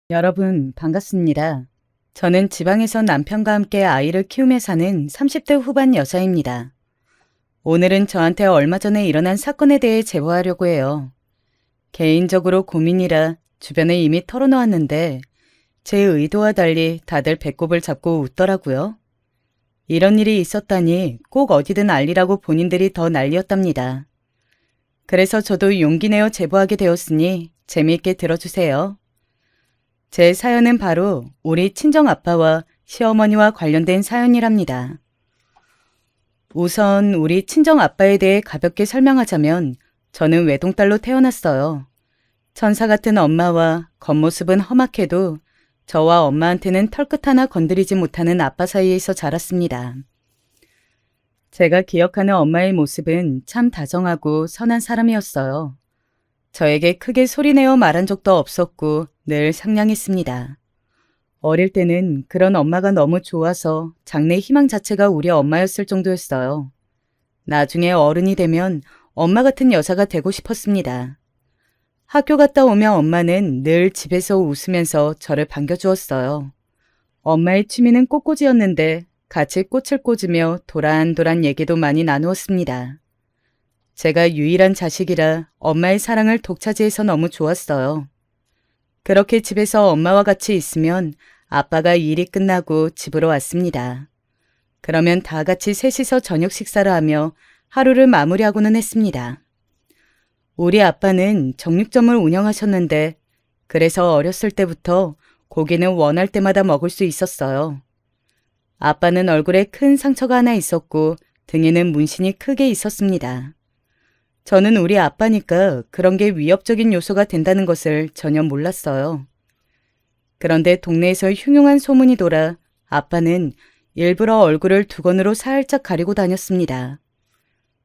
여러분, 반갑습니다. 저는 지방에서 남편과 함께 아이를 키우며 사는 30대 후반 여자입니다. 오늘은 저한테 얼마 전에 일어난 사건에 대해 제보하려고 해요. 개인적으로 고민이라 주변에 이미 털어놓았는데 제 의도와 달리 다들 배꼽을 잡고 웃더라고요. 이런 일이 있었다니 꼭 어디든 알리라고 본인들이 더 난리였답니다. 그래서 저도 용기 내어 제보하게 되었으니 재미있게 들어주세요. 제 사연은 바로 우리 친정아빠와 시어머니와 관련된 사연이랍니다. 우선 우리 친정아빠에 대해 가볍게 설명하자면 저는 외동딸로 태어났어요. 천사 같은 엄마와 겉모습은 험악해도 저와 엄마한테는 털끝 하나 건드리지 못하는 아빠 사이에서 자랐습니다. 제가 기억하는 엄마의 모습은 참 다정하고 선한 사람이었어요. 저에게 크게 소리내어 말한 적도 없었고 늘 상냥했습니다. 어릴 때는 그런 엄마가 너무 좋아서 장래 희망 자체가 우리 엄마였을 정도였어요. 나중에 어른이 되면 엄마 같은 여자가 되고 싶었습니다. 학교 갔다 오면 엄마는 늘 집에서 웃으면서 저를 반겨주었어요. 엄마의 취미는 꽃꽂이였는데 같이 꽃을 꽂으며 도란도란 얘기도 많이 나누었습니다. 제가 유일한 자식이라 엄마의 사랑을 독차지해서 너무 좋았어요. 그렇게 집에서 엄마와 같이 있으면 아빠가 일이 끝나고 집으로 왔습니다. 그러면 다 같이 셋이서 저녁 식사를 하며 하루를 마무리하고는 했습니다. 우리 아빠는 정육점을 운영하셨는데 그래서 어렸을 때부터 고기는 원할 때마다 먹을 수 있었어요. 아빠는 얼굴에 큰 상처가 하나 있었고 등에는 문신이 크게 있었습니다. 저는 우리 아빠니까 그런 게 위협적인 요소가 된다는 것을 전혀 몰랐어요. 그런데 동네에서 흉흉한 소문이 돌아 아빠는 일부러 얼굴을 두건으로 살짝 가리고 다녔습니다.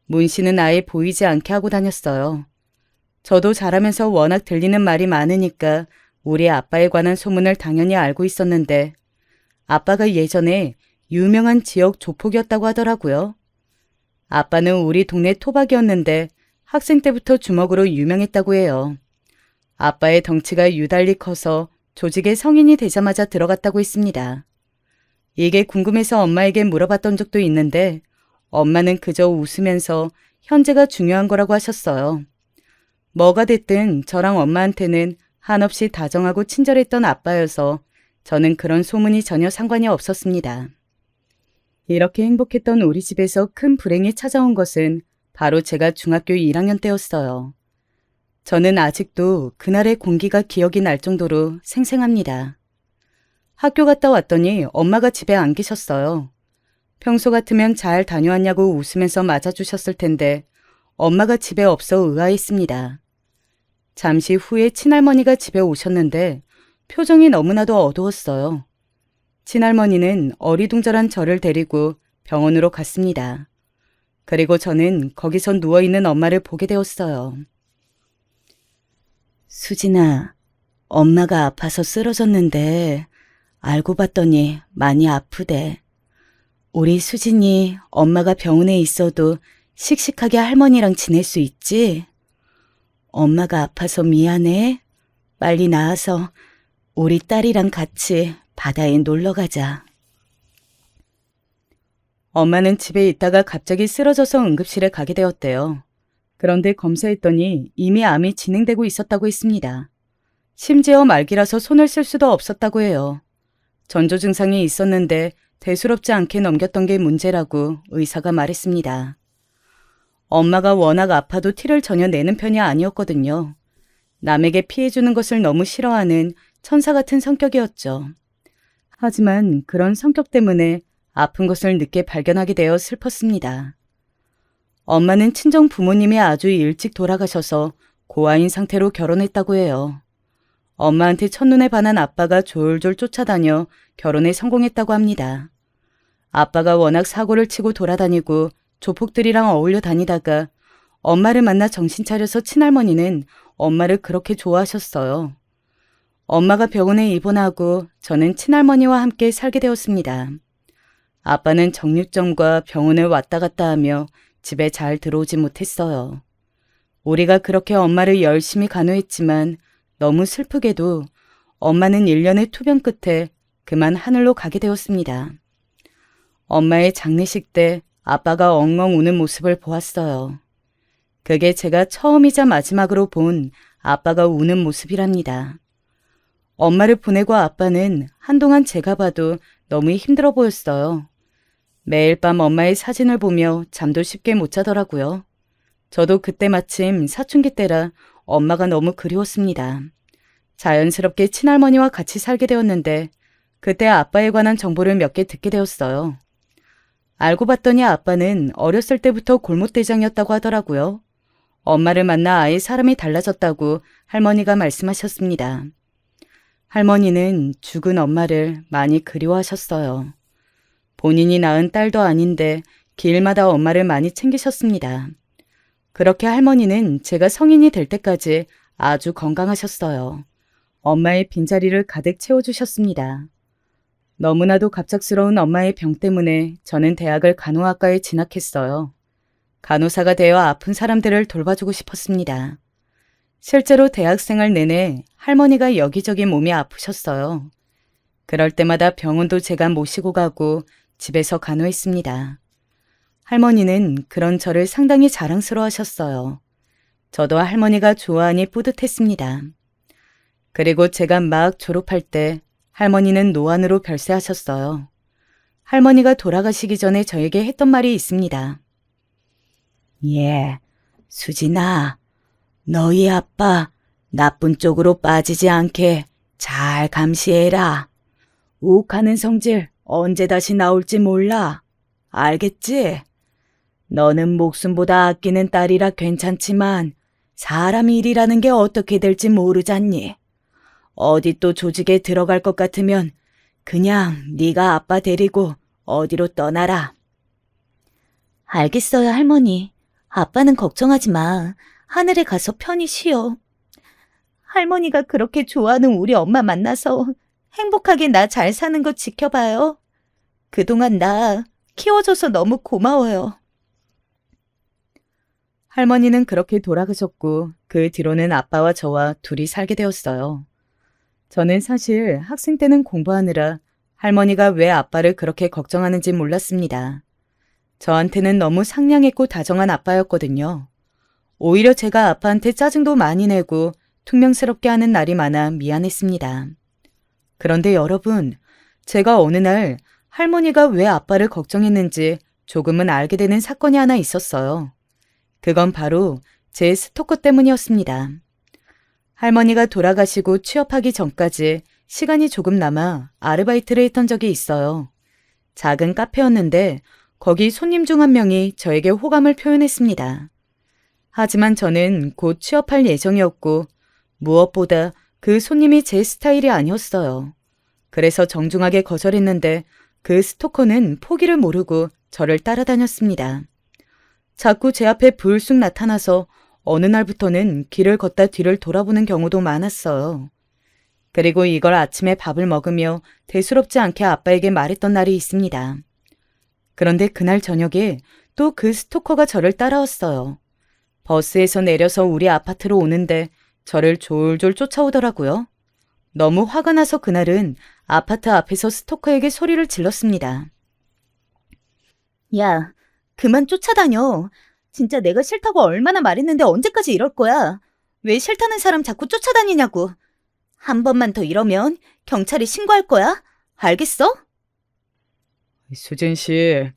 문신은 아예 보이지 않게 하고 다녔어요. 저도 자라면서 워낙 들리는 말이 많으니까 우리 아빠에 관한 소문을 당연히 알고 있었는데 아빠가 예전에 유명한 지역 조폭이었다고 하더라고요. 아빠는 우리 동네 토박이었는데 학생 때부터 주먹으로 유명했다고 해요. 아빠의 덩치가 유달리 커서 조직에 성인이 되자마자 들어갔다고 했습니다. 이게 궁금해서 엄마에게 물어봤던 적도 있는데 엄마는 그저 웃으면서 현재가 중요한 거라고 하셨어요. 뭐가 됐든 저랑 엄마한테는 한없이 다정하고 친절했던 아빠여서 저는 그런 소문이 전혀 상관이 없었습니다. 이렇게 행복했던 우리 집에서 큰 불행이 찾아온 것은 바로 제가 중학교 1학년 때였어요. 저는 아직도 그날의 공기가 기억이 날 정도로 생생합니다. 학교 갔다 왔더니 엄마가 집에 안 계셨어요. 평소 같으면 잘 다녀왔냐고 웃으면서 맞아주셨을 텐데 엄마가 집에 없어 의아했습니다. 잠시 후에 친할머니가 집에 오셨는데 표정이 너무나도 어두웠어요. 친할머니는 어리둥절한 저를 데리고 병원으로 갔습니다. 그리고 저는 거기서 누워있는 엄마를 보게 되었어요. 수진아, 엄마가 아파서 쓰러졌는데 알고 봤더니 많이 아프대. 우리 수진이 엄마가 병원에 있어도 씩씩하게 할머니랑 지낼 수 있지? 엄마가 아파서 미안해. 빨리 나아서 우리 딸이랑 같이 바다에 놀러 가자. 엄마는 집에 있다가 갑자기 쓰러져서 응급실에 가게 되었대요. 그런데 검사했더니 이미 암이 진행되고 있었다고 했습니다. 심지어 말기라서 손을 쓸 수도 없었다고 해요. 전조 증상이 있었는데 대수롭지 않게 넘겼던 게 문제라고 의사가 말했습니다. 엄마가 워낙 아파도 티를 전혀 내는 편이 아니었거든요. 남에게 피해주는 것을 너무 싫어하는 천사 같은 성격이었죠. 하지만 그런 성격 때문에 아픈 것을 늦게 발견하게 되어 슬펐습니다. 엄마는 친정 부모님이 아주 일찍 돌아가셔서 고아인 상태로 결혼했다고 해요. 엄마한테 첫눈에 반한 아빠가 졸졸 쫓아다녀 결혼에 성공했다고 합니다. 아빠가 워낙 사고를 치고 돌아다니고 조폭들이랑 어울려 다니다가 엄마를 만나 정신 차려서 친할머니는 엄마를 그렇게 좋아하셨어요. 엄마가 병원에 입원하고 저는 친할머니와 함께 살게 되었습니다. 아빠는 정육점과 병원을 왔다 갔다 하며 집에 잘 들어오지 못했어요. 우리가 그렇게 엄마를 열심히 간호했지만 너무 슬프게도 엄마는 1년의 투병 끝에 그만 하늘로 가게 되었습니다. 엄마의 장례식 때 아빠가 엉엉 우는 모습을 보았어요. 그게 제가 처음이자 마지막으로 본 아빠가 우는 모습이랍니다. 엄마를 보내고 아빠는 한동안 제가 봐도 너무 힘들어 보였어요. 매일 밤 엄마의 사진을 보며 잠도 쉽게 못 자더라고요. 저도 그때 마침 사춘기 때라 엄마가 너무 그리웠습니다. 자연스럽게 친할머니와 같이 살게 되었는데 그때 아빠에 관한 정보를 몇 개 듣게 되었어요. 알고 봤더니 아빠는 어렸을 때부터 골못대장이었다고 하더라고요. 엄마를 만나 아예 사람이 달라졌다고 할머니가 말씀하셨습니다. 할머니는 죽은 엄마를 많이 그리워하셨어요. 본인이 낳은 딸도 아닌데 길마다 엄마를 많이 챙기셨습니다. 그렇게 할머니는 제가 성인이 될 때까지 아주 건강하셨어요. 엄마의 빈자리를 가득 채워주셨습니다. 너무나도 갑작스러운 엄마의 병 때문에 저는 대학을 간호학과에 진학했어요. 간호사가 되어 아픈 사람들을 돌봐주고 싶었습니다. 실제로 대학생활 내내 할머니가 여기저기 몸이 아프셨어요. 그럴 때마다 병원도 제가 모시고 가고 집에서 간호했습니다. 할머니는 그런 저를 상당히 자랑스러워하셨어요. 저도 할머니가 좋아하니 뿌듯했습니다. 그리고 제가 막 졸업할 때 할머니는 노안으로 별세하셨어요. 할머니가 돌아가시기 전에 저에게 했던 말이 있습니다. 예, 수진아, 너희 아빠 나쁜 쪽으로 빠지지 않게 잘 감시해라. 욱하는 성질 언제 다시 나올지 몰라. 알겠지? 너는 목숨보다 아끼는 딸이라 괜찮지만 사람 일이라는 게 어떻게 될지 모르잖니. 어디 또 조직에 들어갈 것 같으면 그냥 네가 아빠 데리고 어디로 떠나라. 알겠어요, 할머니. 아빠는 걱정하지 마. 하늘에 가서 편히 쉬어. 할머니가 그렇게 좋아하는 우리 엄마 만나서 행복하게 나 잘 사는 거 지켜봐요. 그동안 나 키워줘서 너무 고마워요. 할머니는 그렇게 돌아가셨고 그 뒤로는 아빠와 저와 둘이 살게 되었어요. 저는 사실 학생 때는 공부하느라 할머니가 왜 아빠를 그렇게 걱정하는지 몰랐습니다. 저한테는 너무 상냥했고 다정한 아빠였거든요. 오히려 제가 아빠한테 짜증도 많이 내고 퉁명스럽게 하는 날이 많아 미안했습니다. 그런데 여러분, 제가 어느 날 할머니가 왜 아빠를 걱정했는지 조금은 알게 되는 사건이 하나 있었어요. 그건 바로 제 스토커 때문이었습니다. 할머니가 돌아가시고 취업하기 전까지 시간이 조금 남아 아르바이트를 했던 적이 있어요. 작은 카페였는데 거기 손님 중 한 명이 저에게 호감을 표현했습니다. 하지만 저는 곧 취업할 예정이었고 무엇보다 그 손님이 제 스타일이 아니었어요. 그래서 정중하게 거절했는데 그 스토커는 포기를 모르고 저를 따라다녔습니다. 자꾸 제 앞에 불쑥 나타나서 어느 날부터는 길을 걷다 뒤를 돌아보는 경우도 많았어요. 그리고 이걸 아침에 밥을 먹으며 대수롭지 않게 아빠에게 말했던 날이 있습니다. 그런데 그날 저녁에 또 그 스토커가 저를 따라왔어요. 버스에서 내려서 우리 아파트로 오는데 저를 졸졸 쫓아오더라고요. 너무 화가 나서 그날은 아파트 앞에서 스토커에게 소리를 질렀습니다. 야, 그만 쫓아다녀. 진짜 내가 싫다고 얼마나 말했는데 언제까지 이럴 거야? 왜 싫다는 사람 자꾸 쫓아다니냐고. 한 번만 더 이러면 경찰에 신고할 거야. 알겠어? 수진 씨,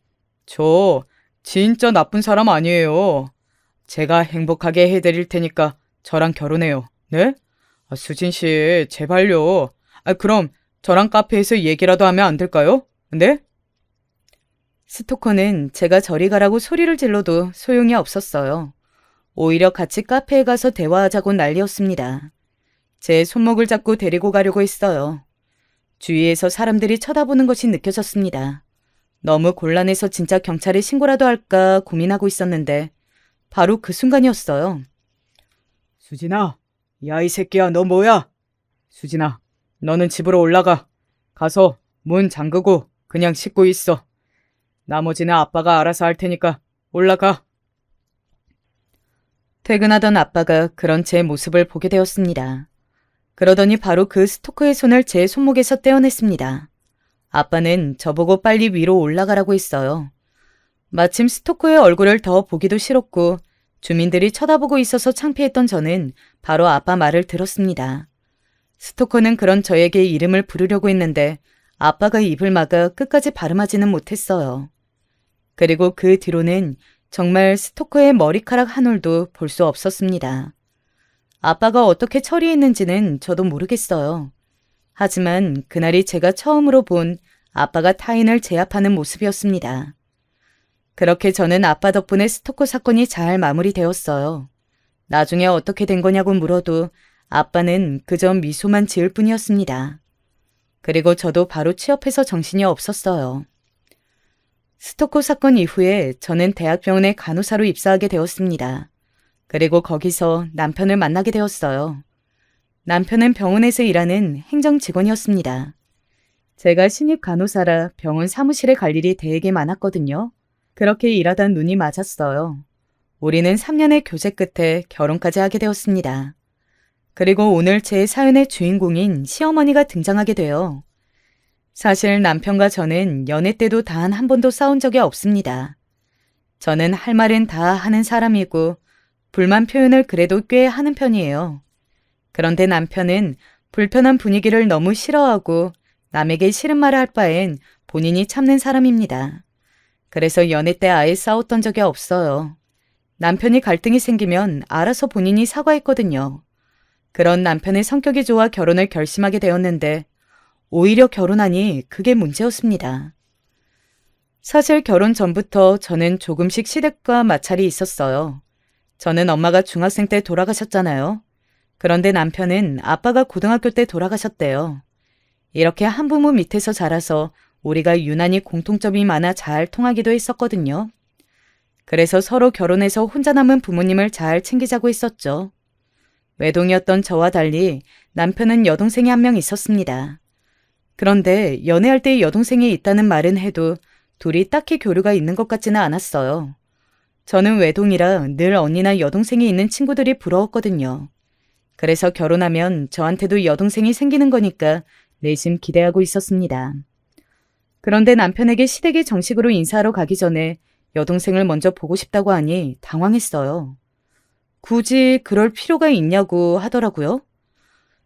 저 진짜 나쁜 사람 아니에요. 제가 행복하게 해드릴 테니까 저랑 결혼해요. 네? 수진 씨, 제발요. 그럼 저랑 카페에서 얘기라도 하면 안 될까요? 네? 스토커는 제가 저리 가라고 소리를 질러도 소용이 없었어요. 오히려 같이 카페에 가서 대화하자고 난리였습니다. 제 손목을 잡고 데리고 가려고 했어요. 주위에서 사람들이 쳐다보는 것이 느껴졌습니다. 너무 곤란해서 진짜 경찰에 신고라도 할까 고민하고 있었는데 바로 그 순간이었어요. 수진아, 야, 이 새끼야, 너 뭐야? 수진아, 너는 집으로 올라가. 가서 문 잠그고 그냥 씻고 있어. 나머지는 아빠가 알아서 할 테니까 올라가. 퇴근하던 아빠가 그런 제 모습을 보게 되었습니다. 그러더니 바로 그 스토커의 손을 제 손목에서 떼어냈습니다. 아빠는 저보고 빨리 위로 올라가라고 했어요. 마침 스토커의 얼굴을 더 보기도 싫었고 주민들이 쳐다보고 있어서 창피했던 저는 바로 아빠 말을 들었습니다. 스토커는 그런 저에게 이름을 부르려고 했는데 아빠가 입을 막아 끝까지 발음하지는 못했어요. 그리고 그 뒤로는 정말 스토커의 머리카락 한 올도 볼 수 없었습니다. 아빠가 어떻게 처리했는지는 저도 모르겠어요. 하지만 그날이 제가 처음으로 본 아빠가 타인을 제압하는 모습이었습니다. 그렇게 저는 아빠 덕분에 스토커 사건이 잘 마무리되었어요. 나중에 어떻게 된 거냐고 물어도 아빠는 그저 미소만 지을 뿐이었습니다. 그리고 저도 바로 취업해서 정신이 없었어요. 스토커 사건 이후에 저는 대학병원에 간호사로 입사하게 되었습니다. 그리고 거기서 남편을 만나게 되었어요. 남편은 병원에서 일하는 행정 직원이었습니다. 제가 신입 간호사라 병원 사무실에 갈 일이 되게 많았거든요. 그렇게 일하다 눈이 맞았어요. 우리는 3년의 교제 끝에 결혼까지 하게 되었습니다. 그리고 오늘 제 사연의 주인공인 시어머니가 등장하게 돼요. 사실 남편과 저는 연애 때도 단 한 번도 싸운 적이 없습니다. 저는 할 말은 다 하는 사람이고 불만 표현을 그래도 꽤 하는 편이에요. 그런데 남편은 불편한 분위기를 너무 싫어하고 남에게 싫은 말을 할 바엔 본인이 참는 사람입니다. 그래서 연애 때 아예 싸웠던 적이 없어요. 남편이 갈등이 생기면 알아서 본인이 사과했거든요. 그런 남편의 성격이 좋아 결혼을 결심하게 되었는데 오히려 결혼하니 그게 문제였습니다. 사실 결혼 전부터 저는 조금씩 시댁과 마찰이 있었어요. 저는 엄마가 중학생 때 돌아가셨잖아요. 그런데 남편은 아빠가 고등학교 때 돌아가셨대요. 이렇게 한부모 밑에서 자라서 우리가 유난히 공통점이 많아 잘 통하기도 했었거든요. 그래서 서로 결혼해서 혼자 남은 부모님을 잘 챙기자고 했었죠. 외동이었던 저와 달리 남편은 여동생이 한 명 있었습니다. 그런데 연애할 때 여동생이 있다는 말은 해도 둘이 딱히 교류가 있는 것 같지는 않았어요. 저는 외동이라 늘 언니나 여동생이 있는 친구들이 부러웠거든요. 그래서 결혼하면 저한테도 여동생이 생기는 거니까 내심 기대하고 있었습니다. 그런데 남편에게 시댁에 정식으로 인사하러 가기 전에 여동생을 먼저 보고 싶다고 하니 당황했어요. 굳이 그럴 필요가 있냐고 하더라고요.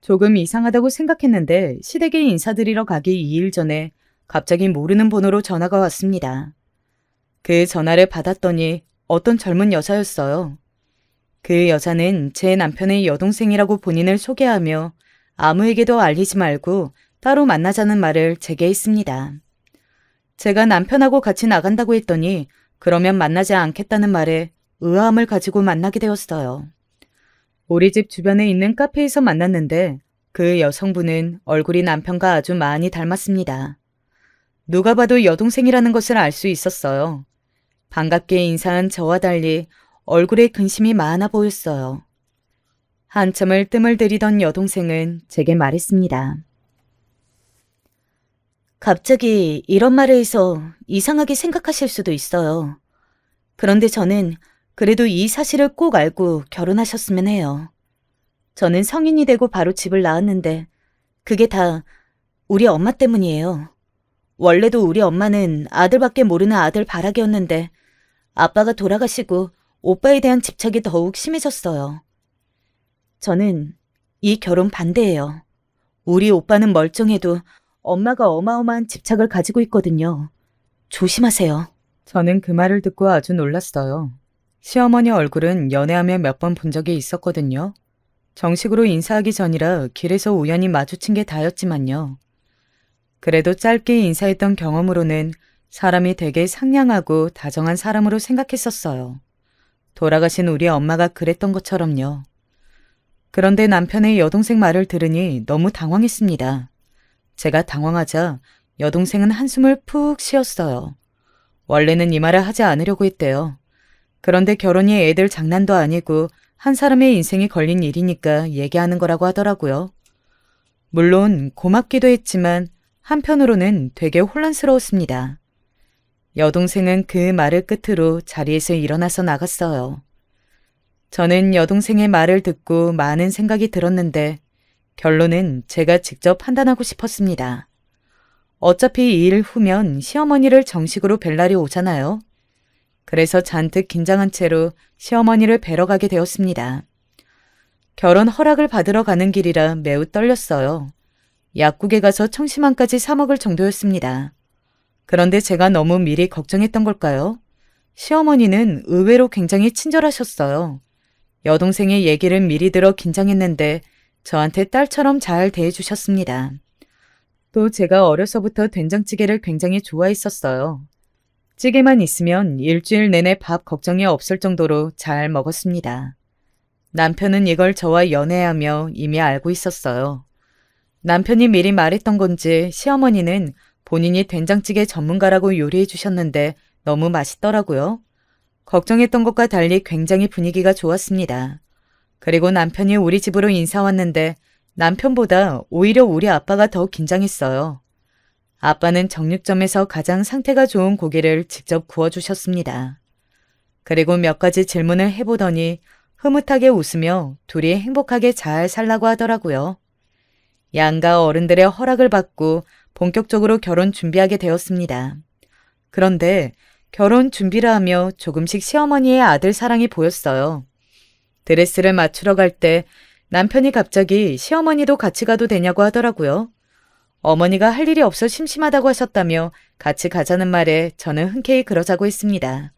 조금 이상하다고 생각했는데 시댁에 인사드리러 가기 2일 전에 갑자기 모르는 번호로 전화가 왔습니다. 그 전화를 받았더니 어떤 젊은 여자였어요. 그 여자는 제 남편의 여동생이라고 본인을 소개하며 아무에게도 알리지 말고 따로 만나자는 말을 제게 했습니다. 제가 남편하고 같이 나간다고 했더니 그러면 만나지 않겠다는 말에 의아함을 가지고 만나게 되었어요. 우리 집 주변에 있는 카페에서 만났는데 그 여성분은 얼굴이 남편과 아주 많이 닮았습니다. 누가 봐도 여동생이라는 것을 알 수 있었어요. 반갑게 인사한 저와 달리 얼굴에 근심이 많아 보였어요. 한참을 뜸을 들이던 여동생은 제게 말했습니다. 갑자기 이런 말을 해서 이상하게 생각하실 수도 있어요. 그런데 저는 그래도 이 사실을 꼭 알고 결혼하셨으면 해요. 저는 성인이 되고 바로 집을 나왔는데 그게 다 우리 엄마 때문이에요. 원래도 우리 엄마는 아들밖에 모르는 아들 바라기였는데 아빠가 돌아가시고 오빠에 대한 집착이 더욱 심해졌어요. 저는 이 결혼 반대예요. 우리 오빠는 멀쩡해도 엄마가 어마어마한 집착을 가지고 있거든요. 조심하세요. 저는 그 말을 듣고 아주 놀랐어요. 시어머니 얼굴은 연애하며 몇 번 본 적이 있었거든요. 정식으로 인사하기 전이라 길에서 우연히 마주친 게 다였지만요. 그래도 짧게 인사했던 경험으로는 사람이 되게 상냥하고 다정한 사람으로 생각했었어요. 돌아가신 우리 엄마가 그랬던 것처럼요. 그런데 남편의 여동생 말을 들으니 너무 당황했습니다. 제가 당황하자 여동생은 한숨을 푹 쉬었어요. 원래는 이 말을 하지 않으려고 했대요. 그런데 결혼이 애들 장난도 아니고 한 사람의 인생이 걸린 일이니까 얘기하는 거라고 하더라고요. 물론 고맙기도 했지만 한편으로는 되게 혼란스러웠습니다. 여동생은 그 말을 끝으로 자리에서 일어나서 나갔어요. 저는 여동생의 말을 듣고 많은 생각이 들었는데 결론은 제가 직접 판단하고 싶었습니다. 어차피 이 일 후면 시어머니를 정식으로 뵐 날이 오잖아요. 그래서 잔뜩 긴장한 채로 시어머니를 뵈러 가게 되었습니다. 결혼 허락을 받으러 가는 길이라 매우 떨렸어요. 약국에 가서 청심환까지 사 먹을 정도였습니다. 그런데 제가 너무 미리 걱정했던 걸까요? 시어머니는 의외로 굉장히 친절하셨어요. 여동생의 얘기를 미리 들어 긴장했는데 저한테 딸처럼 잘 대해주셨습니다. 또 제가 어려서부터 된장찌개를 굉장히 좋아했었어요. 찌개만 있으면 일주일 내내 밥 걱정이 없을 정도로 잘 먹었습니다. 남편은 이걸 저와 연애하며 이미 알고 있었어요. 남편이 미리 말했던 건지 시어머니는 본인이 된장찌개 전문가라고 요리해 주셨는데 너무 맛있더라고요. 걱정했던 것과 달리 굉장히 분위기가 좋았습니다. 그리고 남편이 우리 집으로 인사 왔는데 남편보다 오히려 우리 아빠가 더 긴장했어요. 아빠는 정육점에서 가장 상태가 좋은 고기를 직접 구워주셨습니다. 그리고 몇 가지 질문을 해보더니 흐뭇하게 웃으며 둘이 행복하게 잘 살라고 하더라고요. 양가 어른들의 허락을 받고 본격적으로 결혼 준비하게 되었습니다. 그런데 결혼 준비를 하며 조금씩 시어머니의 아들 사랑이 보였어요. 드레스를 맞추러 갈 때 남편이 갑자기 시어머니도 같이 가도 되냐고 하더라고요. 어머니가 할 일이 없어 심심하다고 하셨다며 같이 가자는 말에 저는 흔쾌히 그러자고 했습니다.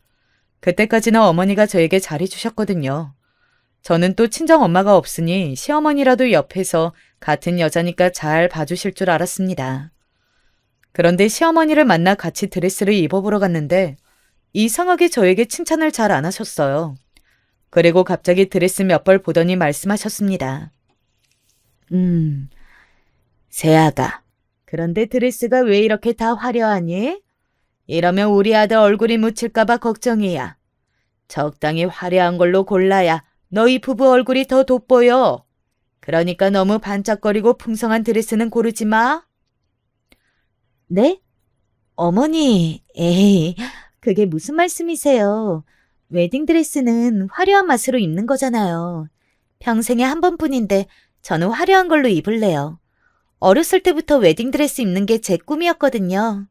그때까지는 어머니가 저에게 잘해주셨거든요. 저는 또 친정 엄마가 없으니 시어머니라도 옆에서 같은 여자니까 잘 봐주실 줄 알았습니다. 그런데 시어머니를 만나 같이 드레스를 입어보러 갔는데 이상하게 저에게 칭찬을 잘 안 하셨어요. 그리고 갑자기 드레스 몇 벌 보더니 말씀하셨습니다. 세아가, 그런데 드레스가 왜 이렇게 다 화려하니? 이러면 우리 아들 얼굴이 묻힐까봐 걱정이야. 적당히 화려한 걸로 골라야 너희 부부 얼굴이 더 돋보여. 그러니까 너무 반짝거리고 풍성한 드레스는 고르지 마. 네? 어머니, 에이, 그게 무슨 말씀이세요? 웨딩드레스는 화려한 맛으로 입는 거잖아요. 평생에 한 번뿐인데 저는 화려한 걸로 입을래요. 어렸을 때부터 웨딩드레스 입는 게 제 꿈이었거든요.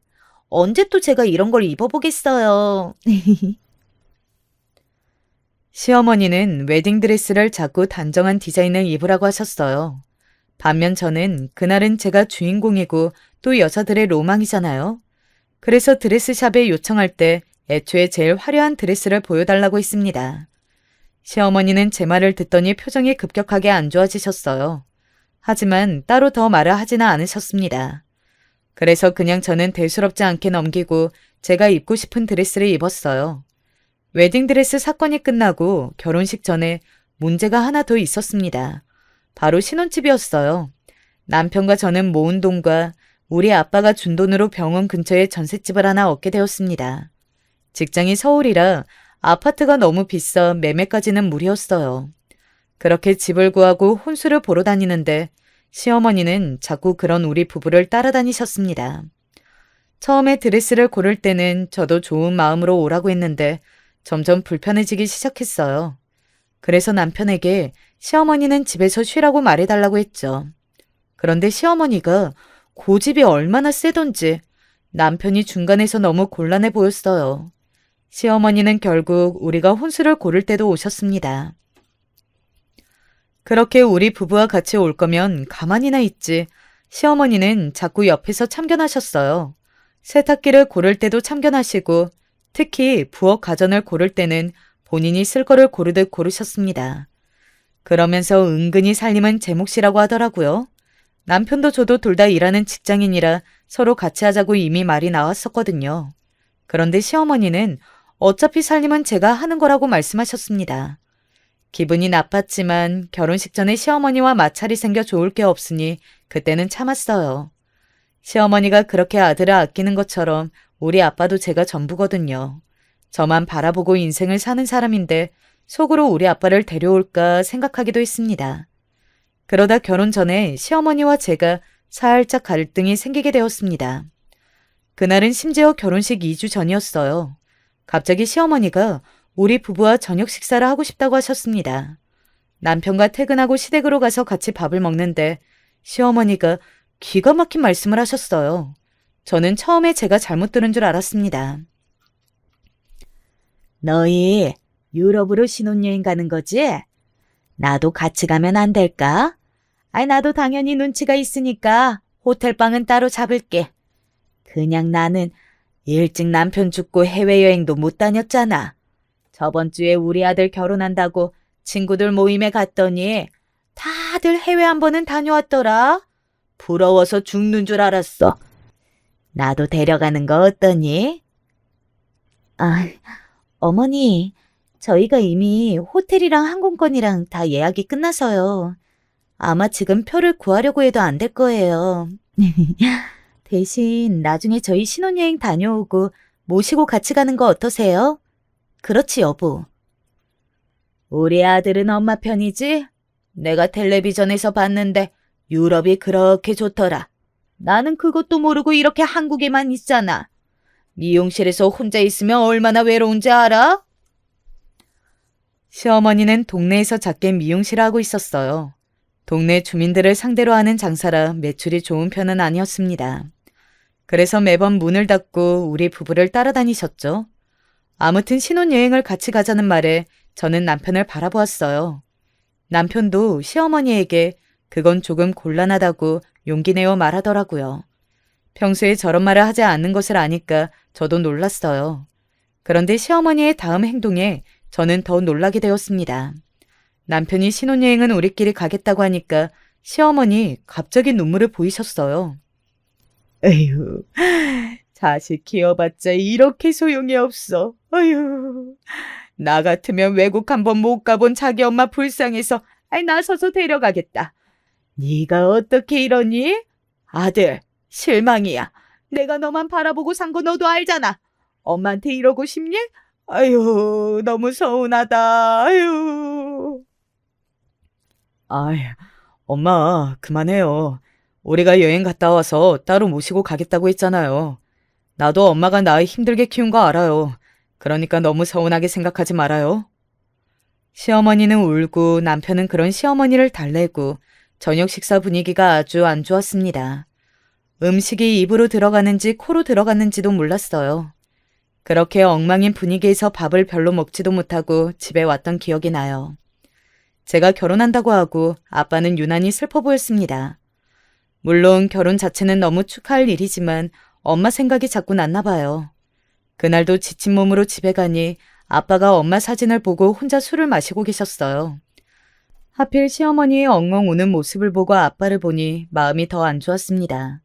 언제 또 제가 이런 걸 입어보겠어요. 시어머니는 웨딩드레스를 자꾸 단정한 디자인을 입으라고 하셨어요. 반면 저는 그날은 제가 주인공이고 또 여자들의 로망이잖아요. 그래서 드레스샵에 요청할 때 애초에 제일 화려한 드레스를 보여달라고 했습니다. 시어머니는 제 말을 듣더니 표정이 급격하게 안 좋아지셨어요. 하지만 따로 더 말을 하지는 않으셨습니다. 그래서 그냥 저는 대수롭지 않게 넘기고 제가 입고 싶은 드레스를 입었어요. 웨딩드레스 사건이 끝나고 결혼식 전에 문제가 하나 더 있었습니다. 바로 신혼집이었어요. 남편과 저는 모은 돈과 우리 아빠가 준 돈으로 병원 근처에 전셋집을 하나 얻게 되었습니다. 직장이 서울이라 아파트가 너무 비싸 매매까지는 무리였어요. 그렇게 집을 구하고 혼수를 보러 다니는데 시어머니는 자꾸 그런 우리 부부를 따라다니셨습니다. 처음에 드레스를 고를 때는 저도 좋은 마음으로 오라고 했는데 점점 불편해지기 시작했어요. 그래서 남편에게 시어머니는 집에서 쉬라고 말해달라고 했죠. 그런데 시어머니가 고집이 얼마나 세던지 남편이 중간에서 너무 곤란해 보였어요. 시어머니는 결국 우리가 혼수를 고를 때도 오셨습니다. 그렇게 우리 부부와 같이 올 거면 가만히나 있지. 시어머니는 자꾸 옆에서 참견하셨어요. 세탁기를 고를 때도 참견하시고 특히 부엌 가전을 고를 때는 본인이 쓸 거를 고르듯 고르셨습니다. 그러면서 은근히 살림은 제 몫이라고 하더라고요. 남편도 저도 둘 다 일하는 직장인이라 서로 같이 하자고 이미 말이 나왔었거든요. 그런데 시어머니는 어차피 살림은 제가 하는 거라고 말씀하셨습니다. 기분이 나빴지만 결혼식 전에 시어머니와 마찰이 생겨 좋을 게 없으니 그때는 참았어요. 시어머니가 그렇게 아들을 아끼는 것처럼 우리 아빠도 제가 전부거든요. 저만 바라보고 인생을 사는 사람인데 속으로 우리 아빠를 데려올까 생각하기도 했습니다. 그러다 결혼 전에 시어머니와 제가 살짝 갈등이 생기게 되었습니다. 그날은 심지어 결혼식 2주 전이었어요. 갑자기 시어머니가 우리 부부와 저녁 식사를 하고 싶다고 하셨습니다. 남편과 퇴근하고 시댁으로 가서 같이 밥을 먹는데 시어머니가 기가 막힌 말씀을 하셨어요. 저는 처음에 제가 잘못 들은 줄 알았습니다. 너희 유럽으로 신혼여행 가는 거지? 나도 같이 가면 안 될까? 아이, 나도 당연히 눈치가 있으니까 호텔방은 따로 잡을게. 그냥 나는 일찍 남편 죽고 해외여행도 못 다녔잖아. 저번 주에 우리 아들 결혼한다고 친구들 모임에 갔더니 다들 해외 한 번은 다녀왔더라. 부러워서 죽는 줄 알았어. 나도 데려가는 거 어떠니? 아, 어머니, 저희가 이미 호텔이랑 항공권이랑 다 예약이 끝나서요. 아마 지금 표를 구하려고 해도 안 될 거예요. 대신 나중에 저희 신혼여행 다녀오고 모시고 같이 가는 거 어떠세요? 그렇지, 여보. 우리 아들은 엄마 편이지? 내가 텔레비전에서 봤는데 유럽이 그렇게 좋더라. 나는 그것도 모르고 이렇게 한국에만 있잖아. 미용실에서 혼자 있으면 얼마나 외로운지 알아? 시어머니는 동네에서 작게 미용실을 하고 있었어요. 동네 주민들을 상대로 하는 장사라 매출이 좋은 편은 아니었습니다. 그래서 매번 문을 닫고 우리 부부를 따라다니셨죠. 아무튼 신혼여행을 같이 가자는 말에 저는 남편을 바라보았어요. 남편도 시어머니에게 그건 조금 곤란하다고 용기 내어 말하더라고요. 평소에 저런 말을 하지 않는 것을 아니까 저도 놀랐어요. 그런데 시어머니의 다음 행동에 저는 더 놀라게 되었습니다. 남편이 신혼여행은 우리끼리 가겠다고 하니까 시어머니 갑자기 눈물을 보이셨어요. 에휴, 자식 키워봤자 이렇게 소용이 없어. 어휴, 나 같으면 외국 한번 못 가본 자기 엄마 불쌍해서 나서서 데려가겠다. 네가 어떻게 이러니? 아들, 실망이야. 내가 너만 바라보고 산 거 너도 알잖아. 엄마한테 이러고 싶니? 아유, 너무 서운하다. 아유. 아휴, 엄마, 그만해요. 우리가 여행 갔다 와서 따로 모시고 가겠다고 했잖아요. 나도 엄마가 나 힘들게 키운 거 알아요. 그러니까 너무 서운하게 생각하지 말아요. 시어머니는 울고 남편은 그런 시어머니를 달래고 저녁 식사 분위기가 아주 안 좋았습니다. 음식이 입으로 들어가는지 코로 들어갔는지도 몰랐어요. 그렇게 엉망인 분위기에서 밥을 별로 먹지도 못하고 집에 왔던 기억이 나요. 제가 결혼한다고 하고 아빠는 유난히 슬퍼 보였습니다. 물론 결혼 자체는 너무 축하할 일이지만 엄마 생각이 자꾸 났나 봐요. 그날도 지친 몸으로 집에 가니 아빠가 엄마 사진을 보고 혼자 술을 마시고 계셨어요. 하필 시어머니의 엉엉 우는 모습을 보고 아빠를 보니 마음이 더 안 좋았습니다.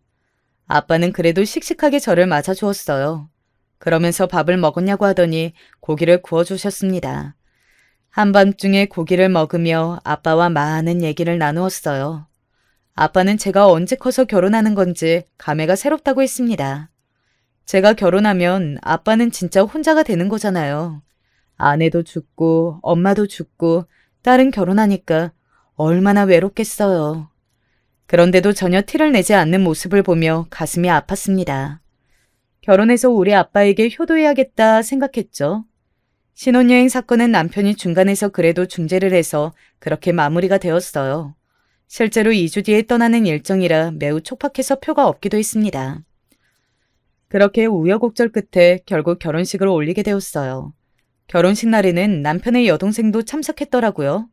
아빠는 그래도 씩씩하게 저를 맞아주었어요. 그러면서 밥을 먹었냐고 하더니 고기를 구워주셨습니다. 한밤중에 고기를 먹으며 아빠와 많은 얘기를 나누었어요. 아빠는 제가 언제 커서 결혼하는 건지 감회가 새롭다고 했습니다. 제가 결혼하면 아빠는 진짜 혼자가 되는 거잖아요. 아내도 죽고 엄마도 죽고 딸은 결혼하니까 얼마나 외롭겠어요. 그런데도 전혀 티를 내지 않는 모습을 보며 가슴이 아팠습니다. 결혼해서 우리 아빠에게 효도해야겠다 생각했죠. 신혼여행 사건은 남편이 중간에서 그래도 중재를 해서 그렇게 마무리가 되었어요. 실제로 2주 뒤에 떠나는 일정이라 매우 촉박해서 표가 없기도 했습니다. 그렇게 우여곡절 끝에 결국 결혼식을 올리게 되었어요. 결혼식 날에는 남편의 여동생도 참석했더라고요.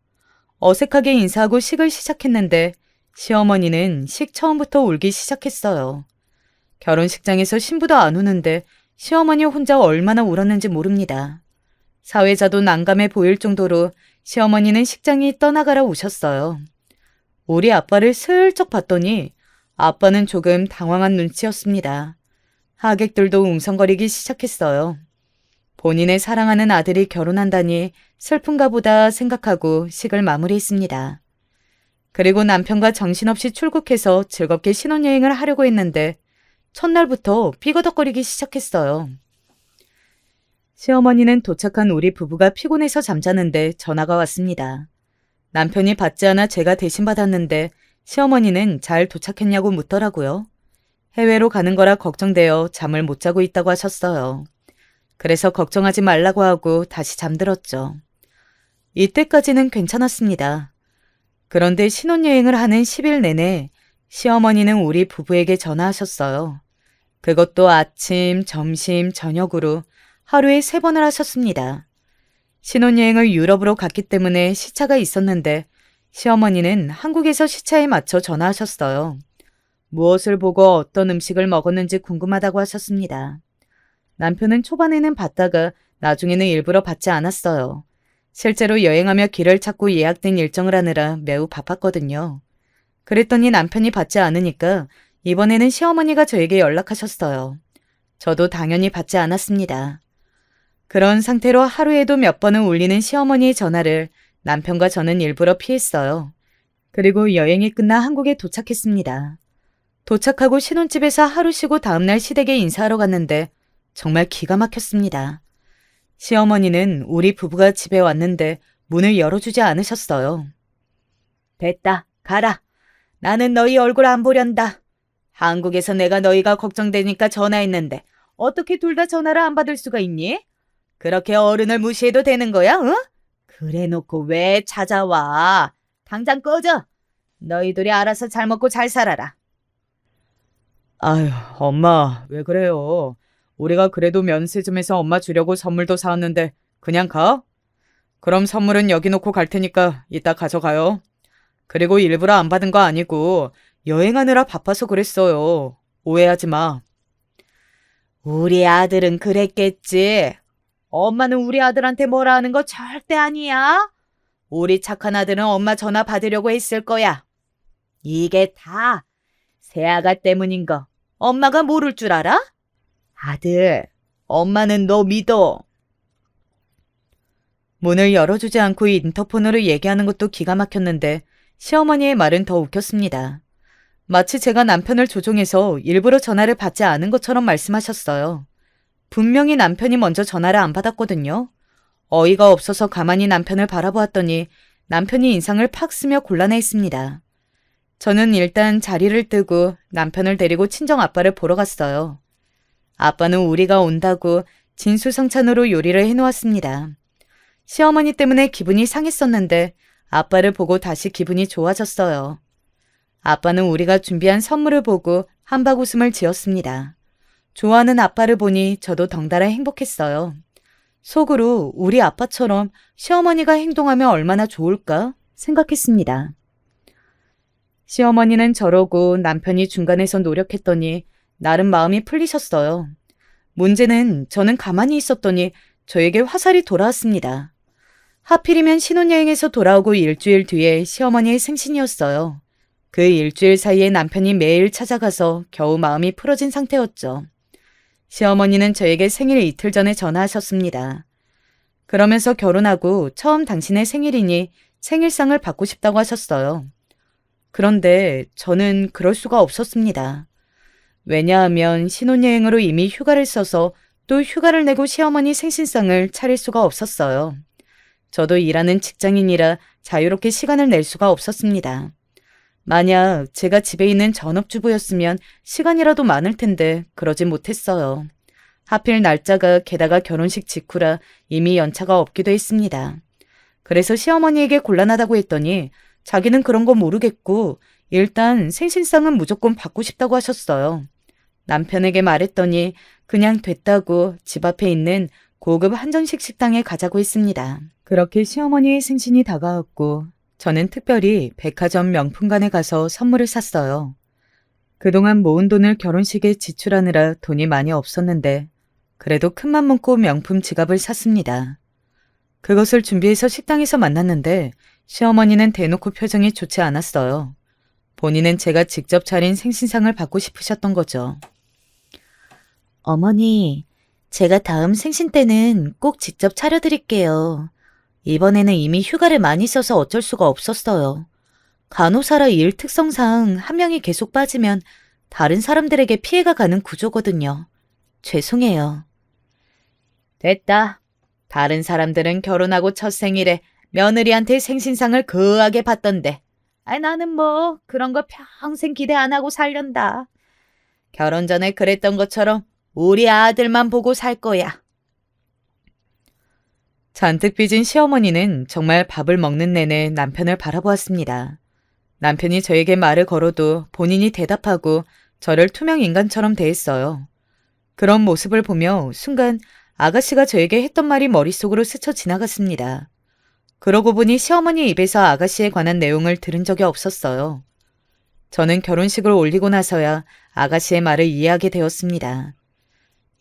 어색하게 인사하고 식을 시작했는데 시어머니는 식 처음부터 울기 시작했어요. 결혼식장에서 신부도 안 우는데 시어머니 혼자 얼마나 울었는지 모릅니다. 사회자도 난감해 보일 정도로 시어머니는 식장이 떠나가라 우셨어요. 우리 아빠를 슬쩍 봤더니 아빠는 조금 당황한 눈치였습니다. 하객들도 웅성거리기 시작했어요. 본인의 사랑하는 아들이 결혼한다니 슬픈가 보다 생각하고 식을 마무리했습니다. 그리고 남편과 정신없이 출국해서 즐겁게 신혼여행을 하려고 했는데 첫날부터 삐거덕거리기 시작했어요. 시어머니는 도착한 우리 부부가 피곤해서 잠자는데 전화가 왔습니다. 남편이 받지 않아 제가 대신 받았는데 시어머니는 잘 도착했냐고 묻더라고요. 해외로 가는 거라 걱정되어 잠을 못 자고 있다고 하셨어요. 그래서 걱정하지 말라고 하고 다시 잠들었죠. 이때까지는 괜찮았습니다. 그런데 신혼여행을 하는 10일 내내 시어머니는 우리 부부에게 전화하셨어요. 그것도 아침, 점심, 저녁으로 하루에 3번을 하셨습니다. 신혼여행을 유럽으로 갔기 때문에 시차가 있었는데 시어머니는 한국에서 시차에 맞춰 전화하셨어요. 무엇을 보고 어떤 음식을 먹었는지 궁금하다고 하셨습니다. 남편은 초반에는 받다가 나중에는 일부러 받지 않았어요. 실제로 여행하며 길을 찾고 예약된 일정을 하느라 매우 바빴거든요. 그랬더니 남편이 받지 않으니까 이번에는 시어머니가 저에게 연락하셨어요. 저도 당연히 받지 않았습니다. 그런 상태로 하루에도 몇 번은 울리는 시어머니의 전화를 남편과 저는 일부러 피했어요. 그리고 여행이 끝나 한국에 도착했습니다. 도착하고 신혼집에서 하루 쉬고 다음날 시댁에 인사하러 갔는데 정말 기가 막혔습니다. 시어머니는 우리 부부가 집에 왔는데 문을 열어주지 않으셨어요. 됐다, 가라. 나는 너희 얼굴 안 보련다. 한국에서 내가 너희가 걱정되니까 전화했는데 어떻게 둘 다 전화를 안 받을 수가 있니? 그렇게 어른을 무시해도 되는 거야, 응? 그래 놓고 왜 찾아와? 당장 꺼져. 너희들이 알아서 잘 먹고 잘 살아라. 아휴, 엄마, 왜 그래요? 우리가 그래도 면세점에서 엄마 주려고 선물도 사왔는데 그냥 가? 그럼 선물은 여기 놓고 갈 테니까 이따 가져가요. 그리고 일부러 안 받은 거 아니고 여행하느라 바빠서 그랬어요. 오해하지 마. 우리 아들은 그랬겠지. 엄마는 우리 아들한테 뭐라 하는 거 절대 아니야. 우리 착한 아들은 엄마 전화 받으려고 했을 거야. 이게 다 새아가 때문인 거 엄마가 모를 줄 알아? 아들, 엄마는 너 믿어. 문을 열어주지 않고 인터폰으로 얘기하는 것도 기가 막혔는데 시어머니의 말은 더 웃겼습니다. 마치 제가 남편을 조종해서 일부러 전화를 받지 않은 것처럼 말씀하셨어요. 분명히 남편이 먼저 전화를 안 받았거든요. 어이가 없어서 가만히 남편을 바라보았더니 남편이 인상을 팍 쓰며 곤란해했습니다. 저는 일단 자리를 뜨고 남편을 데리고 친정 아빠를 보러 갔어요. 아빠는 우리가 온다고 진수성찬으로 요리를 해놓았습니다. 시어머니 때문에 기분이 상했었는데 아빠를 보고 다시 기분이 좋아졌어요. 아빠는 우리가 준비한 선물을 보고 한박 웃음을 지었습니다. 좋아하는 아빠를 보니 저도 덩달아 행복했어요. 속으로 우리 아빠처럼 시어머니가 행동하면 얼마나 좋을까 생각했습니다. 시어머니는 저러고 남편이 중간에서 노력했더니 나름 마음이 풀리셨어요. 문제는 저는 가만히 있었더니 저에게 화살이 돌아왔습니다. 하필이면 신혼여행에서 돌아오고 일주일 뒤에 시어머니의 생신이었어요. 그 일주일 사이에 남편이 매일 찾아가서 겨우 마음이 풀어진 상태였죠. 시어머니는 저에게 생일 이틀 전에 전화하셨습니다. 그러면서 결혼하고 처음 당신의 생일이니 생일상을 받고 싶다고 하셨어요. 그런데 저는 그럴 수가 없었습니다. 왜냐하면 신혼여행으로 이미 휴가를 써서 또 휴가를 내고 시어머니 생신상을 차릴 수가 없었어요. 저도 일하는 직장인이라 자유롭게 시간을 낼 수가 없었습니다. 만약 제가 집에 있는 전업주부였으면 시간이라도 많을 텐데 그러지 못했어요. 하필 날짜가 게다가 결혼식 직후라 이미 연차가 없기도 했습니다. 그래서 시어머니에게 곤란하다고 했더니 자기는 그런 거 모르겠고 일단 생신상은 무조건 받고 싶다고 하셨어요. 남편에게 말했더니 그냥 됐다고 집 앞에 있는 고급 한정식 식당에 가자고 했습니다. 그렇게 시어머니의 생신이 다가왔고 저는 특별히 백화점 명품관에 가서 선물을 샀어요. 그동안 모은 돈을 결혼식에 지출하느라 돈이 많이 없었는데 그래도 큰맘 먹고 명품 지갑을 샀습니다. 그것을 준비해서 식당에서 만났는데 시어머니는 대놓고 표정이 좋지 않았어요. 본인은 제가 직접 차린 생신상을 받고 싶으셨던 거죠. 어머니, 제가 다음 생신 때는 꼭 직접 차려드릴게요. 이번에는 이미 휴가를 많이 써서 어쩔 수가 없었어요. 간호사라 일 특성상 한 명이 계속 빠지면 다른 사람들에게 피해가 가는 구조거든요. 죄송해요. 됐다. 다른 사람들은 결혼하고 첫 생일에 며느리한테 생신상을 거하게 받던데. 나는 뭐 그런 거 평생 기대 안 하고 살련다. 결혼 전에 그랬던 것처럼 우리 아들만 보고 살 거야. 잔뜩 빚은 시어머니는 정말 밥을 먹는 내내 남편을 바라보았습니다. 남편이 저에게 말을 걸어도 본인이 대답하고 저를 투명 인간처럼 대했어요. 그런 모습을 보며 순간 아가씨가 저에게 했던 말이 머릿속으로 스쳐 지나갔습니다. 그러고 보니 시어머니 입에서 아가씨에 관한 내용을 들은 적이 없었어요. 저는 결혼식을 올리고 나서야 아가씨의 말을 이해하게 되었습니다.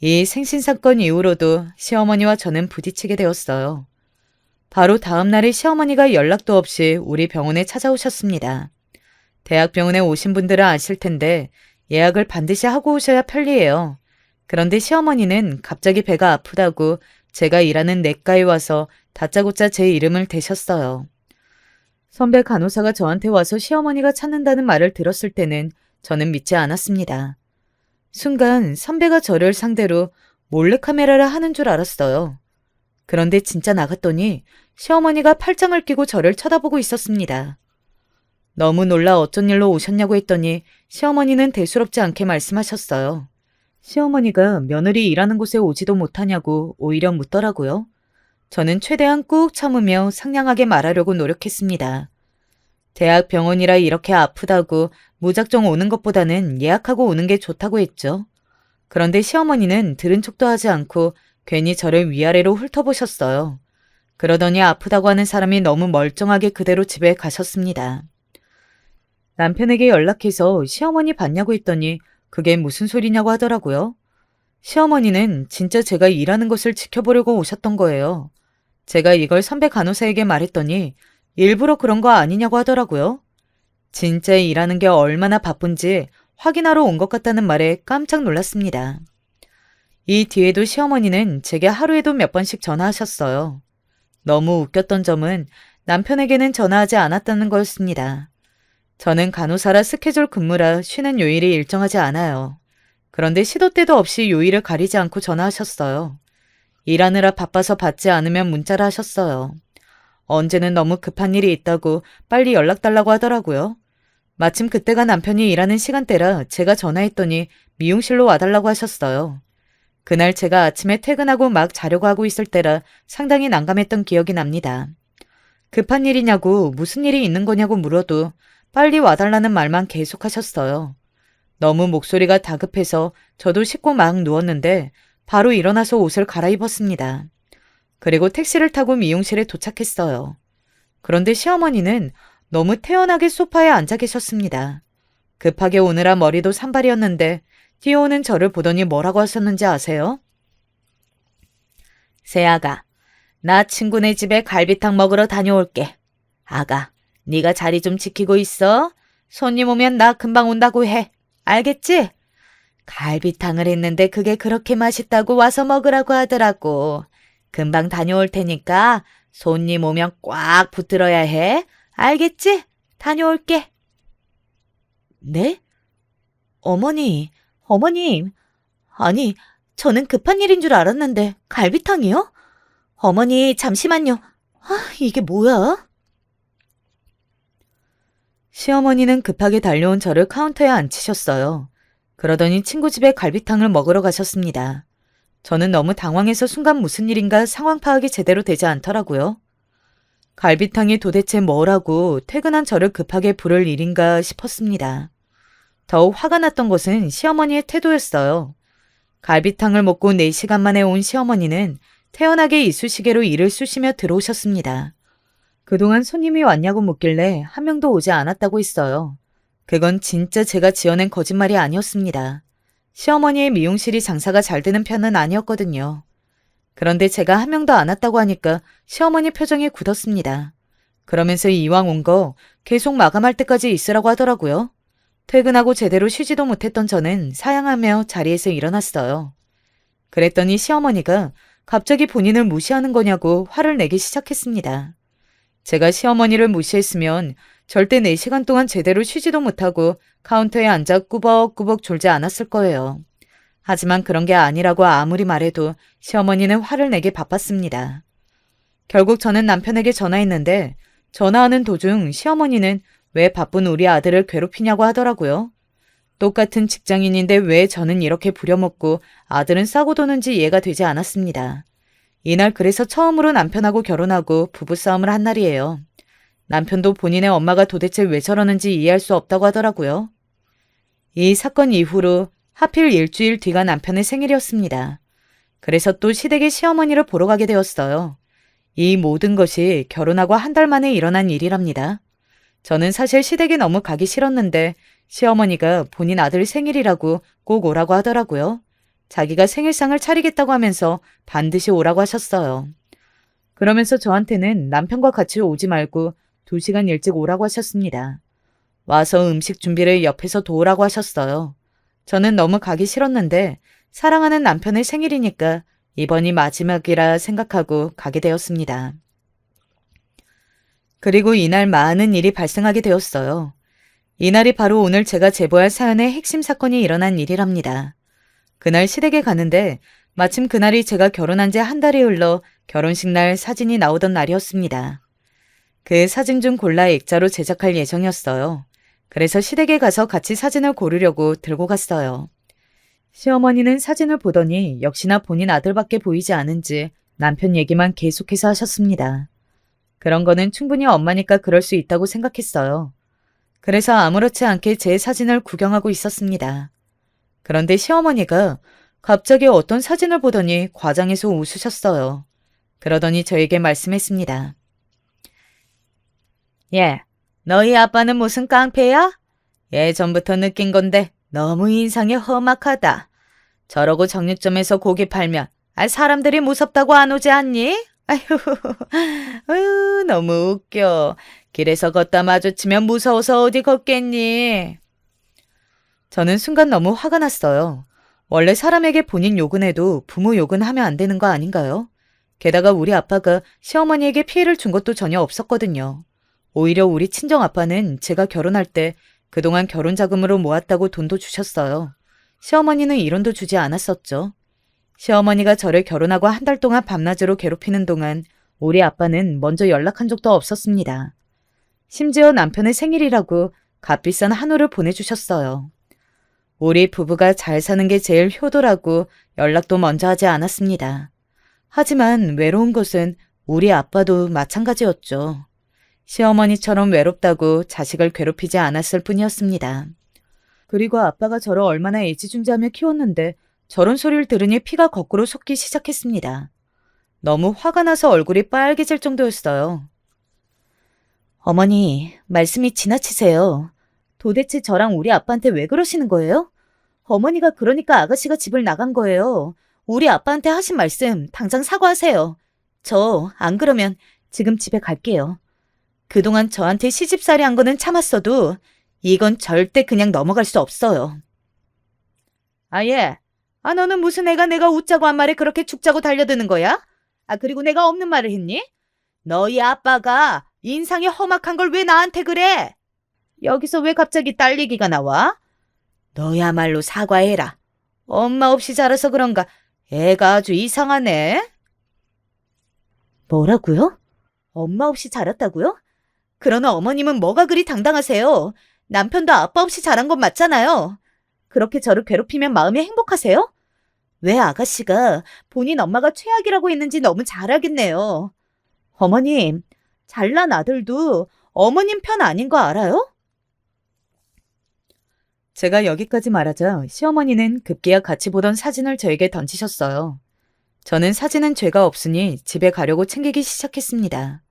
이 생신사건 이후로도 시어머니와 저는 부딪히게 되었어요. 바로 다음 날에 시어머니가 연락도 없이 우리 병원에 찾아오셨습니다. 대학병원에 오신 분들은 아실 텐데 예약을 반드시 하고 오셔야 편리해요. 그런데 시어머니는 갑자기 배가 아프다고 제가 일하는 내과에 와서 다짜고짜 제 이름을 대셨어요. 선배 간호사가 저한테 와서 시어머니가 찾는다는 말을 들었을 때는 저는 믿지 않았습니다. 순간 선배가 저를 상대로 몰래카메라를 하는 줄 알았어요. 그런데 진짜 나갔더니 시어머니가 팔짱을 끼고 저를 쳐다보고 있었습니다. 너무 놀라 어쩐 일로 오셨냐고 했더니 시어머니는 대수롭지 않게 말씀하셨어요. 시어머니가 며느리 일하는 곳에 오지도 못하냐고 오히려 묻더라고요. 저는 최대한 꾹 참으며 상냥하게 말하려고 노력했습니다. 대학병원이라 이렇게 아프다고 무작정 오는 것보다는 예약하고 오는 게 좋다고 했죠. 그런데 시어머니는 들은 척도 하지 않고 괜히 저를 위아래로 훑어보셨어요. 그러더니 아프다고 하는 사람이 너무 멀쩡하게 그대로 집에 가셨습니다. 남편에게 연락해서 시어머니 봤냐고 했더니 그게 무슨 소리냐고 하더라고요. 시어머니는 진짜 제가 일하는 것을 지켜보려고 오셨던 거예요. 제가 이걸 선배 간호사에게 말했더니 일부러 그런 거 아니냐고 하더라고요. 진짜 일하는 게 얼마나 바쁜지 확인하러 온 것 같다는 말에 깜짝 놀랐습니다. 이 뒤에도 시어머니는 제게 하루에도 몇 번씩 전화하셨어요. 너무 웃겼던 점은 남편에게는 전화하지 않았다는 거였습니다. 저는 간호사라 스케줄 근무라 쉬는 요일이 일정하지 않아요. 그런데 시도 때도 없이 요일을 가리지 않고 전화하셨어요. 일하느라 바빠서 받지 않으면 문자를 하셨어요. 언제는 너무 급한 일이 있다고 빨리 연락 달라고 하더라고요. 마침 그때가 남편이 일하는 시간대라 제가 전화했더니 미용실로 와달라고 하셨어요. 그날 제가 아침에 퇴근하고 막 자려고 하고 있을 때라 상당히 난감했던 기억이 납니다. 급한 일이냐고 무슨 일이 있는 거냐고 물어도 빨리 와달라는 말만 계속하셨어요. 너무 목소리가 다급해서 저도 씻고 막 누웠는데 바로 일어나서 옷을 갈아입었습니다. 그리고 택시를 타고 미용실에 도착했어요. 그런데 시어머니는 너무 태연하게 소파에 앉아 계셨습니다. 급하게 오느라 머리도 산발이었는데 뛰어오는 저를 보더니 뭐라고 하셨는지 아세요? 새아가, 나 친구네 집에 갈비탕 먹으러 다녀올게. 아가, 네가 자리 좀 지키고 있어. 손님 오면 나 금방 온다고 해. 알겠지? 갈비탕을 했는데 그게 그렇게 맛있다고 와서 먹으라고 하더라고. 금방 다녀올 테니까 손님 오면 꽉 붙들어야 해. 알겠지? 다녀올게. 네? 어머님, 아니, 저는 급한 일인 줄 알았는데 갈비탕이요? 어머니, 잠시만요. 이게 뭐야? 시어머니는 급하게 달려온 저를 카운터에 앉히셨어요. 그러더니 친구 집에 갈비탕을 먹으러 가셨습니다. 저는 너무 당황해서 순간 무슨 일인가 상황 파악이 제대로 되지 않더라고요. 갈비탕이 도대체 뭐라고 퇴근한 저를 급하게 부를 일인가 싶었습니다. 더욱 화가 났던 것은 시어머니의 태도였어요. 갈비탕을 먹고 4시간 만에 온 시어머니는 태연하게 이쑤시개로 이를 쑤시며 들어오셨습니다. 그동안 손님이 왔냐고 묻길래 한 명도 오지 않았다고 했어요. 그건 진짜 제가 지어낸 거짓말이 아니었습니다. 시어머니의 미용실이 장사가 잘 되는 편은 아니었거든요. 그런데 제가 한 명도 안 왔다고 하니까 시어머니 표정이 굳었습니다. 그러면서 이왕 온 거 계속 마감할 때까지 있으라고 하더라고요. 퇴근하고 제대로 쉬지도 못했던 저는 사양하며 자리에서 일어났어요. 그랬더니 시어머니가 갑자기 본인을 무시하는 거냐고 화를 내기 시작했습니다. 제가 시어머니를 무시했으면 절대 4시간 동안 제대로 쉬지도 못하고 카운터에 앉아 꾸벅꾸벅 졸지 않았을 거예요. 하지만 그런 게 아니라고 아무리 말해도 시어머니는 화를 내기 바빴습니다. 결국 저는 남편에게 전화했는데 전화하는 도중 시어머니는 왜 바쁜 우리 아들을 괴롭히냐고 하더라고요. 똑같은 직장인인데 왜 저는 이렇게 부려먹고 아들은 싸고 도는지 이해가 되지 않았습니다. 이날 그래서 처음으로 남편하고 결혼하고 부부싸움을 한 날이에요. 남편도 본인의 엄마가 도대체 왜 저러는지 이해할 수 없다고 하더라고요. 이 사건 이후로 하필 일주일 뒤가 남편의 생일이었습니다. 그래서 또 시댁의 시어머니를 보러 가게 되었어요. 이 모든 것이 결혼하고 한 달 만에 일어난 일이랍니다. 저는 사실 시댁에 너무 가기 싫었는데 시어머니가 본인 아들 생일이라고 꼭 오라고 하더라고요. 자기가 생일상을 차리겠다고 하면서 반드시 오라고 하셨어요. 그러면서 저한테는 남편과 같이 오지 말고 2시간 일찍 오라고 하셨습니다. 와서 음식 준비를 옆에서 도우라고 하셨어요. 저는 너무 가기 싫었는데 사랑하는 남편의 생일이니까 이번이 마지막이라 생각하고 가게 되었습니다. 그리고 이날 많은 일이 발생하게 되었어요. 이날이 바로 오늘 제가 제보할 사연의 핵심 사건이 일어난 일이랍니다. 그날 시댁에 가는데 마침 그날이 제가 결혼한 지 한 달이 흘러 결혼식 날 사진이 나오던 날이었습니다. 그 사진 중 골라 액자로 제작할 예정이었어요. 그래서 시댁에 가서 같이 사진을 고르려고 들고 갔어요. 시어머니는 사진을 보더니 역시나 본인 아들밖에 보이지 않은지 남편 얘기만 계속해서 하셨습니다. 그런 거는 충분히 엄마니까 그럴 수 있다고 생각했어요. 그래서 아무렇지 않게 제 사진을 구경하고 있었습니다. 그런데 시어머니가 갑자기 어떤 사진을 보더니 과장해서 웃으셨어요. 그러더니 저에게 말씀했습니다. 예, 너희 아빠는 무슨 깡패야? 예전부터 느낀 건데 너무 인상이 험악하다. 저러고 정육점에서 고기 팔면 사람들이 무섭다고 안 오지 않니? 아휴, 너무 웃겨. 길에서 걷다 마주치면 무서워서 어디 걷겠니? 저는 순간 너무 화가 났어요. 원래 사람에게 본인 욕은 해도 부모 욕은 하면 안 되는 거 아닌가요? 게다가 우리 아빠가 시어머니에게 피해를 준 것도 전혀 없었거든요. 오히려 우리 친정아빠는 제가 결혼할 때 그동안 결혼 자금으로 모았다고 돈도 주셨어요. 시어머니는 1원도 주지 않았었죠. 시어머니가 저를 결혼하고 한 달 동안 밤낮으로 괴롭히는 동안 우리 아빠는 먼저 연락한 적도 없었습니다. 심지어 남편의 생일이라고 값비싼 한우를 보내주셨어요. 우리 부부가 잘 사는 게 제일 효도라고 연락도 먼저 하지 않았습니다. 하지만 외로운 것은 우리 아빠도 마찬가지였죠. 시어머니처럼 외롭다고 자식을 괴롭히지 않았을 뿐이었습니다. 그리고 아빠가 저를 얼마나 애지중지하며 키웠는데 저런 소리를 들으니 피가 거꾸로 솟기 시작했습니다. 너무 화가 나서 얼굴이 빨개질 정도였어요. 어머니, 말씀이 지나치세요. 도대체 저랑 우리 아빠한테 왜 그러시는 거예요? 어머니가 그러니까 아가씨가 집을 나간 거예요. 우리 아빠한테 하신 말씀 당장 사과하세요. 저 안 그러면 지금 집에 갈게요. 그동안 저한테 시집살이 한 거는 참았어도 이건 절대 그냥 넘어갈 수 없어요. 예. 너는 무슨 애가 내가 웃자고 한 말에 그렇게 죽자고 달려드는 거야? 그리고 내가 없는 말을 했니? 너희 아빠가 인상이 험악한 걸 왜 나한테 그래? 여기서 왜 갑자기 딸 얘기가 나와? 너야말로 사과해라. 엄마 없이 자라서 그런가 애가 아주 이상하네. 뭐라고요? 엄마 없이 자랐다고요? 그러나 어머님은 뭐가 그리 당당하세요? 남편도 아빠 없이 자란 건 맞잖아요. 그렇게 저를 괴롭히면 마음이 행복하세요? 왜 아가씨가 본인 엄마가 최악이라고 했는지 너무 잘 알겠네요. 어머님, 잘난 아들도 어머님 편 아닌 거 알아요? 제가 여기까지 말하자 시어머니는 급기야 같이 보던 사진을 저에게 던지셨어요. 저는 사진은 죄가 없으니 집에 가려고 챙기기 시작했습니다.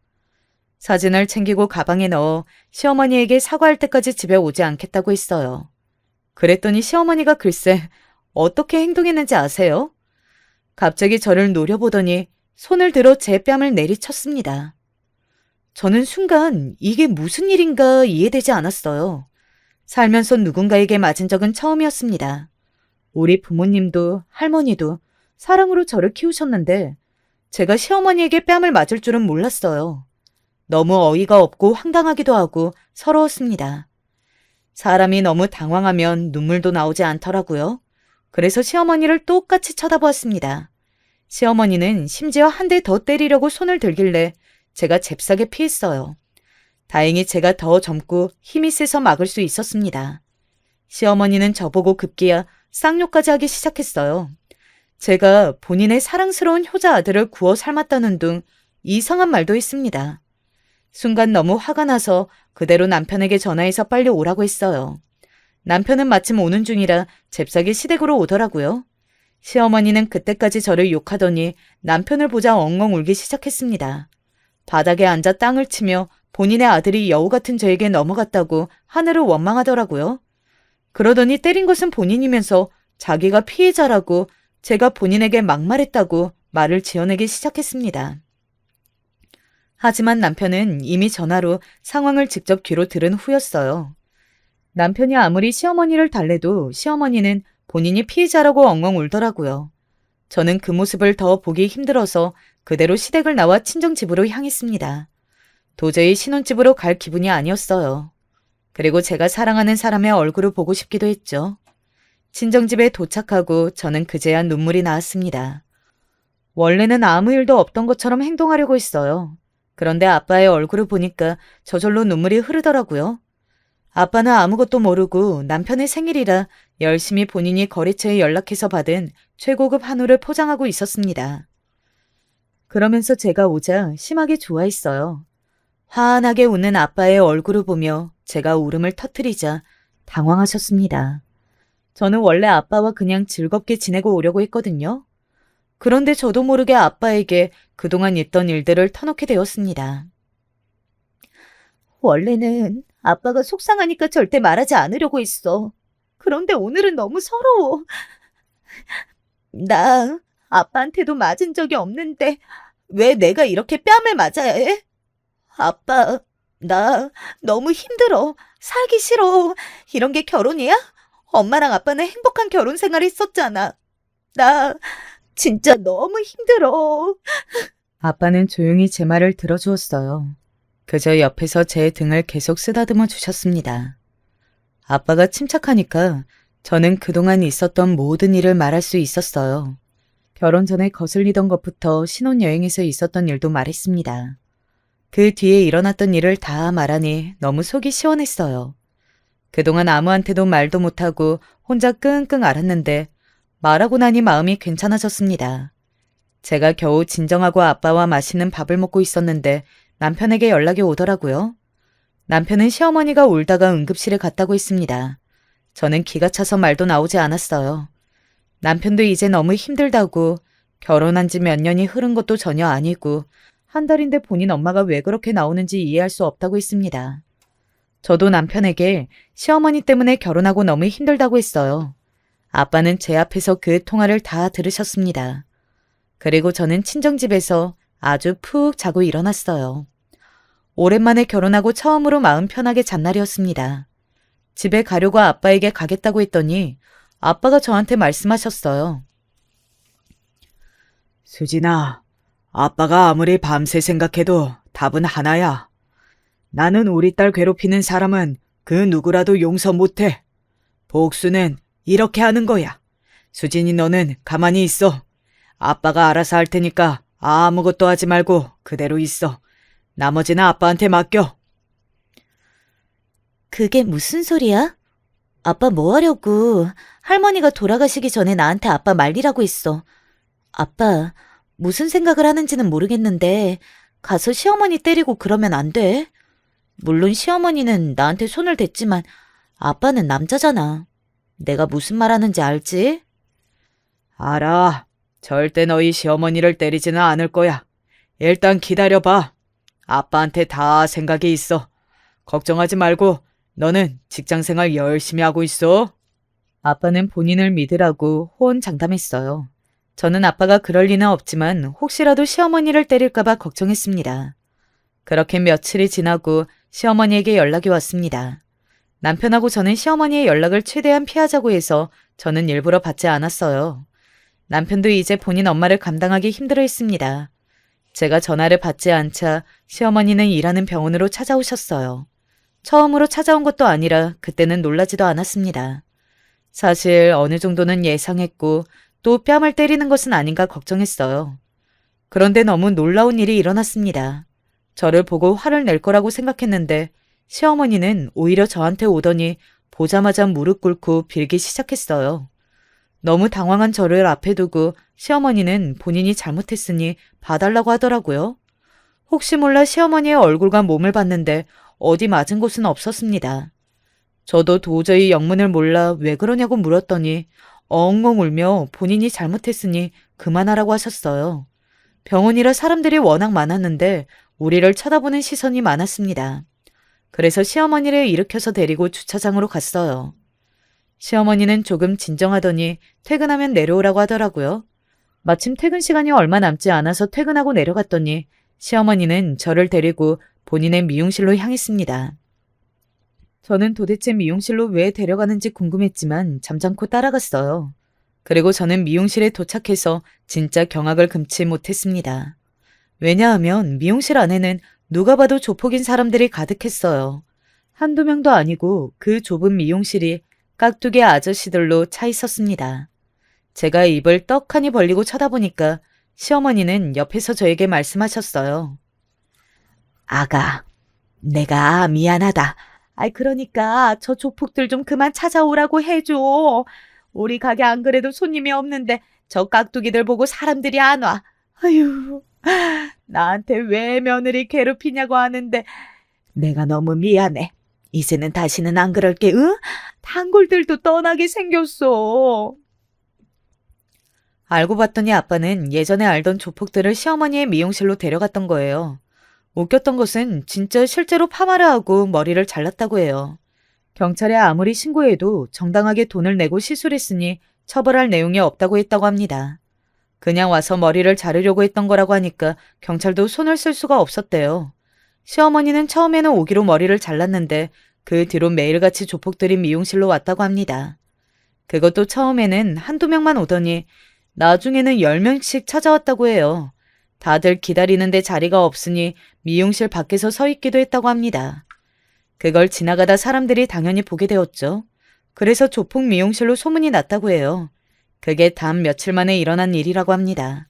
사진을 챙기고 가방에 넣어 시어머니에게 사과할 때까지 집에 오지 않겠다고 했어요. 그랬더니 시어머니가 글쎄 어떻게 행동했는지 아세요? 갑자기 저를 노려보더니 손을 들어 제 뺨을 내리쳤습니다. 저는 순간 이게 무슨 일인가 이해되지 않았어요. 살면서 누군가에게 맞은 적은 처음이었습니다. 우리 부모님도 할머니도 사랑으로 저를 키우셨는데 제가 시어머니에게 뺨을 맞을 줄은 몰랐어요. 너무 어이가 없고 황당하기도 하고 서러웠습니다. 사람이 너무 당황하면 눈물도 나오지 않더라고요. 그래서 시어머니를 똑같이 쳐다보았습니다. 시어머니는 심지어 한 대 더 때리려고 손을 들길래 제가 잽싸게 피했어요. 다행히 제가 더 젊고 힘이 세서 막을 수 있었습니다. 시어머니는 저보고 급기야 쌍욕까지 하기 시작했어요. 제가 본인의 사랑스러운 효자 아들을 구워 삶았다는 둥 이상한 말도 했습니다. 순간 너무 화가 나서 그대로 남편에게 전화해서 빨리 오라고 했어요. 남편은 마침 오는 중이라 잽싸게 시댁으로 오더라고요. 시어머니는 그때까지 저를 욕하더니 남편을 보자 엉엉 울기 시작했습니다. 바닥에 앉아 땅을 치며 본인의 아들이 여우 같은 저에게 넘어갔다고 하늘을 원망하더라고요. 그러더니 때린 것은 본인이면서 자기가 피해자라고 제가 본인에게 막말했다고 말을 지어내기 시작했습니다. 하지만 남편은 이미 전화로 상황을 직접 귀로 들은 후였어요. 남편이 아무리 시어머니를 달래도 시어머니는 본인이 피해자라고 엉엉 울더라고요. 저는 그 모습을 더 보기 힘들어서 그대로 시댁을 나와 친정집으로 향했습니다. 도저히 신혼집으로 갈 기분이 아니었어요. 그리고 제가 사랑하는 사람의 얼굴을 보고 싶기도 했죠. 친정집에 도착하고 저는 그제야 눈물이 나왔습니다. 원래는 아무 일도 없던 것처럼 행동하려고 했어요. 그런데 아빠의 얼굴을 보니까 저절로 눈물이 흐르더라고요. 아빠는 아무것도 모르고 남편의 생일이라 열심히 본인이 거래처에 연락해서 받은 최고급 한우를 포장하고 있었습니다. 그러면서 제가 오자 심하게 좋아했어요. 환하게 웃는 아빠의 얼굴을 보며 제가 울음을 터뜨리자 당황하셨습니다. 저는 원래 아빠와 그냥 즐겁게 지내고 오려고 했거든요. 그런데 저도 모르게 아빠에게 그동안 있던 일들을 터놓게 되었습니다. 원래는 아빠가 속상하니까 절대 말하지 않으려고 했어. 그런데 오늘은 너무 서러워. 나 아빠한테도 맞은 적이 없는데 왜 내가 이렇게 뺨을 맞아야 해? 아빠, 나 너무 힘들어. 살기 싫어. 이런 게 결혼이야? 엄마랑 아빠는 행복한 결혼 생활 했었잖아. 나 진짜 너무 힘들어. 아빠는 조용히 제 말을 들어주었어요. 그저 옆에서 제 등을 계속 쓰다듬어 주셨습니다. 아빠가 침착하니까 저는 그동안 있었던 모든 일을 말할 수 있었어요. 결혼 전에 거슬리던 것부터 신혼여행에서 있었던 일도 말했습니다. 그 뒤에 일어났던 일을 다 말하니 너무 속이 시원했어요. 그동안 아무한테도 말도 못하고 혼자 끙끙 앓았는데 말하고 나니 마음이 괜찮아졌습니다. 제가 겨우 진정하고 아빠와 맛있는 밥을 먹고 있었는데 남편에게 연락이 오더라고요. 남편은 시어머니가 울다가 응급실에 갔다고 했습니다. 저는 기가 차서 말도 나오지 않았어요. 남편도 이제 너무 힘들다고 결혼한 지 몇 년이 흐른 것도 전혀 아니고 한 달인데 본인 엄마가 왜 그렇게 나오는지 이해할 수 없다고 했습니다. 저도 남편에게 시어머니 때문에 결혼하고 너무 힘들다고 했어요. 아빠는 제 앞에서 그 통화를 다 들으셨습니다. 그리고 저는 친정집에서 아주 푹 자고 일어났어요. 오랜만에 결혼하고 처음으로 마음 편하게 잔 날이었습니다. 집에 가려고 아빠에게 가겠다고 했더니 아빠가 저한테 말씀하셨어요. 수진아, 아빠가 아무리 밤새 생각해도 답은 하나야. 나는 우리 딸 괴롭히는 사람은 그 누구라도 용서 못해. 복수는 이렇게 하는 거야. 수진이 너는 가만히 있어. 아빠가 알아서 할 테니까 아무것도 하지 말고 그대로 있어. 나머지는 아빠한테 맡겨. 그게 무슨 소리야? 아빠 뭐 하려고? 할머니가 돌아가시기 전에 나한테 아빠 말리라고 했어. 아빠, 무슨 생각을 하는지는 모르겠는데 가서 시어머니 때리고 그러면 안 돼. 물론 시어머니는 나한테 손을 댔지만 아빠는 남자잖아. 내가 무슨 말 하는지 알지? 알아. 절대 너희 시어머니를 때리지는 않을 거야. 일단 기다려봐. 아빠한테 다 생각이 있어. 걱정하지 말고 너는 직장생활 열심히 하고 있어. 아빠는 본인을 믿으라고 호언장담했어요. 저는 아빠가 그럴 리는 없지만 혹시라도 시어머니를 때릴까봐 걱정했습니다. 그렇게 며칠이 지나고 시어머니에게 연락이 왔습니다. 남편하고 저는 시어머니의 연락을 최대한 피하자고 해서 저는 일부러 받지 않았어요. 남편도 이제 본인 엄마를 감당하기 힘들어했습니다. 제가 전화를 받지 않자 시어머니는 일하는 병원으로 찾아오셨어요. 처음으로 찾아온 것도 아니라 그때는 놀라지도 않았습니다. 사실 어느 정도는 예상했고 또 뺨을 때리는 것은 아닌가 걱정했어요. 그런데 너무 놀라운 일이 일어났습니다. 저를 보고 화를 낼 거라고 생각했는데 시어머니는 오히려 저한테 오더니 보자마자 무릎 꿇고 빌기 시작했어요. 너무 당황한 저를 앞에 두고 시어머니는 본인이 잘못했으니 봐달라고 하더라고요. 혹시 몰라 시어머니의 얼굴과 몸을 봤는데 어디 맞은 곳은 없었습니다. 저도 도저히 영문을 몰라 왜 그러냐고 물었더니 엉엉 울며 본인이 잘못했으니 그만하라고 하셨어요. 병원이라 사람들이 워낙 많았는데 우리를 쳐다보는 시선이 많았습니다. 그래서 시어머니를 일으켜서 데리고 주차장으로 갔어요. 시어머니는 조금 진정하더니 퇴근하면 내려오라고 하더라고요. 마침 퇴근 시간이 얼마 남지 않아서 퇴근하고 내려갔더니 시어머니는 저를 데리고 본인의 미용실로 향했습니다. 저는 도대체 미용실로 왜 데려가는지 궁금했지만 잠잠코 따라갔어요. 그리고 저는 미용실에 도착해서 진짜 경악을 금치 못했습니다. 왜냐하면 미용실 안에는 누가 봐도 조폭인 사람들이 가득했어요. 한두 명도 아니고 그 좁은 미용실이 깍두기 아저씨들로 차 있었습니다. 제가 입을 떡하니 벌리고 쳐다보니까 시어머니는 옆에서 저에게 말씀하셨어요. 아가, 내가 미안하다. 그러니까 저 조폭들 좀 그만 찾아오라고 해줘. 우리 가게 안 그래도 손님이 없는데 저 깍두기들 보고 사람들이 안 와. 아유, 나한테 왜 며느리 괴롭히냐고 하는데 내가 너무 미안해. 이제는 다시는 안 그럴게, 응? 단골들도 떠나게 생겼어. 알고 봤더니 아빠는 예전에 알던 조폭들을 시어머니의 미용실로 데려갔던 거예요. 웃겼던 것은 진짜 실제로 파마를 하고 머리를 잘랐다고 해요. 경찰에 아무리 신고해도 정당하게 돈을 내고 시술했으니 처벌할 내용이 없다고 했다고 합니다. 그냥 와서 머리를 자르려고 했던 거라고 하니까 경찰도 손을 쓸 수가 없었대요. 시어머니는 처음에는 오기로 머리를 잘랐는데 그 뒤로 매일같이 조폭들이 미용실로 왔다고 합니다. 그것도 처음에는 한두 명만 오더니 나중에는 10명씩 찾아왔다고 해요. 다들 기다리는데 자리가 없으니 미용실 밖에서 서 있기도 했다고 합니다. 그걸 지나가다 사람들이 당연히 보게 되었죠. 그래서 조폭 미용실로 소문이 났다고 해요. 그게 단 며칠 만에 일어난 일이라고 합니다.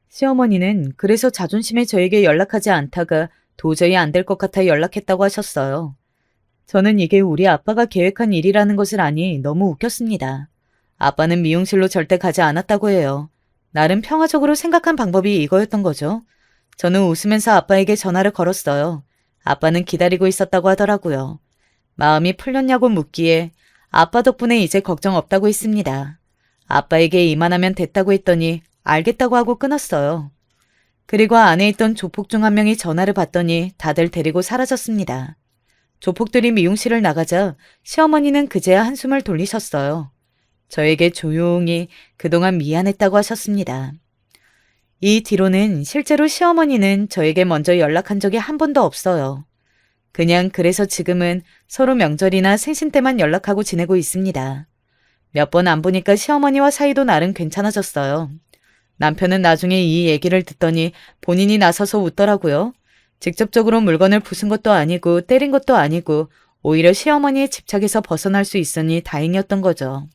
시어머니는 그래서 자존심에 저에게 연락하지 않다가 도저히 안 될 것 같아 연락했다고 하셨어요. 저는 이게 우리 아빠가 계획한 일이라는 것을 아니 너무 웃겼습니다. 아빠는 미용실로 절대 가지 않았다고 해요. 나름 평화적으로 생각한 방법이 이거였던 거죠. 저는 웃으면서 아빠에게 전화를 걸었어요. 아빠는 기다리고 있었다고 하더라고요. 마음이 풀렸냐고 묻기에 아빠 덕분에 이제 걱정 없다고 했습니다. 아빠에게 이만하면 됐다고 했더니 알겠다고 하고 끊었어요. 그리고 안에 있던 조폭 중 한 명이 전화를 받더니 다들 데리고 사라졌습니다. 조폭들이 미용실을 나가자 시어머니는 그제야 한숨을 돌리셨어요. 저에게 조용히 그동안 미안했다고 하셨습니다. 이 뒤로는 실제로 시어머니는 저에게 먼저 연락한 적이 한 번도 없어요. 그냥 그래서 지금은 서로 명절이나 생신 때만 연락하고 지내고 있습니다. 몇 번 안 보니까 시어머니와 사이도 나름 괜찮아졌어요. 남편은 나중에 이 얘기를 듣더니 본인이 나서서 웃더라고요. 직접적으로 물건을 부순 것도 아니고 때린 것도 아니고 오히려 시어머니의 집착에서 벗어날 수 있으니 다행이었던 거죠.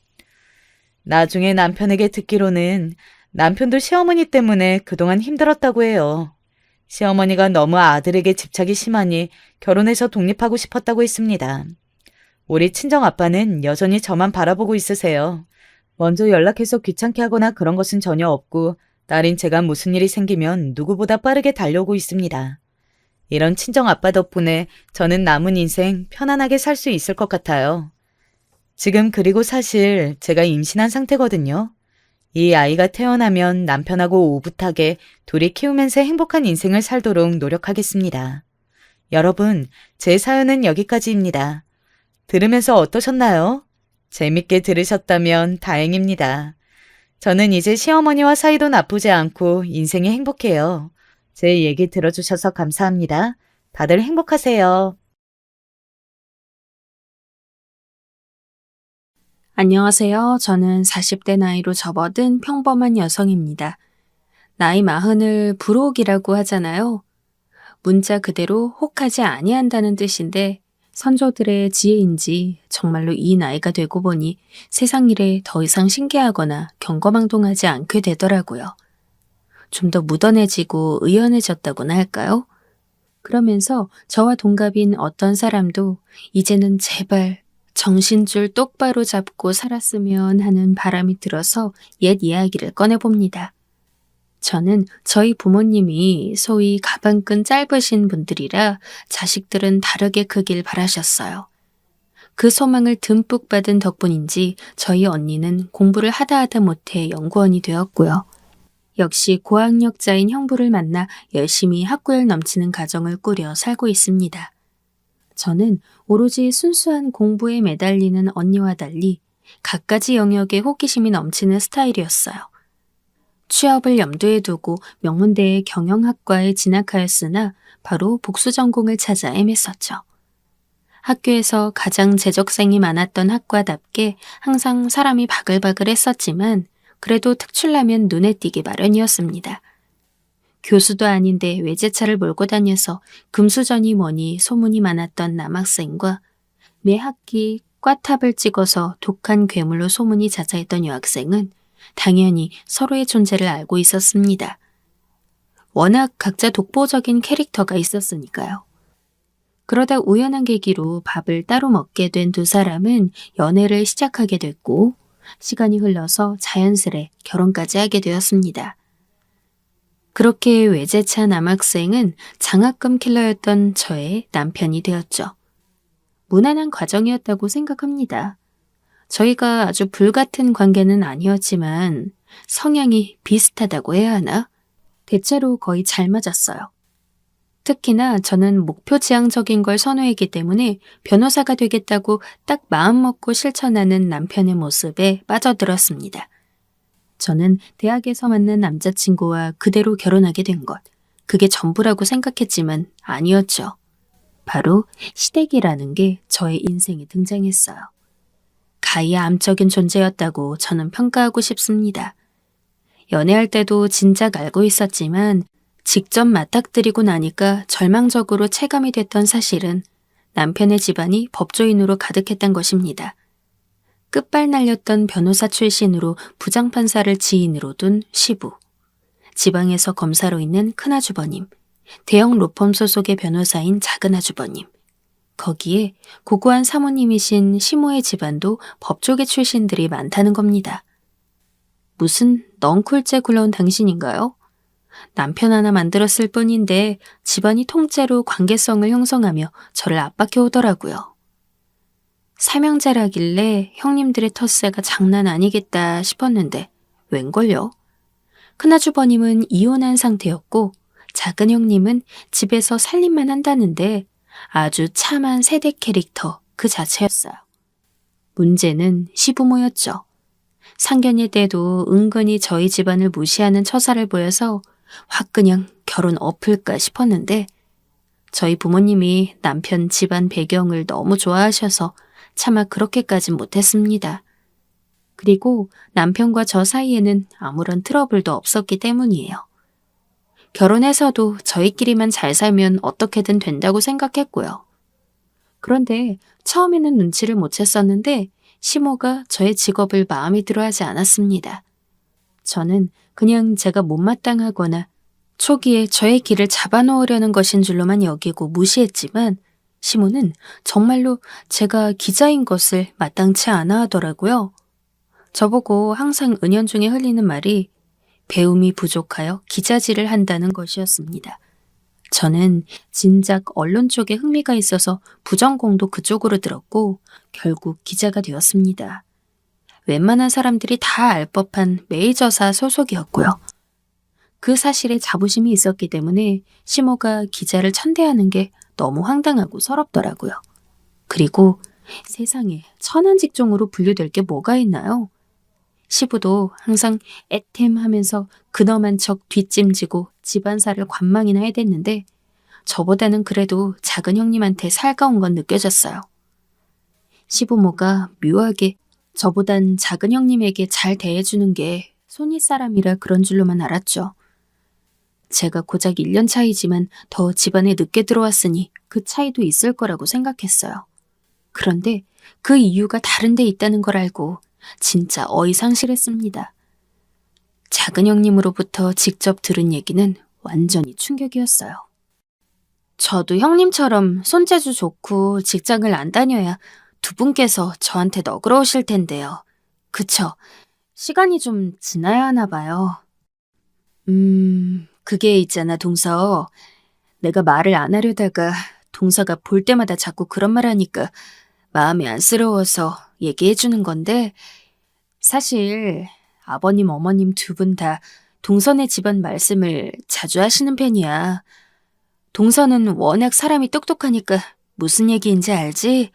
나중에 남편에게 듣기로는 남편도 시어머니 때문에 그동안 힘들었다고 해요. 시어머니가 너무 아들에게 집착이 심하니 결혼해서 독립하고 싶었다고 했습니다. 우리 친정아빠는 여전히 저만 바라보고 있으세요. 먼저 연락해서 귀찮게 하거나 그런 것은 전혀 없고 딸인 제가 무슨 일이 생기면 누구보다 빠르게 달려오고 있습니다. 이런 친정아빠 덕분에 저는 남은 인생 편안하게 살 수 있을 것 같아요. 지금 그리고 사실 제가 임신한 상태거든요. 이 아이가 태어나면 남편하고 오붓하게 둘이 키우면서 행복한 인생을 살도록 노력하겠습니다. 여러분, 제 사연은 여기까지입니다. 들으면서 어떠셨나요? 재밌게 들으셨다면 다행입니다. 저는 이제 시어머니와 사이도 나쁘지 않고 인생이 행복해요. 제 얘기 들어주셔서 감사합니다. 다들 행복하세요. 안녕하세요. 저는 40대 나이로 접어든 평범한 여성입니다. 나이 40을 불혹이라고 하잖아요. 문자 그대로 혹하지 아니한다는 뜻인데 선조들의 지혜인지 정말로 이 나이가 되고 보니 세상 일에 더 이상 신기하거나 경거망동하지 않게 되더라고요. 좀 더 무던해지고 의연해졌다고나 할까요? 그러면서 저와 동갑인 어떤 사람도 이제는 제발 정신줄 똑바로 잡고 살았으면 하는 바람이 들어서 옛 이야기를 꺼내봅니다. 저는 저희 부모님이 소위 가방끈 짧으신 분들이라 자식들은 다르게 크길 바라셨어요. 그 소망을 듬뿍 받은 덕분인지 저희 언니는 공부를 하다 못해 연구원이 되었고요. 역시 고학력자인 형부를 만나 열심히 학구열 넘치는 가정을 꾸려 살고 있습니다. 저는 오로지 순수한 공부에 매달리는 언니와 달리 갖가지 영역에 호기심이 넘치는 스타일이었어요. 취업을 염두에 두고 명문대의 경영학과에 진학하였으나 바로 복수 전공을 찾아 헤맸었죠. 학교에서 가장 재적생이 많았던 학과답게 항상 사람이 바글바글 했었지만 그래도 특출나면 눈에 띄기 마련이었습니다. 교수도 아닌데 외제차를 몰고 다녀서 금수저니 뭐니 소문이 많았던 남학생과 매 학기 꽈탑을 찍어서 독한 괴물로 소문이 자자했던 여학생은 당연히 서로의 존재를 알고 있었습니다. 워낙 각자 독보적인 캐릭터가 있었으니까요. 그러다 우연한 계기로 밥을 따로 먹게 된 두 사람은 연애를 시작하게 됐고 시간이 흘러서 자연스레 결혼까지 하게 되었습니다. 그렇게 외제차 남학생은 장학금 킬러였던 저의 남편이 되었죠. 무난한 과정이었다고 생각합니다. 저희가 아주 불같은 관계는 아니었지만 성향이 비슷하다고 해야 하나? 대체로 거의 잘 맞았어요. 특히나 저는 목표지향적인 걸 선호했기 때문에 변호사가 되겠다고 딱 마음먹고 실천하는 남편의 모습에 빠져들었습니다. 저는 대학에서 만난 남자친구와 그대로 결혼하게 된 것, 그게 전부라고 생각했지만 아니었죠. 바로 시댁이라는 게 저의 인생에 등장했어요. 가히 암적인 존재였다고 저는 평가하고 싶습니다. 연애할 때도 진작 알고 있었지만 직접 맞닥뜨리고 나니까 절망적으로 체감이 됐던 사실은 남편의 집안이 법조인으로 가득했던 것입니다. 끝발 날렸던 변호사 출신으로 부장판사를 지인으로 둔 시부, 지방에서 검사로 있는 큰아주버님, 대형 로펌 소속의 변호사인 작은아주버님, 거기에 고고한 사모님이신 시모의 집안도 법조계 출신들이 많다는 겁니다. 무슨 넝쿨째 굴러온 당신인가요? 남편 하나 만들었을 뿐인데 집안이 통째로 관계성을 형성하며 저를 압박해 오더라고요. 삼형제라길래 형님들의 텃세가 장난 아니겠다 싶었는데 웬걸요? 큰아주버님은 이혼한 상태였고 작은 형님은 집에서 살림만 한다는데 아주 참한 세대 캐릭터 그 자체였어요. 문제는 시부모였죠. 상견례 때도 은근히 저희 집안을 무시하는 처사를 보여서 확 그냥 결혼 엎을까 싶었는데 저희 부모님이 남편 집안 배경을 너무 좋아하셔서 차마 그렇게까진 못했습니다. 그리고 남편과 저 사이에는 아무런 트러블도 없었기 때문이에요. 결혼해서도 저희끼리만 잘 살면 어떻게든 된다고 생각했고요. 그런데 처음에는 눈치를 못 챘었는데 시모가 저의 직업을 마음에 들어하지 않았습니다. 저는 그냥 제가 못마땅하거나 초기에 저의 길을 잡아놓으려는 것인 줄로만 여기고 무시했지만 시모는 정말로 제가 기자인 것을 마땅치 않아 하더라고요. 저보고 항상 은연중에 흘리는 말이 배움이 부족하여 기자질을 한다는 것이었습니다. 저는 진작 언론 쪽에 흥미가 있어서 부전공도 그쪽으로 들었고 결국 기자가 되었습니다. 웬만한 사람들이 다 알 법한 메이저사 소속이었고요. 그 사실에 자부심이 있었기 때문에 시모가 기자를 천대하는 게 너무 황당하고 서럽더라고요. 그리고 세상에 천한 직종으로 분류될 게 뭐가 있나요? 시부도 항상 애템하면서 근엄한 척 뒷짐지고 집안사를 관망이나 해댔는데 저보다는 그래도 작은 형님한테 살가운 건 느껴졌어요. 시부모가 묘하게 저보단 작은 형님에게 잘 대해주는 게 손윗 사람이라 그런 줄로만 알았죠. 제가 고작 1년 차이지만 더 집안에 늦게 들어왔으니 그 차이도 있을 거라고 생각했어요. 그런데 그 이유가 다른 데 있다는 걸 알고 진짜 어이상실했습니다. 작은 형님으로부터 직접 들은 얘기는 완전히 충격이었어요. 저도 형님처럼 손재주 좋고 직장을 안 다녀야 두 분께서 저한테 너그러우실 텐데요. 그쵸? 시간이 좀 지나야 하나 봐요. 그게 있잖아, 동서. 내가 말을 안 하려다가 동서가 볼 때마다 자꾸 그런 말 하니까 마음이 안쓰러워서 얘기해 주는 건데, 사실 아버님, 어머님 두 분 다 동서네 집안 말씀을 자주 하시는 편이야. 동서는 워낙 사람이 똑똑하니까 무슨 얘기인지 알지?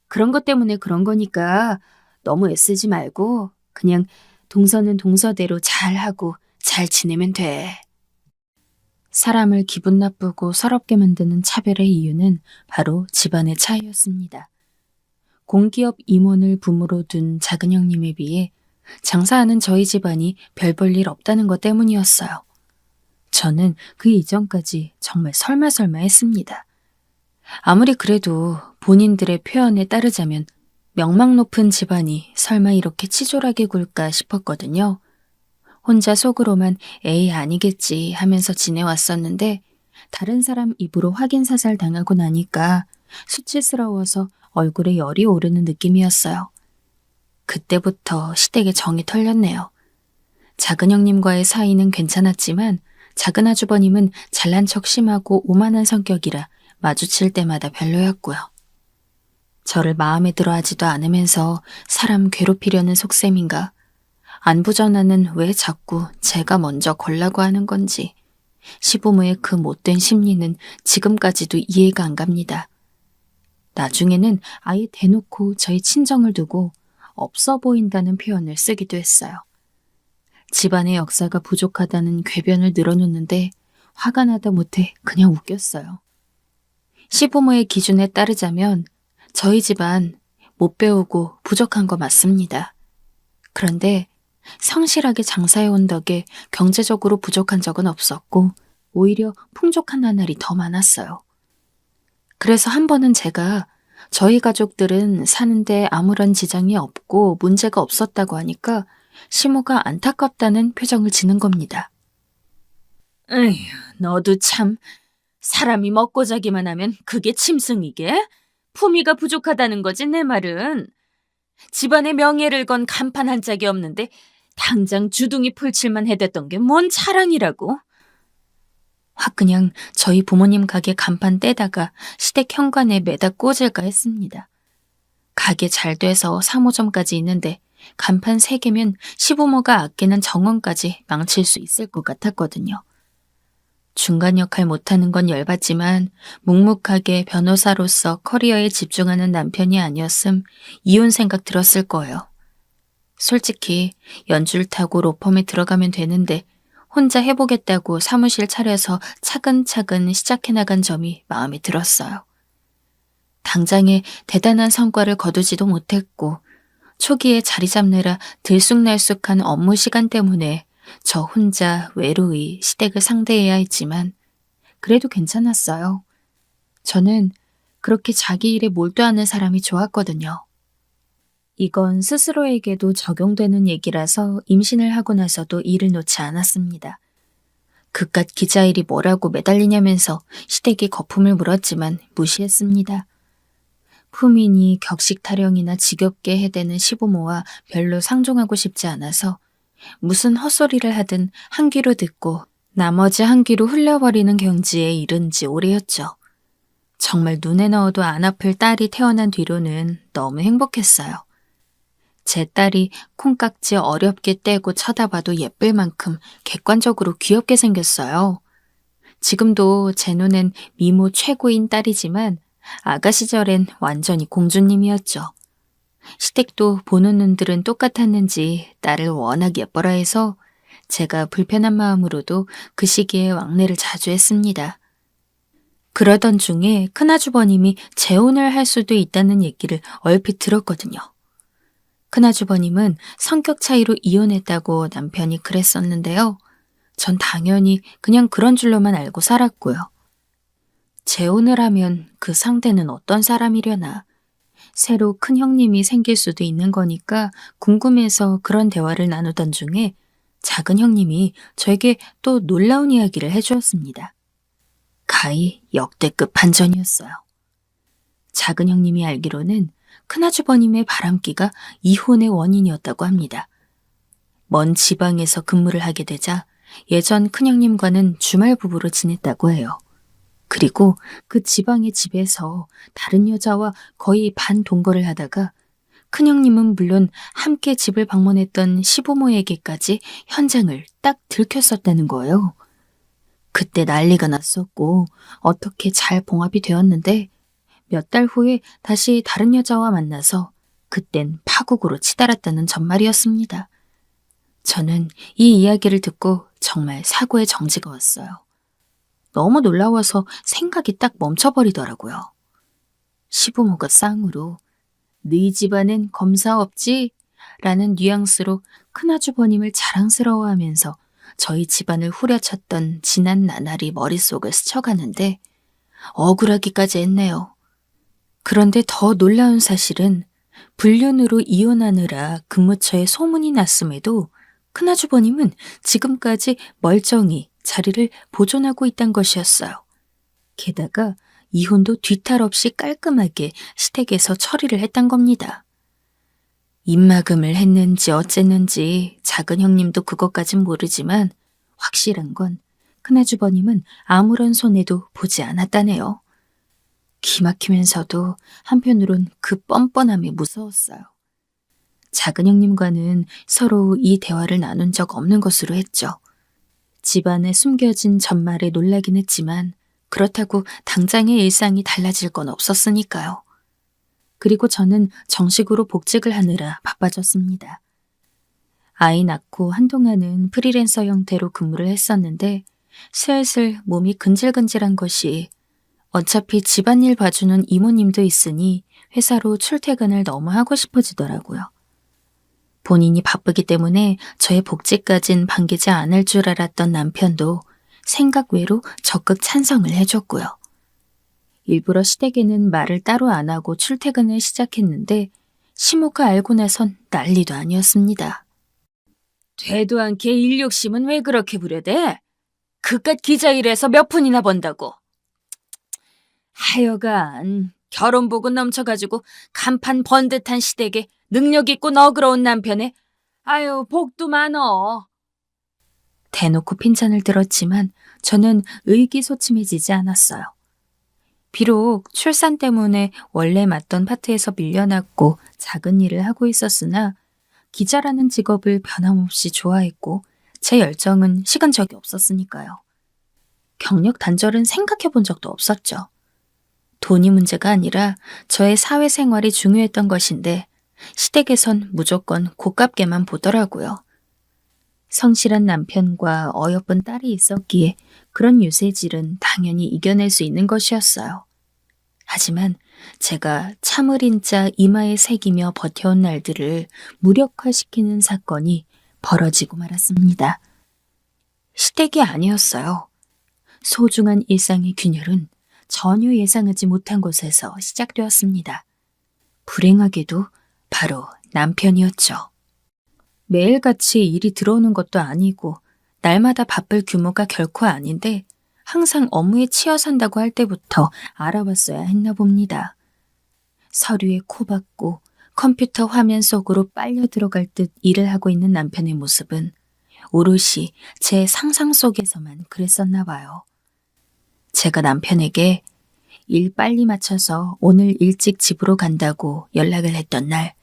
그런 것 때문에 그런 거니까 너무 애쓰지 말고 그냥 동서는 동서대로 잘하고 잘 지내면 돼. 사람을 기분 나쁘고 서럽게 만드는 차별의 이유는 바로 집안의 차이였습니다. 공기업 임원을 부모로 둔 작은 형님에 비해 장사하는 저희 집안이 별 볼 일 없다는 것 때문이었어요. 저는 그 이전까지 정말 설마 했습니다. 아무리 그래도 본인들의 표현에 따르자면 명망 높은 집안이 설마 이렇게 치졸하게 굴까 싶었거든요. 혼자 속으로만 에이 아니겠지 하면서 지내왔었는데 다른 사람 입으로 확인 사살 당하고 나니까 수치스러워서 얼굴에 열이 오르는 느낌이었어요. 그때부터 시댁의 정이 털렸네요. 작은 형님과의 사이는 괜찮았지만 작은 아주버님은 잘난 척 심하고 오만한 성격이라 마주칠 때마다 별로였고요. 저를 마음에 들어 하지도 않으면서 사람 괴롭히려는 속셈인가? 안부 전화는 왜 자꾸 제가 먼저 걸라고 하는 건지 시부모의 그 못된 심리는 지금까지도 이해가 안 갑니다. 나중에는 아예 대놓고 저희 친정을 두고 없어 보인다는 표현을 쓰기도 했어요. 집안의 역사가 부족하다는 궤변을 늘어놓는데 화가 나다 못해 그냥 웃겼어요. 시부모의 기준에 따르자면 저희 집안 못 배우고 부족한 거 맞습니다. 그런데 성실하게 장사해온 덕에 경제적으로 부족한 적은 없었고 오히려 풍족한 나날이 더 많았어요. 그래서 한 번은 제가 저희 가족들은 사는데 아무런 지장이 없고 문제가 없었다고 하니까 시모가 안타깝다는 표정을 지는 겁니다. 에휴, 너도 참 사람이 먹고 자기만 하면 그게 짐승이게? 품위가 부족하다는 거지 내 말은. 집안의 명예를 건 간판 한 짝이 없는데 당장 주둥이 풀칠만 해댔던 게 뭔 자랑이라고. 확 그냥 저희 부모님 가게 간판 떼다가 시댁 현관에 매다 꽂을까 했습니다. 가게 잘 돼서 3호점까지 있는데 간판 3개면 시부모가 아끼는 정원까지 망칠 수 있을 것 같았거든요. 중간 역할 못하는 건 열받지만 묵묵하게 변호사로서 커리어에 집중하는 남편이 아니었음 이혼 생각 들었을 거예요. 솔직히 연줄 타고 로펌에 들어가면 되는데 혼자 해보겠다고 사무실 차려서 차근차근 시작해 나간 점이 마음에 들었어요. 당장에 대단한 성과를 거두지도 못했고 초기에 자리 잡느라 들쑥날쑥한 업무 시간 때문에 저 혼자 외로이 시댁을 상대해야 했지만 그래도 괜찮았어요. 저는 그렇게 자기 일에 몰두하는 사람이 좋았거든요. 이건 스스로에게도 적용되는 얘기라서 임신을 하고 나서도 일을 놓지 않았습니다. 그깟 기자일이 뭐라고 매달리냐면서 시댁이 거품을 물었지만 무시했습니다. 품위니 격식 타령이나 지겹게 해대는 시부모와 별로 상종하고 싶지 않아서 무슨 헛소리를 하든 한 귀로 듣고 나머지 한 귀로 흘려버리는 경지에 이른 지 오래였죠. 정말 눈에 넣어도 안 아플 딸이 태어난 뒤로는 너무 행복했어요. 제 딸이 콩깍지 어렵게 떼고 쳐다봐도 예쁠 만큼 객관적으로 귀엽게 생겼어요. 지금도 제 눈엔 미모 최고인 딸이지만 아가 시절엔 완전히 공주님이었죠. 시댁도 보는 눈들은 똑같았는지 딸을 워낙 예뻐라 해서 제가 불편한 마음으로도 그 시기에 왕래를 자주 했습니다. 그러던 중에 큰아주버님이 재혼을 할 수도 있다는 얘기를 얼핏 들었거든요. 큰아주버님은 성격 차이로 이혼했다고 남편이 그랬었는데요. 전 당연히 그냥 그런 줄로만 알고 살았고요. 재혼을 하면 그 상대는 어떤 사람이려나. 새로 큰 형님이 생길 수도 있는 거니까 궁금해서 그런 대화를 나누던 중에 작은 형님이 저에게 또 놀라운 이야기를 해주었습니다. 가히 역대급 반전이었어요. 작은 형님이 알기로는 큰아주버님의 바람기가 이혼의 원인이었다고 합니다. 먼 지방에서 근무를 하게 되자 예전 큰형님과는 주말 부부로 지냈다고 해요. 그리고 그 지방의 집에서 다른 여자와 거의 반동거를 하다가 큰형님은 물론 함께 집을 방문했던 시부모에게까지 현장을 딱 들켰었다는 거예요. 그때 난리가 났었고 어떻게 잘 봉합이 되었는데 몇 달 후에 다시 다른 여자와 만나서 그땐 파국으로 치달았다는 전말이었습니다. 저는 이 이야기를 듣고 정말 사고의 정지가 왔어요. 너무 놀라워서 생각이 딱 멈춰버리더라고요. 시부모가 쌍으로 "너희 집안엔 검사 없지?" 라는 뉘앙스로 큰아주버님을 자랑스러워하면서 저희 집안을 후려쳤던 지난 나날이 머릿속을 스쳐가는데 억울하기까지 했네요. 그런데 더 놀라운 사실은 불륜으로 이혼하느라 근무처에 소문이 났음에도 큰아주버님은 지금까지 멀쩡히 자리를 보존하고 있단 것이었어요. 게다가 이혼도 뒤탈 없이 깔끔하게 시댁에서 처리를 했단 겁니다. 입막음을 했는지 어쨌는지 작은 형님도 그것까진 모르지만 확실한 건 큰아주버님은 아무런 손해도 보지 않았다네요. 기막히면서도 한편으론 그 뻔뻔함이 무서웠어요. 작은 형님과는 서로 이 대화를 나눈 적 없는 것으로 했죠. 집안에 숨겨진 전말에 놀라긴 했지만 그렇다고 당장의 일상이 달라질 건 없었으니까요. 그리고 저는 정식으로 복직을 하느라 바빠졌습니다. 아이 낳고 한동안은 프리랜서 형태로 근무를 했었는데 슬슬 몸이 근질근질한 것이 어차피 집안일 봐주는 이모님도 있으니 회사로 출퇴근을 너무 하고 싶어지더라고요. 본인이 바쁘기 때문에 저의 복직까진 반기지 않을 줄 알았던 남편도 생각 외로 적극 찬성을 해줬고요. 일부러 시댁에는 말을 따로 안 하고 출퇴근을 시작했는데 시모가 알고 나선 난리도 아니었습니다. 되도 않게 일 욕심은 왜 그렇게 부려대? 그깟 기자 일해서 몇 푼이나 번다고. 하여간 결혼복은 넘쳐가지고 간판 번 듯한 시댁에 능력 있고 너그러운 남편에 아유 복도 많어. 대놓고 핀잔을 들었지만 저는 의기소침해지지 않았어요. 비록 출산 때문에 원래 맡던 파트에서 밀려났고 작은 일을 하고 있었으나 기자라는 직업을 변함없이 좋아했고 제 열정은 식은 적이 없었으니까요. 경력 단절은 생각해 본 적도 없었죠. 돈이 문제가 아니라 저의 사회생활이 중요했던 것인데 시댁에선 무조건 고깝게만 보더라고요. 성실한 남편과 어여쁜 딸이 있었기에 그런 유세질은 당연히 이겨낼 수 있는 것이었어요. 하지만 제가 참을인 자 이마에 새기며 버텨온 날들을 무력화시키는 사건이 벌어지고 말았습니다. 시댁이 아니었어요. 소중한 일상의 균열은 전혀 예상하지 못한 곳에서 시작되었습니다. 불행하게도 바로 남편이었죠. 매일같이 일이 들어오는 것도 아니고 날마다 바쁠 규모가 결코 아닌데 항상 업무에 치여 산다고 할 때부터 알아봤어야 했나 봅니다. 서류에 코박고 컴퓨터 화면 속으로 빨려 들어갈 듯 일을 하고 있는 남편의 모습은 오롯이 제 상상 속에서만 그랬었나 봐요. 제가 남편에게 일 빨리 마쳐서 오늘 일찍 집으로 간다고 연락을 했던 날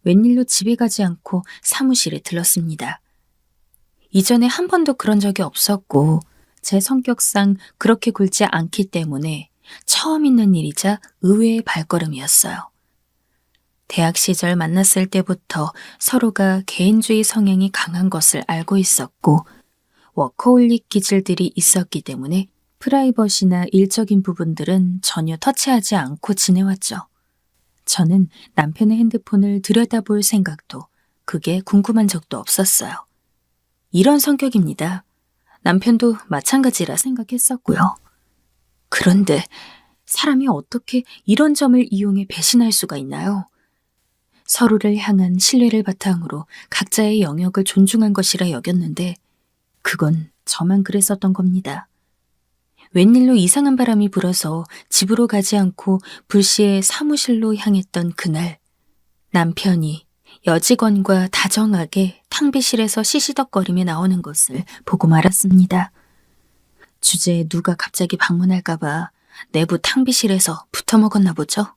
웬일로 집에 가지 않고 사무실에 들렀습니다. 이전에 한 번도 그런 적이 없었고 제 성격상 그렇게 굴지 않기 때문에 처음 있는 일이자 의외의 발걸음이었어요. 대학 시절 만났을 때부터 서로가 개인주의 성향이 강한 것을 알고 있었고 워커홀릭 기질들이 있었기 때문에 프라이버시나 일적인 부분들은 전혀 터치하지 않고 지내왔죠. 저는 남편의 핸드폰을 들여다볼 생각도 그게 궁금한 적도 없었어요. 이런 성격입니다. 남편도 마찬가지라 생각했었고요. 그런데 사람이 어떻게 이런 점을 이용해 배신할 수가 있나요? 서로를 향한 신뢰를 바탕으로 각자의 영역을 존중한 것이라 여겼는데 그건 저만 그랬었던 겁니다. 웬일로 이상한 바람이 불어서 집으로 가지 않고 불시에 사무실로 향했던 그날 남편이 여직원과 다정하게 탕비실에서 시시덕거리며 나오는 것을 보고 말았습니다. 주제에 누가 갑자기 방문할까봐 내부 탕비실에서 붙어먹었나 보죠.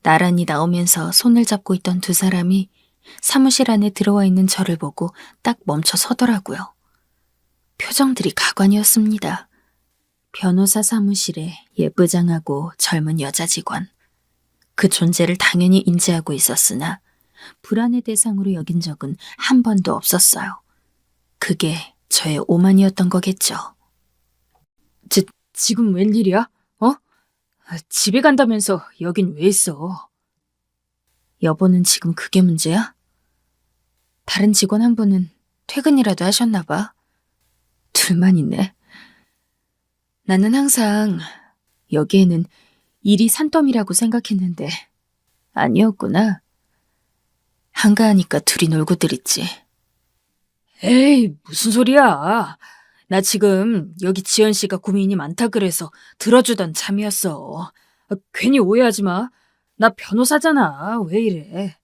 나란히 나오면서 손을 잡고 있던 두 사람이 사무실 안에 들어와 있는 저를 보고 딱 멈춰 서더라고요. 표정들이 가관이었습니다. 변호사 사무실에 예쁘장하고 젊은 여자 직원. 그 존재를 당연히 인지하고 있었으나 불안의 대상으로 여긴 적은 한 번도 없었어요. 그게 저의 오만이었던 거겠죠. 지금 웬일이야? 집에 간다면서 여긴 왜 있어? 여보는 지금 그게 문제야? 다른 직원 한 분은 퇴근이라도 하셨나 봐. 둘만 있네. 나는 항상 여기에는 일이 산더미라고 생각했는데 아니었구나. 한가하니까 둘이 놀고들 있지. 에이, 무슨 소리야. 나 지금 여기 지연 씨가 고민이 많다 그래서 들어주던 참이었어. 괜히 오해하지 마. 나 변호사잖아. 왜 이래?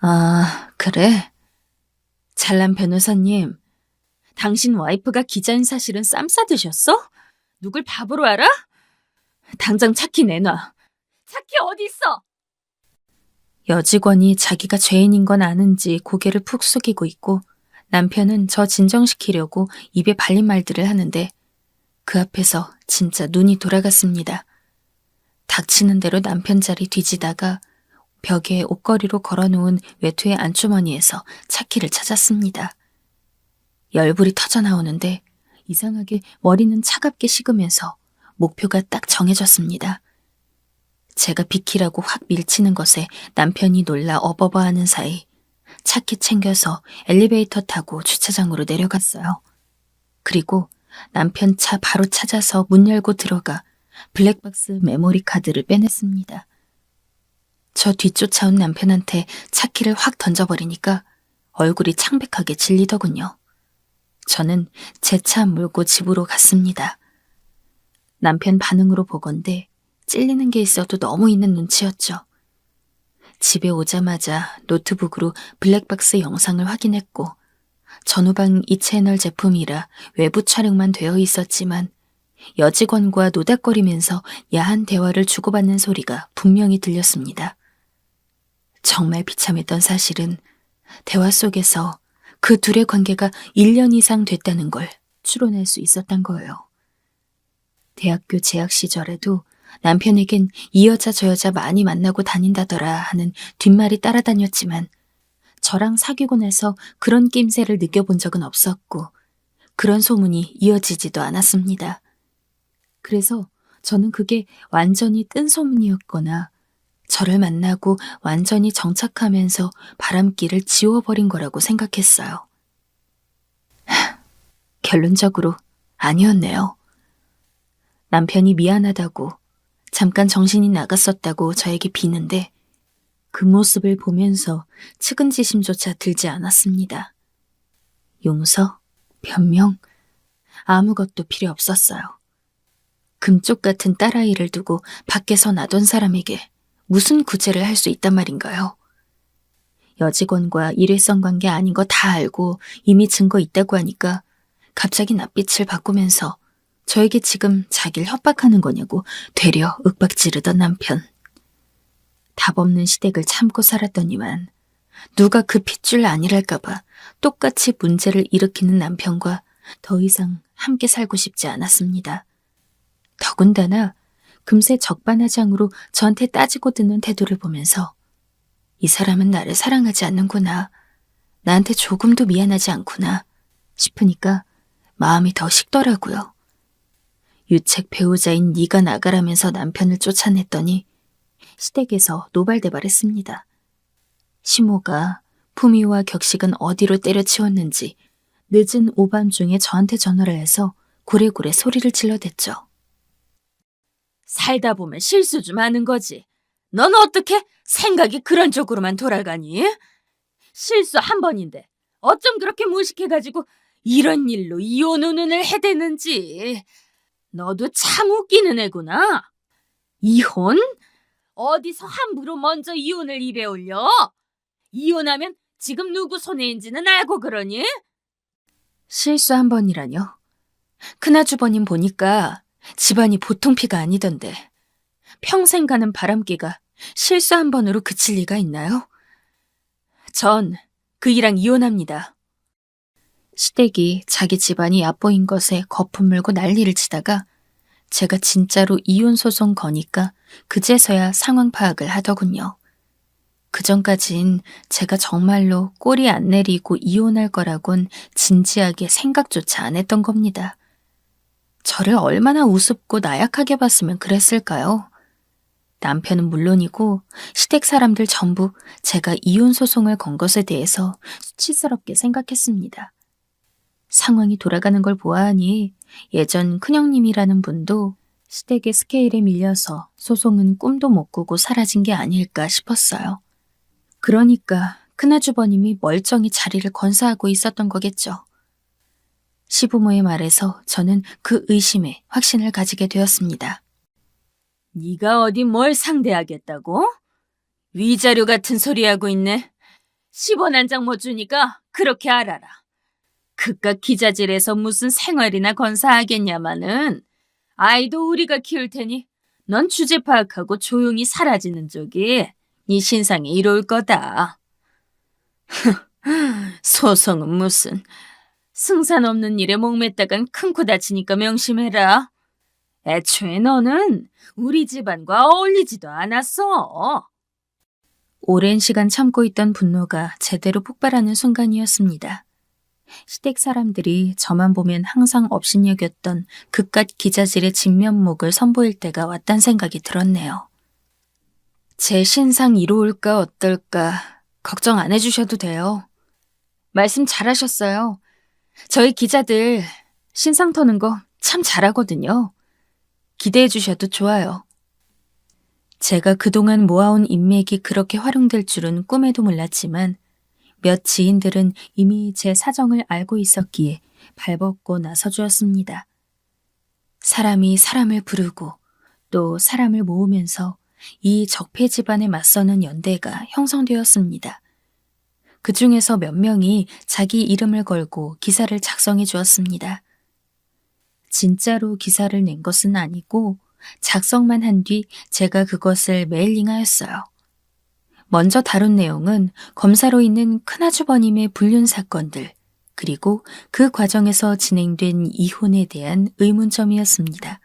아, 그래? 잘난 변호사님, 당신 와이프가 기자인 사실은 쌈 싸드셨어? 누굴 바보로 알아? 당장 차키 내놔. 차키 어디 있어? 여직원이 자기가 죄인인 건 아는지 고개를 푹 숙이고 있고 남편은 저 진정시키려고 입에 발린 말들을 하는데 그 앞에서 진짜 눈이 돌아갔습니다. 닥치는 대로 남편 자리 뒤지다가 벽에 옷걸이로 걸어놓은 외투의 안주머니에서 차키를 찾았습니다. 열불이 터져나오는데 이상하게 머리는 차갑게 식으면서 목표가 딱 정해졌습니다. 제가 비키라고 확 밀치는 것에 남편이 놀라 어버버하는 사이 차키 챙겨서 엘리베이터 타고 주차장으로 내려갔어요. 그리고 남편 차 바로 찾아서 문 열고 들어가 블랙박스 메모리 카드를 빼냈습니다. 저 뒤쫓아온 남편한테 차키를 확 던져버리니까 얼굴이 창백하게 질리더군요. 저는 제 차 몰고 집으로 갔습니다. 남편 반응으로 보건대 찔리는 게 있어도 너무 있는 눈치였죠. 집에 오자마자 노트북으로 블랙박스 영상을 확인했고 전후방 2채널 제품이라 외부 촬영만 되어 있었지만 여직원과 노닥거리면서 야한 대화를 주고받는 소리가 분명히 들렸습니다. 정말 비참했던 사실은 대화 속에서 그 둘의 관계가 1년 이상 됐다는 걸 추론할 수 있었던 거예요. 대학교 재학 시절에도 남편에겐 이 여자 저 여자 많이 만나고 다닌다더라 하는 뒷말이 따라다녔지만 저랑 사귀고 나서 그런 낌새를 느껴본 적은 없었고 그런 소문이 이어지지도 않았습니다. 그래서 저는 그게 완전히 뜬 소문이었거나 저를 만나고 완전히 정착하면서 바람길을 지워버린 거라고 생각했어요. 결론적으로 아니었네요. 남편이 미안하다고 잠깐 정신이 나갔었다고 저에게 비는데 그 모습을 보면서 측은지심조차 들지 않았습니다. 용서, 변명, 아무것도 필요 없었어요. 금쪽 같은 딸아이를 두고 밖에서 나던 사람에게 무슨 구제를 할 수 있단 말인가요? 여직원과 일회성 관계 아닌 거 다 알고 이미 증거 있다고 하니까 갑자기 낯빛을 바꾸면서 저에게 지금 자기를 협박하는 거냐고 되려 윽박지르던 남편. 답 없는 시댁을 참고 살았더니만 누가 그 핏줄 아니랄까봐 똑같이 문제를 일으키는 남편과 더 이상 함께 살고 싶지 않았습니다. 더군다나 금세 적반하장으로 저한테 따지고 드는 태도를 보면서 이 사람은 나를 사랑하지 않는구나, 나한테 조금도 미안하지 않구나 싶으니까 마음이 더 식더라고요. 유책 배우자인 네가 나가라면서 남편을 쫓아냈더니 시댁에서 노발대발했습니다. 시모가 품위와 격식은 어디로 때려치웠는지 늦은 오밤중에 저한테 전화를 해서 고래고래 소리를 질러댔죠. 살다 보면 실수 좀 하는 거지. 넌 어떻게 생각이 그런 쪽으로만 돌아가니? 실수 한 번인데 어쩜 그렇게 무식해가지고 이런 일로 이혼 운운을 해대는지. 너도 참 웃기는 애구나. 이혼? 어디서 함부로 먼저 이혼을 입에 올려? 이혼하면 지금 누구 손해인지는 알고 그러니? 실수 한 번이라뇨? 큰아주버님 보니까 집안이 보통 피가 아니던데 평생 가는 바람기가 실수 한 번으로 그칠 리가 있나요? 전 그이랑 이혼합니다. 시댁이 자기 집안이 얕보인 것에 거품 물고 난리를 치다가 제가 진짜로 이혼 소송 거니까 그제서야 상황 파악을 하더군요. 그전까진 제가 정말로 꼬리 안 내리고 이혼할 거라곤 진지하게 생각조차 안 했던 겁니다. 저를 얼마나 우습고 나약하게 봤으면 그랬을까요? 남편은 물론이고 시댁 사람들 전부 제가 이혼 소송을 건 것에 대해서 수치스럽게 생각했습니다. 상황이 돌아가는 걸 보아하니 예전 큰형님이라는 분도 시댁의 스케일에 밀려서 소송은 꿈도 못 꾸고 사라진 게 아닐까 싶었어요. 그러니까 큰아주버님이 멀쩡히 자리를 건사하고 있었던 거겠죠. 시부모의 말에서 저는 그 의심에 확신을 가지게 되었습니다. 네가 어디 뭘 상대하겠다고? 위자료 같은 소리 하고 있네. 10원 한 장 못 주니까 그렇게 알아라. 그깟 기자질에서 무슨 생활이나 건사하겠냐마는 아이도 우리가 키울 테니 넌 주제 파악하고 조용히 사라지는 쪽이 네 신상에 이로울 거다. 소송은 무슨 승산 없는 일에 목맸다간 큰 코 다치니까 명심해라. 애초에 너는 우리 집안과 어울리지도 않았어. 오랜 시간 참고 있던 분노가 제대로 폭발하는 순간이었습니다. 시댁 사람들이 저만 보면 항상 업신여겼던 그깟 기자질의 진면목을 선보일 때가 왔단 생각이 들었네요. 제 신상 이로울까 어떨까 걱정 안 해주셔도 돼요. 말씀 잘하셨어요. 저희 기자들 신상 터는 거 참 잘하거든요. 기대해 주셔도 좋아요. 제가 그동안 모아온 인맥이 그렇게 활용될 줄은 꿈에도 몰랐지만 몇 지인들은 이미 제 사정을 알고 있었기에 발벗고 나서주었습니다. 사람이 사람을 부르고 또 사람을 모으면서 이 적폐 집안에 맞서는 연대가 형성되었습니다. 그 중에서 몇 명이 자기 이름을 걸고 기사를 작성해 주었습니다. 진짜로 기사를 낸 것은 아니고 작성만 한 뒤 제가 그것을 메일링하였어요. 먼저 다룬 내용은 검사로 있는 큰아주버님의 불륜 사건들, 그리고 그 과정에서 진행된 이혼에 대한 의문점이었습니다.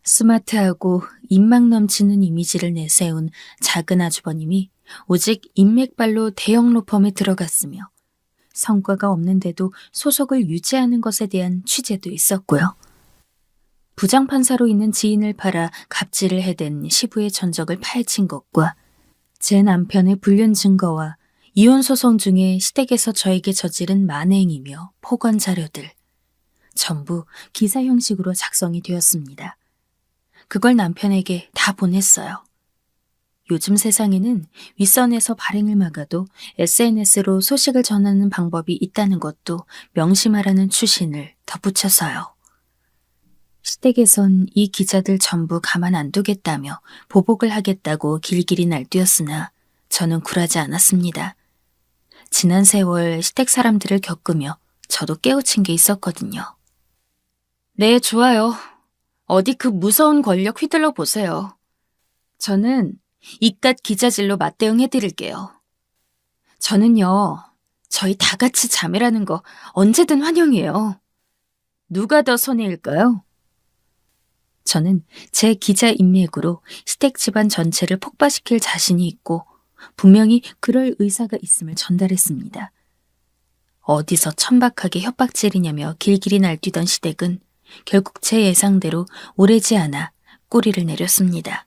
스마트하고 인막 넘치는 이미지를 내세운 작은 아주버님이 오직 인맥발로 대형 로펌에 들어갔으며 성과가 없는데도 소속을 유지하는 것에 대한 취재도 있었고요. 부장판사로 있는 지인을 팔아 갑질을 해댄 시부의 전적을 파헤친 것과 제 남편의 불륜 증거와 이혼 소송 중에 시댁에서 저에게 저지른 만행이며 폭언 자료들 전부 기사 형식으로 작성이 되었습니다. 그걸 남편에게 다 보냈어요. 요즘 세상에는 윗선에서 발행을 막아도 SNS로 소식을 전하는 방법이 있다는 것도 명심하라는 추신을 덧붙여서요. 시댁에선 이 기자들 전부 가만 안 두겠다며 보복을 하겠다고 길길이 날뛰었으나 저는 굴하지 않았습니다. 지난 세월 시댁 사람들을 겪으며 저도 깨우친 게 있었거든요. 네, 좋아요. 어디 그 무서운 권력 휘둘러 보세요. 저는 이깟 기자질로 맞대응해드릴게요. 저는요, 저희 다 같이 자매라는 거 언제든 환영해요. 누가 더 손해일까요? 저는 제 기자 인맥으로 시댁 집안 전체를 폭파시킬 자신이 있고 분명히 그럴 의사가 있음을 전달했습니다. 어디서 천박하게 협박질이냐며 길길이 날뛰던 시댁은 결국 제 예상대로 오래지 않아 꼬리를 내렸습니다.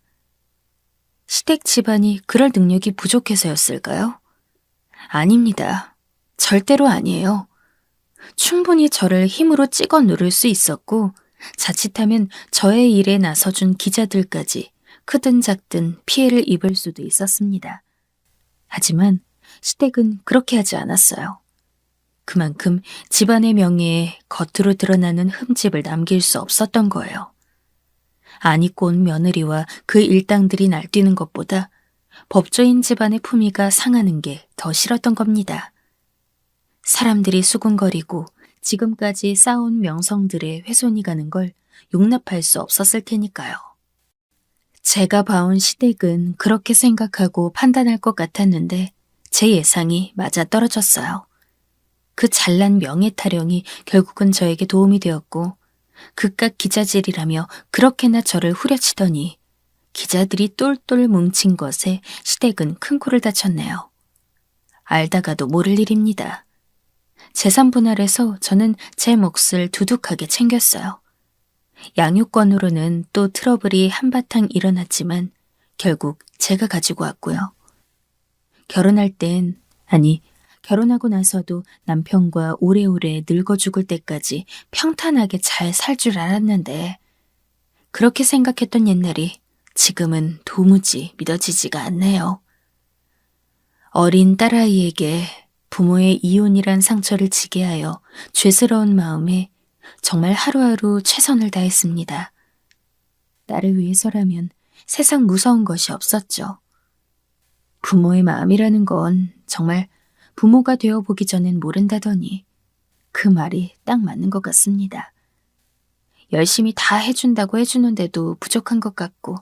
시댁 집안이 그럴 능력이 부족해서였을까요? 아닙니다. 절대로 아니에요. 충분히 저를 힘으로 찍어 누를 수 있었고 자칫하면 저의 일에 나서준 기자들까지 크든 작든 피해를 입을 수도 있었습니다. 하지만 시댁은 그렇게 하지 않았어요. 그만큼 집안의 명예에 겉으로 드러나는 흠집을 남길 수 없었던 거예요. 안 입고 온 며느리와 그 일당들이 날뛰는 것보다 법조인 집안의 품위가 상하는 게 더 싫었던 겁니다. 사람들이 수군거리고 지금까지 쌓아온 명성들의 훼손이 가는 걸 용납할 수 없었을 테니까요. 제가 봐온 시댁은 그렇게 생각하고 판단할 것 같았는데 제 예상이 맞아 떨어졌어요. 그 잘난 명예 타령이 결국은 저에게 도움이 되었고 그깟 기자질이라며 그렇게나 저를 후려치더니 기자들이 똘똘 뭉친 것에 시댁은 큰 코를 다쳤네요. 알다가도 모를 일입니다. 재산 분할에서 저는 제 몫을 두둑하게 챙겼어요. 양육권으로는 또 트러블이 한바탕 일어났지만 결국 제가 가지고 왔고요. 결혼할 땐, 아니, 결혼하고 나서도 남편과 오래오래 늙어 죽을 때까지 평탄하게 잘 살 줄 알았는데 그렇게 생각했던 옛날이 지금은 도무지 믿어지지가 않네요. 어린 딸아이에게 부모의 이혼이란 상처를 지게 하여 죄스러운 마음에 정말 하루하루 최선을 다했습니다. 딸을 위해서라면 세상 무서운 것이 없었죠. 부모의 마음이라는 건 정말 부모가 되어보기 전엔 모른다더니 그 말이 딱 맞는 것 같습니다. 열심히 다 해준다고 해주는데도 부족한 것 같고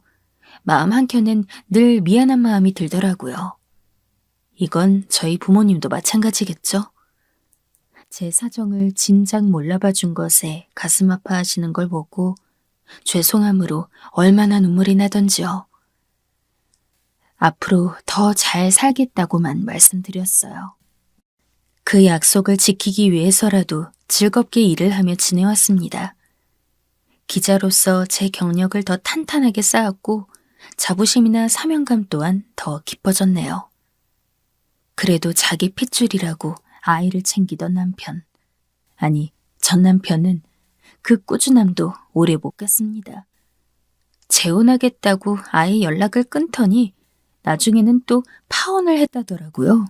마음 한켠엔 늘 미안한 마음이 들더라고요. 이건 저희 부모님도 마찬가지겠죠? 제 사정을 진작 몰라봐 준 것에 가슴 아파하시는 걸 보고 죄송함으로 얼마나 눈물이 나던지요. 앞으로 더 잘 살겠다고만 말씀드렸어요. 그 약속을 지키기 위해서라도 즐겁게 일을 하며 지내왔습니다. 기자로서 제 경력을 더 탄탄하게 쌓았고 자부심이나 사명감 또한 더 깊어졌네요. 그래도 자기 핏줄이라고 아이를 챙기던 남편. 아니, 전 남편은 그 꾸준함도 오래 못 갔습니다. 재혼하겠다고 아이 연락을 끊더니 나중에는 또 파혼을 했다더라고요.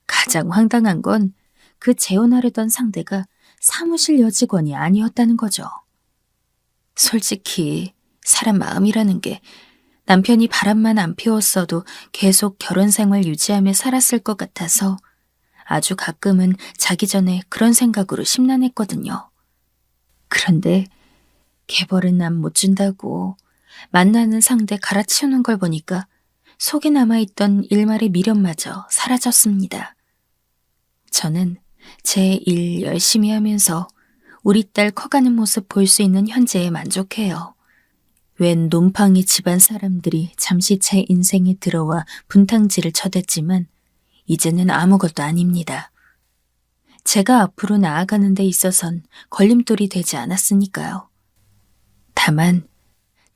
가장 황당한 건 그 재혼하려던 상대가 사무실 여직원이 아니었다는 거죠. 솔직히 사람 마음이라는 게 남편이 바람만 안 피웠어도 계속 결혼 생활 유지하며 살았을 것 같아서 아주 가끔은 자기 전에 그런 생각으로 심란했거든요. 그런데 개벌은 남 못 준다고 만나는 상대 갈아치우는 걸 보니까 속에 남아있던 일말의 미련마저 사라졌습니다. 저는 제 일 열심히 하면서 우리 딸 커가는 모습 볼 수 있는 현재에 만족해요. 웬 놈팡이 집안 사람들이 잠시 제 인생에 들어와 분탕질을 쳐댔지만 이제는 아무것도 아닙니다. 제가 앞으로 나아가는 데 있어선 걸림돌이 되지 않았으니까요. 다만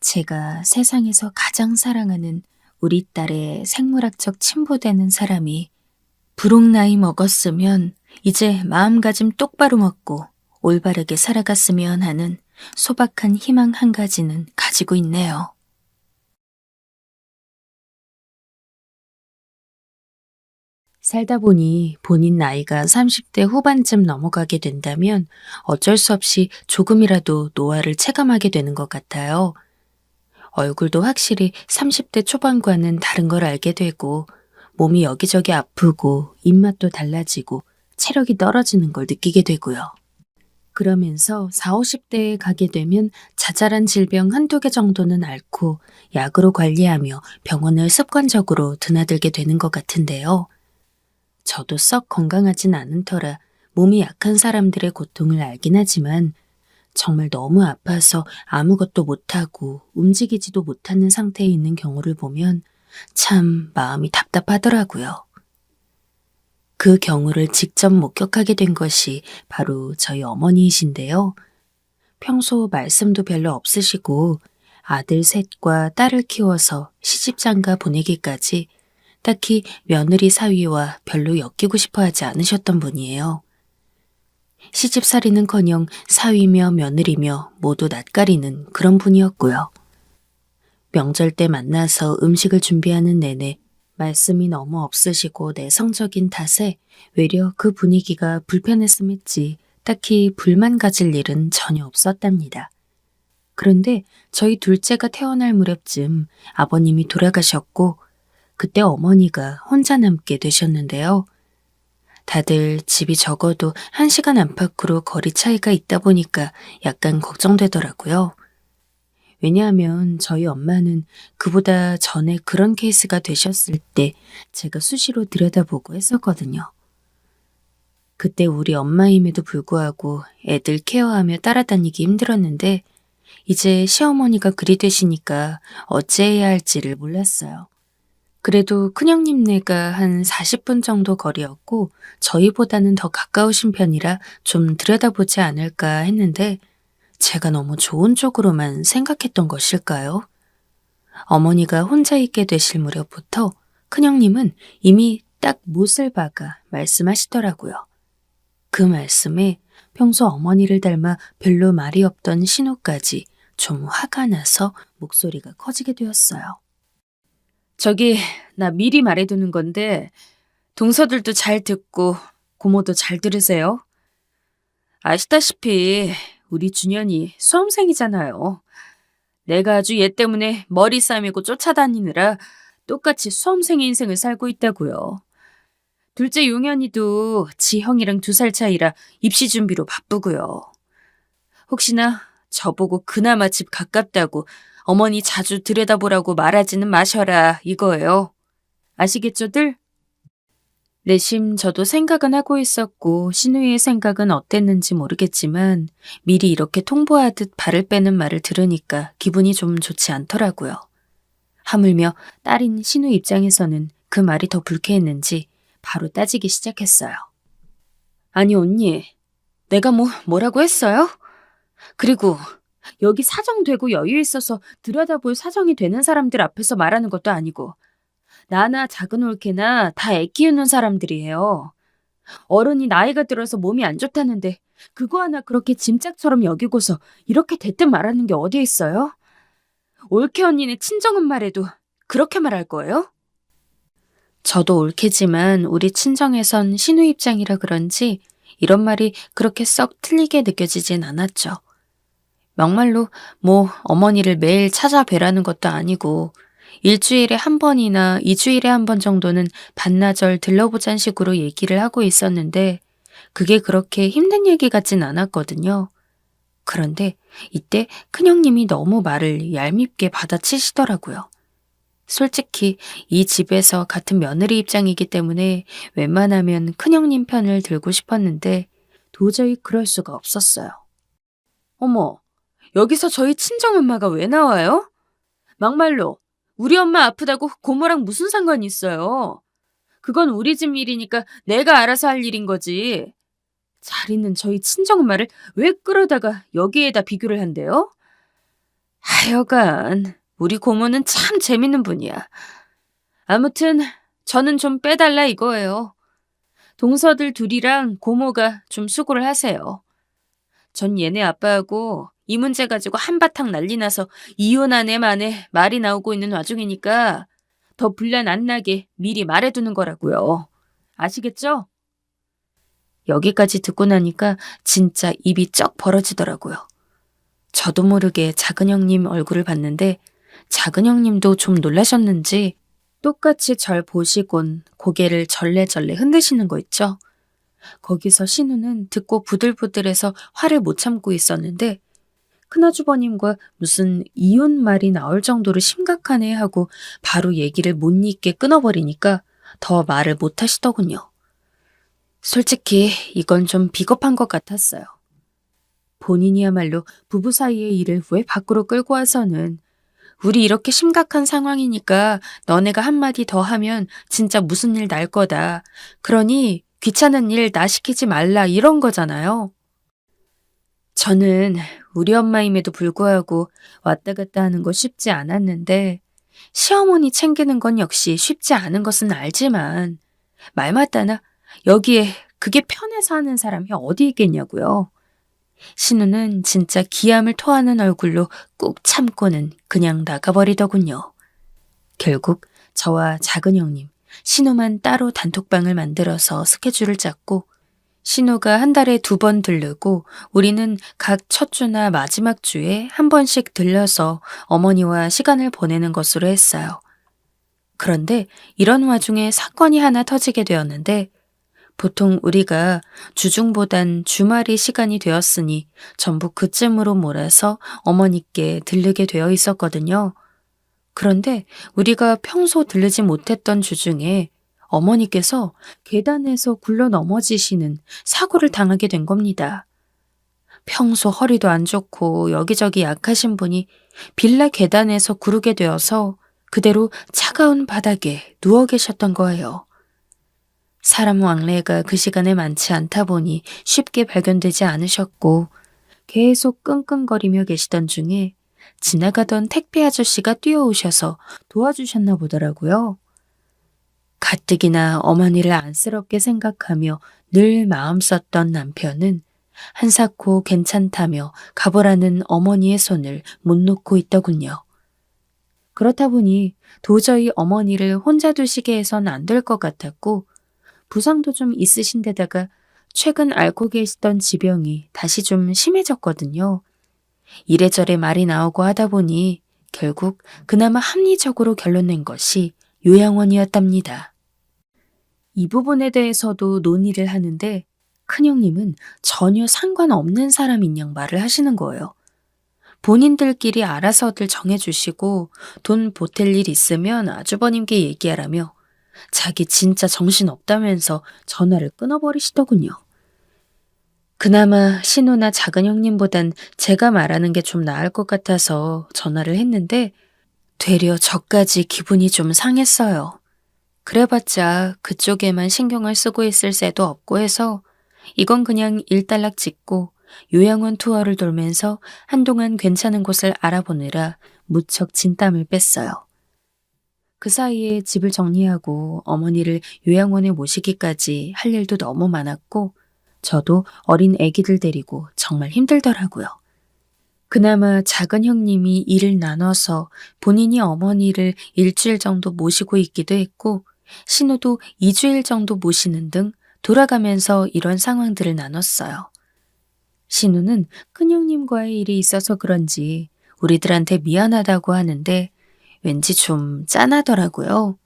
제가 세상에서 가장 사랑하는 우리 딸의 생물학적 친부되는 사람이 부록 나이 먹었으면 이제 마음가짐 똑바로 먹고 올바르게 살아갔으면 하는 소박한 희망 한 가지는 가지고 있네요. 살다 보니 본인 나이가 30대 후반쯤 넘어가게 된다면 어쩔 수 없이 조금이라도 노화를 체감하게 되는 것 같아요. 얼굴도 확실히 30대 초반과는 다른 걸 알게 되고 몸이 여기저기 아프고 입맛도 달라지고 체력이 떨어지는 걸 느끼게 되고요. 그러면서 40, 50대에 가게 되면 자잘한 질병 한두 개 정도는 앓고 약으로 관리하며 병원을 습관적으로 드나들게 되는 것 같은데요. 저도 썩 건강하진 않은 터라 몸이 약한 사람들의 고통을 알긴 하지만 정말 너무 아파서 아무것도 못하고 움직이지도 못하는 상태에 있는 경우를 보면 참 마음이 답답하더라고요. 그 경우를 직접 목격하게 된 것이 바로 저희 어머니이신데요. 평소 말씀도 별로 없으시고 아들 셋과 딸을 키워서 시집장가 보내기까지 딱히 며느리 사위와 별로 엮이고 싶어 하지 않으셨던 분이에요. 시집살이는커녕 사위며 며느리며 모두 낯가리는 그런 분이었고요. 명절 때 만나서 음식을 준비하는 내내 말씀이 너무 없으시고 내성적인 탓에 외려 그 분위기가 불편했음했지 딱히 불만 가질 일은 전혀 없었답니다. 그런데 저희 둘째가 태어날 무렵쯤 아버님이 돌아가셨고 그때 어머니가 혼자 남게 되셨는데요. 다들 집이 적어도 1시간 안팎으로 거리 차이가 있다 보니까 약간 걱정되더라고요. 왜냐하면 저희 엄마는 그보다 전에 그런 케이스가 되셨을 때 제가 수시로 들여다보고 했었거든요. 그때 우리 엄마임에도 불구하고 애들 케어하며 따라다니기 힘들었는데 이제 시어머니가 그리 되시니까 어찌해야 할지를 몰랐어요. 그래도 큰형님네가 한 40분 정도 거리였고 저희보다는 더 가까우신 편이라 좀 들여다보지 않을까 했는데 제가 너무 좋은 쪽으로만 생각했던 것일까요? 어머니가 혼자 있게 되실 무렵부터 큰형님은 이미 딱 못을 박아 말씀하시더라고요. 그 말씀에 평소 어머니를 닮아 별로 말이 없던 신우까지 좀 화가 나서 목소리가 커지게 되었어요. 저기, 나 미리 말해두는 건데 동서들도 잘 듣고 고모도 잘 들으세요. 아시다시피 우리 준현이 수험생이잖아요. 내가 아주 얘 때문에 머리 싸매고 쫓아다니느라 똑같이 수험생의 인생을 살고 있다고요. 둘째 용현이도 지 형이랑 2살 차이라 입시 준비로 바쁘고요. 혹시나 저보고 그나마 집 가깝다고 어머니 자주 들여다보라고 말하지는 마셔라 이거예요. 아시겠죠들? 내심 저도 생각은 하고 있었고 신우이의 생각은 어땠는지 모르겠지만 미리 이렇게 통보하듯 발을 빼는 말을 들으니까 기분이 좀 좋지 않더라고요. 하물며 딸인 신우 입장에서는 그 말이 더 불쾌했는지 바로 따지기 시작했어요. 아니 언니, 내가 뭐라고 했어요? 그리고 여기 사정되고 여유 있어서 들여다볼 사정이 되는 사람들 앞에서 말하는 것도 아니고 나나 작은 올케나 다 애 키우는 사람들이에요. 어른이 나이가 들어서 몸이 안 좋다는데 그거 하나 그렇게 짐짝처럼 여기고서 이렇게 대뜸 말하는 게 어디 있어요? 올케 언니네 친정엄마래도 그렇게 말할 거예요? 저도 올케지만 우리 친정에선 신우 입장이라 그런지 이런 말이 그렇게 썩 틀리게 느껴지진 않았죠. 막말로 어머니를 매일 찾아뵈라는 것도 아니고 일주일에 한 번이나 2주일에 한 번 정도는 반나절 들러보잔 식으로 얘기를 하고 있었는데 그게 그렇게 힘든 얘기 같진 않았거든요. 그런데 이때 큰형님이 너무 말을 얄밉게 받아치시더라고요. 솔직히 이 집에서 같은 며느리 입장이기 때문에 웬만하면 큰형님 편을 들고 싶었는데 도저히 그럴 수가 없었어요. 어머, 여기서 저희 친정엄마가 왜 나와요? 막말로 우리 엄마 아프다고 고모랑 무슨 상관이 있어요? 그건 우리 집 일이니까 내가 알아서 할 일인 거지. 잘 있는 저희 친정엄마를 왜 끌어다가 여기에다 비교를 한대요? 하여간 우리 고모는 참 재밌는 분이야. 아무튼 저는 좀 빼달라 이거예요. 동서들 둘이랑 고모가 좀 수고를 하세요. 전 얘네 아빠하고 이 문제 가지고 한바탕 난리 나서 이혼하네 마네 말이 나오고 있는 와중이니까 더 분란 안 나게 미리 말해두는 거라고요. 아시겠죠? 여기까지 듣고 나니까 진짜 입이 쩍 벌어지더라고요. 저도 모르게 작은 형님 얼굴을 봤는데 작은 형님도 좀 놀라셨는지 똑같이 절 보시곤 고개를 절레절레 흔드시는 거 있죠? 거기서 신우는 듣고 부들부들해서 화를 못 참고 있었는데 큰아주버님과 무슨 이혼 말이 나올 정도로 심각하네 하고 바로 얘기를 못 잇게 끊어버리니까 더 말을 못 하시더군요. 솔직히 이건 좀 비겁한 것 같았어요. 본인이야말로 부부 사이의 일을 왜 밖으로 끌고 와서는 우리 이렇게 심각한 상황이니까 너네가 한마디 더 하면 진짜 무슨 일 날 거다. 그러니 귀찮은 일 나 시키지 말라 이런 거잖아요. 저는 우리 엄마임에도 불구하고 왔다 갔다 하는 거 쉽지 않았는데 시어머니 챙기는 건 역시 쉽지 않은 것은 알지만 말 맞다나 여기에 그게 편해서 하는 사람이 어디 있겠냐고요. 신우는 진짜 기함을 토하는 얼굴로 꾹 참고는 그냥 나가버리더군요. 결국 저와 작은 형님, 신우만 따로 단톡방을 만들어서 스케줄을 짰고 신우가 한 달에 2번 들르고 우리는 각 첫 주나 마지막 주에 한 번씩 들려서 어머니와 시간을 보내는 것으로 했어요. 그런데 이런 와중에 사건이 하나 터지게 되었는데 보통 우리가 주중보단 주말이 시간이 되었으니 전부 그쯤으로 몰아서 어머니께 들르게 되어 있었거든요. 그런데 우리가 평소 들르지 못했던 주중에 어머니께서 계단에서 굴러 넘어지시는 사고를 당하게 된 겁니다. 평소 허리도 안 좋고 여기저기 약하신 분이 빌라 계단에서 구르게 되어서 그대로 차가운 바닥에 누워 계셨던 거예요. 사람 왕래가 그 시간에 많지 않다 보니 쉽게 발견되지 않으셨고 계속 끙끙거리며 계시던 중에 지나가던 택배 아저씨가 뛰어오셔서 도와주셨나 보더라고요. 가뜩이나 어머니를 안쓰럽게 생각하며 늘 마음 썼던 남편은 한사코 괜찮다며 가보라는 어머니의 손을 못 놓고 있더군요. 그렇다 보니 도저히 어머니를 혼자 두시게 해선 안 될 것 같았고 부상도 좀 있으신 데다가 최근 앓고 계시던 지병이 다시 좀 심해졌거든요. 이래저래 말이 나오고 하다 보니 결국 그나마 합리적으로 결론낸 것이 요양원이었답니다. 이 부분에 대해서도 논의를 하는데 큰형님은 전혀 상관없는 사람인 양 말을 하시는 거예요. 본인들끼리 알아서들 정해주시고 돈 보탤 일 있으면 아주버님께 얘기하라며 자기 진짜 정신없다면서 전화를 끊어버리시더군요. 그나마 신우나 작은 형님보단 제가 말하는 게 좀 나을 것 같아서 전화를 했는데 되려 저까지 기분이 좀 상했어요. 그래봤자 그쪽에만 신경을 쓰고 있을 새도 없고 해서 이건 그냥 일단락 짓고 요양원 투어를 돌면서 한동안 괜찮은 곳을 알아보느라 무척 진땀을 뺐어요. 그 사이에 집을 정리하고 어머니를 요양원에 모시기까지 할 일도 너무 많았고 저도 어린 애기들 데리고 정말 힘들더라고요. 그나마 작은 형님이 일을 나눠서 본인이 어머니를 일주일 정도 모시고 있기도 했고 신우도 2주일 정도 모시는 등 돌아가면서 이런 상황들을 나눴어요. 신우는 큰형님과의 일이 있어서 그런지 우리들한테 미안하다고 하는데 왠지 좀 짠하더라고요.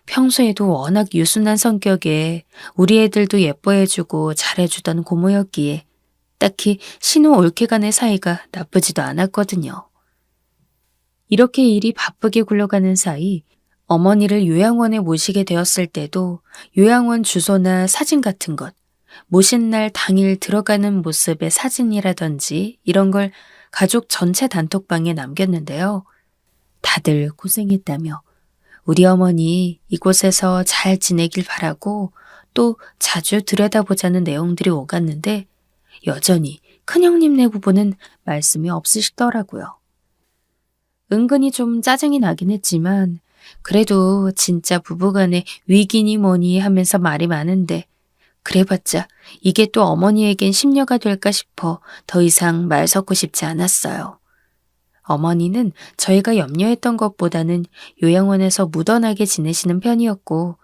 평소에도 워낙 유순한 성격에 우리 애들도 예뻐해주고 잘해주던 고모였기에 딱히 신우 올케간의 사이가 나쁘지도 않았거든요. 이렇게 일이 바쁘게 굴러가는 사이 어머니를 요양원에 모시게 되었을 때도 요양원 주소나 사진 같은 것, 모신 날 당일 들어가는 모습의 사진이라든지 이런 걸 가족 전체 단톡방에 남겼는데요. 다들 고생했다며 우리 어머니 이곳에서 잘 지내길 바라고 또 자주 들여다보자는 내용들이 오갔는데 여전히 큰형님네 부부는 말씀이 없으시더라고요. 은근히 좀 짜증이 나긴 했지만 그래도 진짜 부부간에 위기니 뭐니 하면서 말이 많은데 그래봤자 이게 또 어머니에겐 심려가 될까 싶어 더 이상 말 섞고 싶지 않았어요. 어머니는 저희가 염려했던 것보다는 요양원에서 무던하게 지내시는 편이었고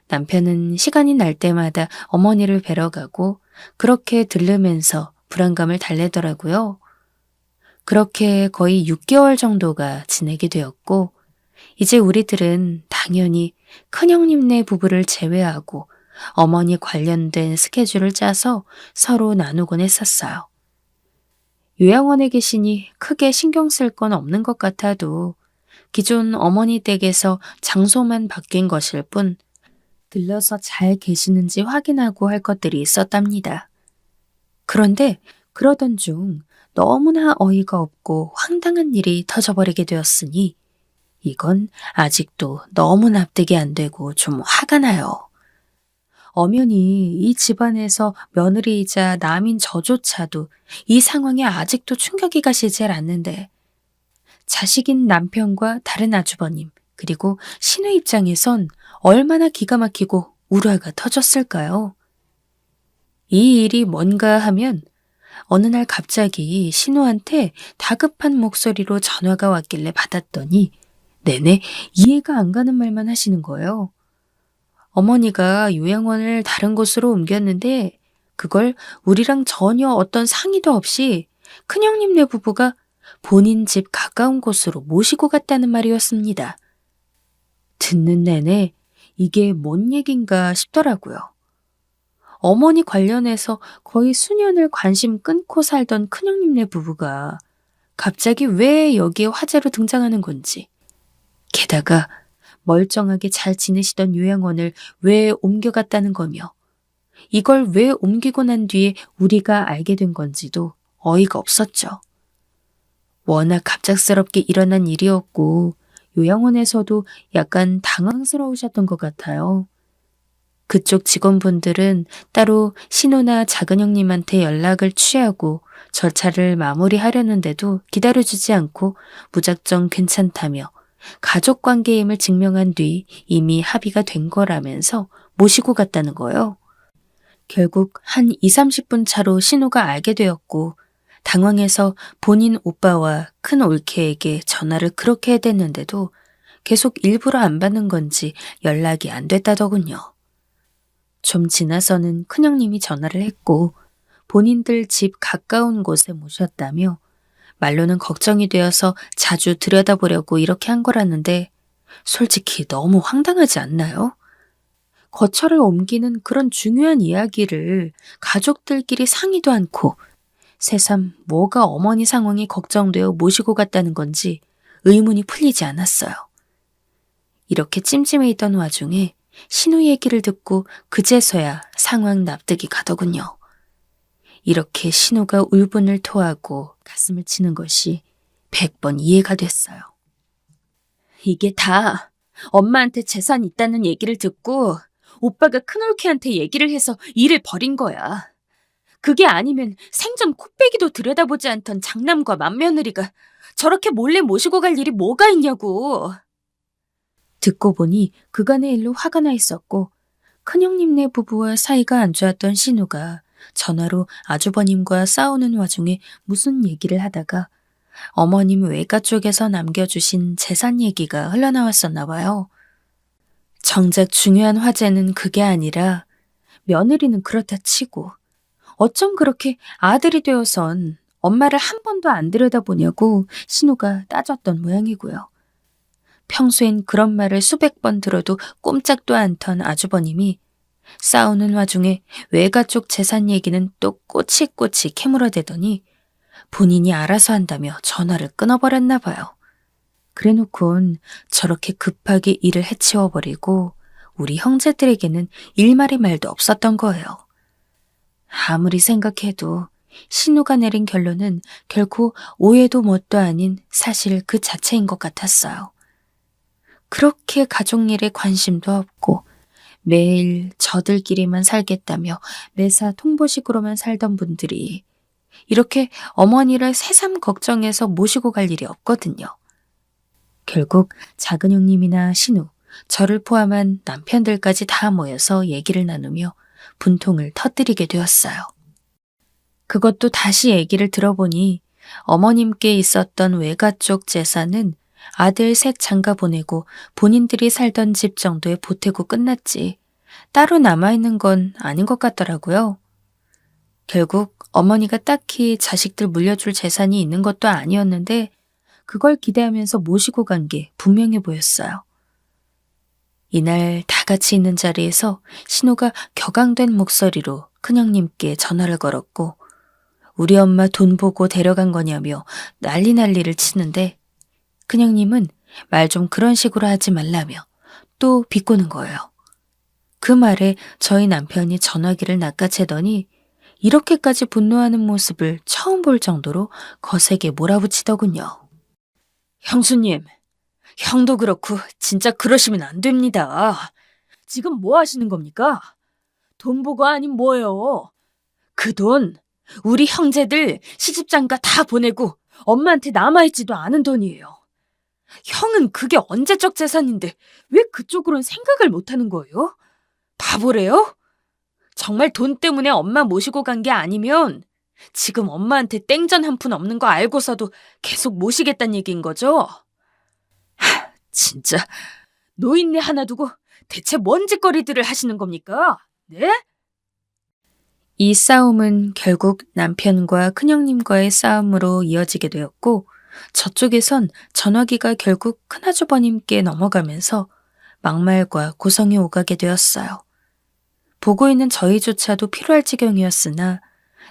남편은 시간이 날 때마다 어머니를 뵈러 가고 그렇게 들르면서 불안감을 달래더라고요. 그렇게 거의 6개월 정도가 지내게 되었고 이제 우리들은 당연히 큰형님네 부부를 제외하고 어머니 관련된 스케줄을 짜서 서로 나누곤 했었어요. 요양원에 계시니 크게 신경 쓸 건 없는 것 같아도 기존 어머니 댁에서 장소만 바뀐 것일 뿐 들러서 잘 계시는지 확인하고 할 것들이 있었답니다. 그런데 그러던 중 너무나 어이가 없고 황당한 일이 터져버리게 되었으니 이건 아직도 너무 납득이 안 되고 좀 화가 나요. 엄연히 이 집안에서 며느리이자 남인 저조차도 이 상황에 아직도 충격이 가시질 않는데 자식인 남편과 다른 아주버님 그리고 신우 입장에선 얼마나 기가 막히고 우라가 터졌을까요? 이 일이 뭔가 하면 어느 날 갑자기 신우한테 다급한 목소리로 전화가 왔길래 받았더니 내내 이해가 안 가는 말만 하시는 거예요. 어머니가 요양원을 다른 곳으로 옮겼는데 그걸 우리랑 전혀 어떤 상의도 없이 큰형님네 부부가 본인 집 가까운 곳으로 모시고 갔다는 말이었습니다. 듣는 내내 이게 뭔 얘긴가 싶더라고요. 어머니 관련해서 거의 수년을 관심 끊고 살던 큰형님네 부부가 갑자기 왜 여기에 화제로 등장하는 건지, 게다가 멀쩡하게 잘 지내시던 요양원을 왜 옮겨갔다는 거며, 이걸 왜 옮기고 난 뒤에 우리가 알게 된 건지도 어이가 없었죠. 워낙 갑작스럽게 일어난 일이었고 요양원에서도 약간 당황스러우셨던 것 같아요. 그쪽 직원분들은 따로 신우나 작은 형님한테 연락을 취하고 절차를 마무리하려는데도 기다려주지 않고 무작정 괜찮다며 가족관계임을 증명한 뒤 이미 합의가 된 거라면서 모시고 갔다는 거예요. 결국 한 2, 30분 차로 신우가 알게 되었고 당황해서 본인 오빠와 큰 올케에게 전화를 그렇게 해댔는데도 계속 일부러 안 받는 건지 연락이 안 됐다더군요. 좀 지나서는 큰형님이 전화를 했고 본인들 집 가까운 곳에 모셨다며 말로는 걱정이 되어서 자주 들여다보려고 이렇게 한 거라는데 솔직히 너무 황당하지 않나요? 거처를 옮기는 그런 중요한 이야기를 가족들끼리 상의도 않고 새삼 뭐가 어머니 상황이 걱정되어 모시고 갔다는 건지 의문이 풀리지 않았어요. 이렇게 찜찜해 있던 와중에 신우 얘기를 듣고 그제서야 상황 납득이 가더군요. 이렇게 신우가 울분을 토하고 가슴을 치는 것이 100번 이해가 됐어요. 이게 다 엄마한테 재산 있다는 얘기를 듣고 오빠가 큰올케한테 얘기를 해서 일을 벌인 거야. 그게 아니면 생전 코빼기도 들여다보지 않던 장남과 맏며느리가 저렇게 몰래 모시고 갈 일이 뭐가 있냐고. 듣고 보니 그간의 일로 화가 나 있었고 큰형님네 부부와 사이가 안 좋았던 신우가 전화로 아주버님과 싸우는 와중에 무슨 얘기를 하다가 어머님 외가 쪽에서 남겨주신 재산 얘기가 흘러나왔었나 봐요. 정작 중요한 화제는 그게 아니라 며느리는 그렇다 치고 어쩜 그렇게 아들이 되어선 엄마를 한 번도 안 들여다보냐고 신우가 따졌던 모양이고요. 평소엔 그런 말을 수백 번 들어도 꼼짝도 않던 아주버님이 싸우는 와중에 외가 쪽 재산 얘기는 또 꼬치꼬치 캐물어대더니 본인이 알아서 한다며 전화를 끊어버렸나 봐요. 그래놓곤 저렇게 급하게 일을 해치워버리고 우리 형제들에게는 일말의 말도 없었던 거예요. 아무리 생각해도 신우가 내린 결론은 결코 오해도 뭣도 아닌 사실 그 자체인 것 같았어요. 그렇게 가족 일에 관심도 없고 매일 저들끼리만 살겠다며 매사 통보식으로만 살던 분들이 이렇게 어머니를 새삼 걱정해서 모시고 갈 일이 없거든요. 결국 작은 형님이나 신우, 저를 포함한 남편들까지 다 모여서 얘기를 나누며 분통을 터뜨리게 되었어요. 그것도 다시 얘기를 들어보니 어머님께 있었던 외가 쪽 재산은 아들 셋 장가 보내고 본인들이 살던 집 정도에 보태고 끝났지 따로 남아있는 건 아닌 것 같더라고요. 결국 어머니가 딱히 자식들 물려줄 재산이 있는 것도 아니었는데 그걸 기대하면서 모시고 간 게 분명해 보였어요. 이날 다 같이 있는 자리에서 신우가 격앙된 목소리로 큰형님께 전화를 걸었고 우리 엄마 돈 보고 데려간 거냐며 난리를 치는데 큰형님은 말 좀 그런 식으로 하지 말라며 또 비꼬는 거예요. 그 말에 저희 남편이 전화기를 낚아채더니 이렇게까지 분노하는 모습을 처음 볼 정도로 거세게 몰아붙이더군요. 형수님, 형도 그렇고 진짜 그러시면 안 됩니다. 지금 뭐 하시는 겁니까? 돈 보고 아님 뭐예요? 그 돈 우리 형제들 시집장가 다 보내고 엄마한테 남아있지도 않은 돈이에요. 형은 그게 언제적 재산인데 왜 그쪽으로는 생각을 못하는 거예요? 바보래요? 정말 돈 때문에 엄마 모시고 간 게 아니면 지금 엄마한테 땡전 한 푼 없는 거 알고서도 계속 모시겠다는 얘기인 거죠? 진짜 노인네 하나 두고 대체 뭔 짓거리들을 하시는 겁니까? 네? 이 싸움은 결국 남편과 큰형님과의 싸움으로 이어지게 되었고 저쪽에선 전화기가 결국 큰아주버님께 넘어가면서 막말과 고성이 오가게 되었어요. 보고 있는 저희조차도 피로할 지경이었으나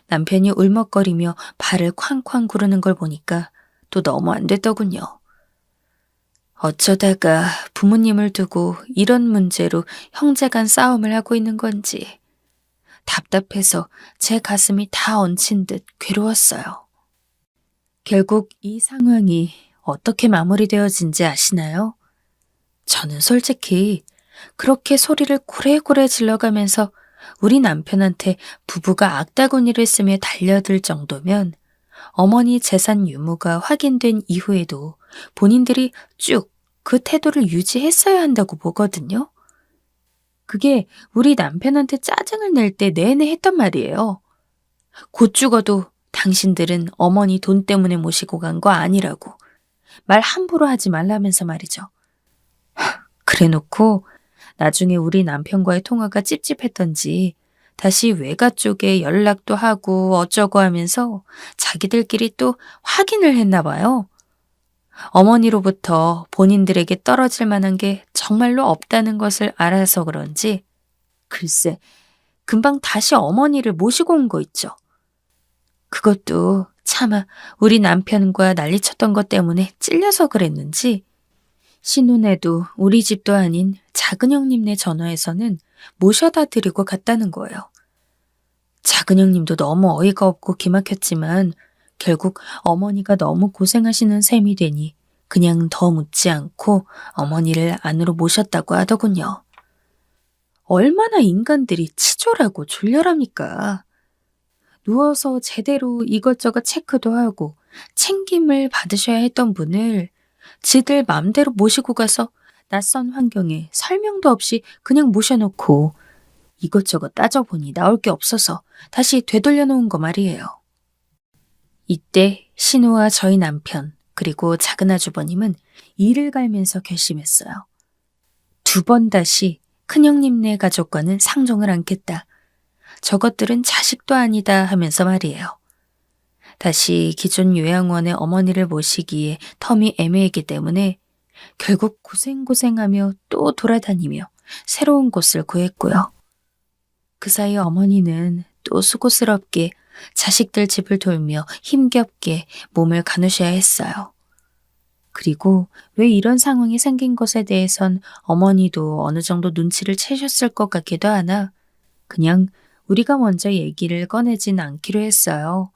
남편이 울먹거리며 발을 쾅쾅 구르는 걸 보니까 또 너무 안 됐더군요. 어쩌다가 부모님을 두고 이런 문제로 형제간 싸움을 하고 있는 건지 답답해서 제 가슴이 다 얹힌 듯 괴로웠어요. 결국 이 상황이 어떻게 마무리되어진지 아시나요? 저는 솔직히 그렇게 소리를 고래고래 질러가면서 우리 남편한테 부부가 악다구니를 쓰며 달려들 정도면 어머니 재산 유무가 확인된 이후에도 본인들이 쭉 그 태도를 유지했어야 한다고 보거든요. 그게 우리 남편한테 짜증을 낼 때 내내 했던 말이에요. 곧 죽어도 당신들은 어머니 돈 때문에 모시고 간 거 아니라고. 말 함부로 하지 말라면서 말이죠. 그래놓고 나중에 우리 남편과의 통화가 찝찝했던지 다시 외가 쪽에 연락도 하고 어쩌고 하면서 자기들끼리 또 확인을 했나 봐요. 어머니로부터 본인들에게 떨어질 만한 게 정말로 없다는 것을 알아서 그런지 글쎄 금방 다시 어머니를 모시고 온 거 있죠. 그것도 차마 우리 남편과 난리쳤던 것 때문에 찔려서 그랬는지 신혼에도 우리 집도 아닌 작은 형님네 전화에서는 모셔다 드리고 갔다는 거예요. 작은 형님도 너무 어이가 없고 기막혔지만 결국 어머니가 너무 고생하시는 셈이 되니 그냥 더 묻지 않고 어머니를 안으로 모셨다고 하더군요. 얼마나 인간들이 치졸하고 졸렬합니까? 누워서 제대로 이것저것 체크도 하고 챙김을 받으셔야 했던 분을 지들 맘대로 모시고 가서 낯선 환경에 설명도 없이 그냥 모셔놓고 이것저것 따져보니 나올 게 없어서 다시 되돌려 놓은 거 말이에요. 이때 신우와 저희 남편 그리고 작은 아주버님은 이를 갈면서 결심했어요. 2번 다시 큰형님네 가족과는 상종을 않겠다. 저것들은 자식도 아니다 하면서 말이에요. 다시 기존 요양원의 어머니를 모시기에 텀이 애매했기 때문에 결국 고생고생하며 또 돌아다니며 새로운 곳을 구했고요. 그 사이 어머니는 또 수고스럽게 자식들 집을 돌며 힘겹게 몸을 가누셔야 했어요. 그리고 왜 이런 상황이 생긴 것에 대해선 어머니도 어느 정도 눈치를 채셨을 것 같기도 하나 그냥 우리가 먼저 얘기를 꺼내진 않기로 했어요.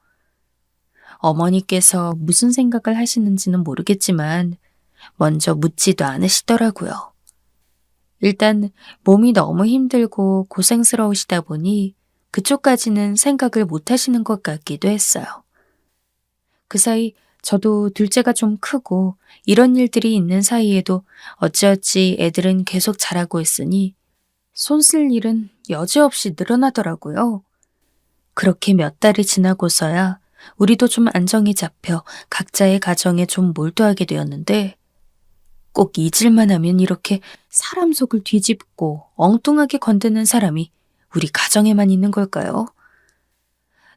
어머니께서 무슨 생각을 하시는지는 모르겠지만 먼저 묻지도 않으시더라고요. 일단 몸이 너무 힘들고 고생스러우시다 보니 그쪽까지는 생각을 못 하시는 것 같기도 했어요. 그 사이 저도 둘째가 좀 크고 이런 일들이 있는 사이에도 어찌어찌 애들은 계속 자라고 있으니 손 쓸 일은 여지없이 늘어나더라고요. 그렇게 몇 달이 지나고서야 우리도 좀 안정이 잡혀 각자의 가정에 좀 몰두하게 되었는데 꼭 잊을만 하면 이렇게 사람 속을 뒤집고 엉뚱하게 건드는 사람이 우리 가정에만 있는 걸까요?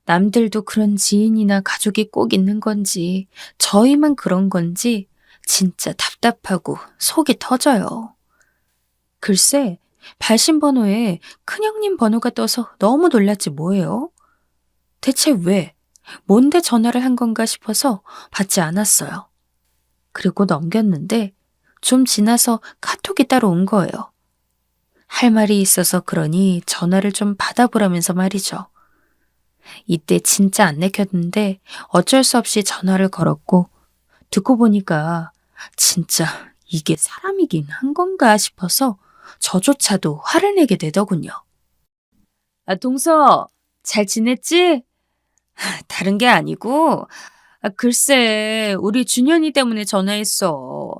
남들도 그런 지인이나 가족이 꼭 있는 건지 저희만 그런 건지 진짜 답답하고 속이 터져요. 글쎄 발신번호에 큰형님 번호가 떠서 너무 놀랐지 뭐예요? 대체 왜? 뭔데 전화를 한 건가 싶어서 받지 않았어요. 그리고 넘겼는데 좀 지나서 카톡이 따로 온 거예요. 할 말이 있어서 그러니 전화를 좀 받아보라면서 말이죠. 이때 진짜 안 내켰는데 어쩔 수 없이 전화를 걸었고 듣고 보니까 진짜 이게 사람이긴 한 건가 싶어서 저조차도 화를 내게 되더군요. 아, 동서, 잘 지냈지? 다른 게 아니고, 글쎄, 우리 준현이 때문에 전화했어.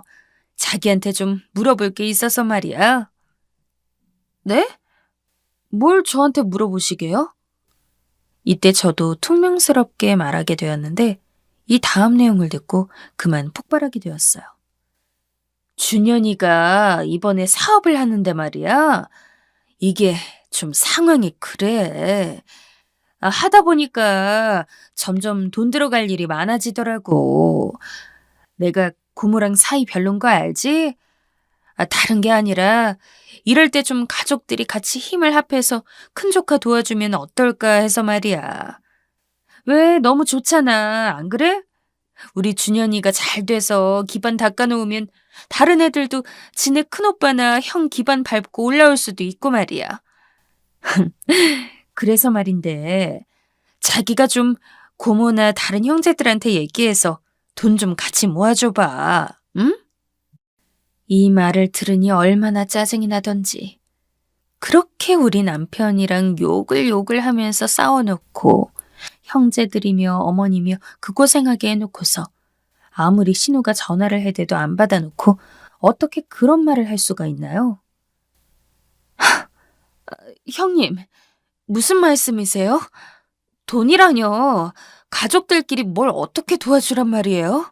자기한테 좀 물어볼 게 있어서 말이야. 네? 뭘 저한테 물어보시게요? 이때 저도 퉁명스럽게 말하게 되었는데 이 다음 내용을 듣고 그만 폭발하게 되었어요. 준현이가 이번에 사업을 하는데 말이야. 이게 좀 상황이 그래. 하다 보니까 점점 돈 들어갈 일이 많아지더라고. 내가 고모랑 사이 별론 거 알지? 다른 게 아니라 이럴 때 좀 가족들이 같이 힘을 합해서 큰 조카 도와주면 어떨까 해서 말이야. 왜 너무 좋잖아. 안 그래? 우리 준현이가 잘 돼서 기반 닦아놓으면 다른 애들도 지네 큰오빠나 형 기반 밟고 올라올 수도 있고 말이야. 그래서 말인데 자기가 좀 고모나 다른 형제들한테 얘기해서 돈 좀 같이 모아줘봐. 응? 이 말을 들으니 얼마나 짜증이 나던지. 그렇게 우리 남편이랑 욕을 하면서 싸워놓고 형제들이며 어머니며 그 고생하게 해놓고서 아무리 신우가 전화를 해대도 안 받아놓고 어떻게 그런 말을 할 수가 있나요? 형님, 무슨 말씀이세요? 돈이라뇨. 가족들끼리 뭘 어떻게 도와주란 말이에요?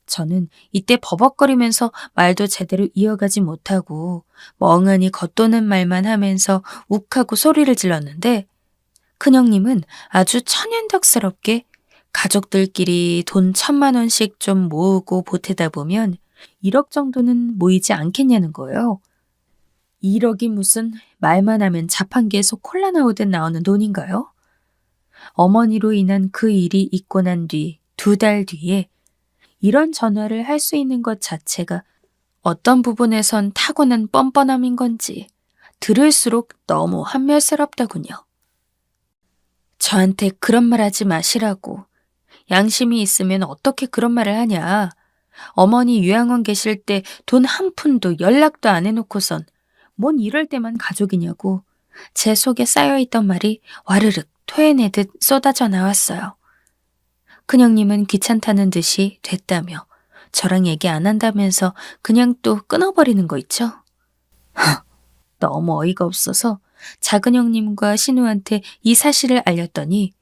저는 이때 버벅거리면서 말도 제대로 이어가지 못하고 멍하니 겉도는 말만 하면서 욱하고 소리를 질렀는데 큰형님은 아주 천연덕스럽게 가족들끼리 돈 1,000만 원씩 좀 모으고 보태다 보면 1억 정도는 모이지 않겠냐는 거예요. 1억이 무슨 말만 하면 자판기에서 콜라 나오듯 나오는 돈인가요? 어머니로 인한 그 일이 있고 난 뒤 2달 뒤에 이런 전화를 할 수 있는 것 자체가 어떤 부분에선 타고난 뻔뻔함인 건지 들을수록 너무 한멸스럽더군요. 저한테 그런 말 하지 마시라고. 양심이 있으면 어떻게 그런 말을 하냐. 어머니 요양원 계실 때 돈 한 푼도 연락도 안 해놓고선 뭔 이럴 때만 가족이냐고 제 속에 쌓여있던 말이 와르륵 토해내듯 쏟아져 나왔어요. 큰형님은 귀찮다는 듯이 됐다며 저랑 얘기 안 한다면서 그냥 또 끊어버리는 거 있죠? 너무 어이가 없어서 작은 형님과 신우한테 이 사실을 알렸더니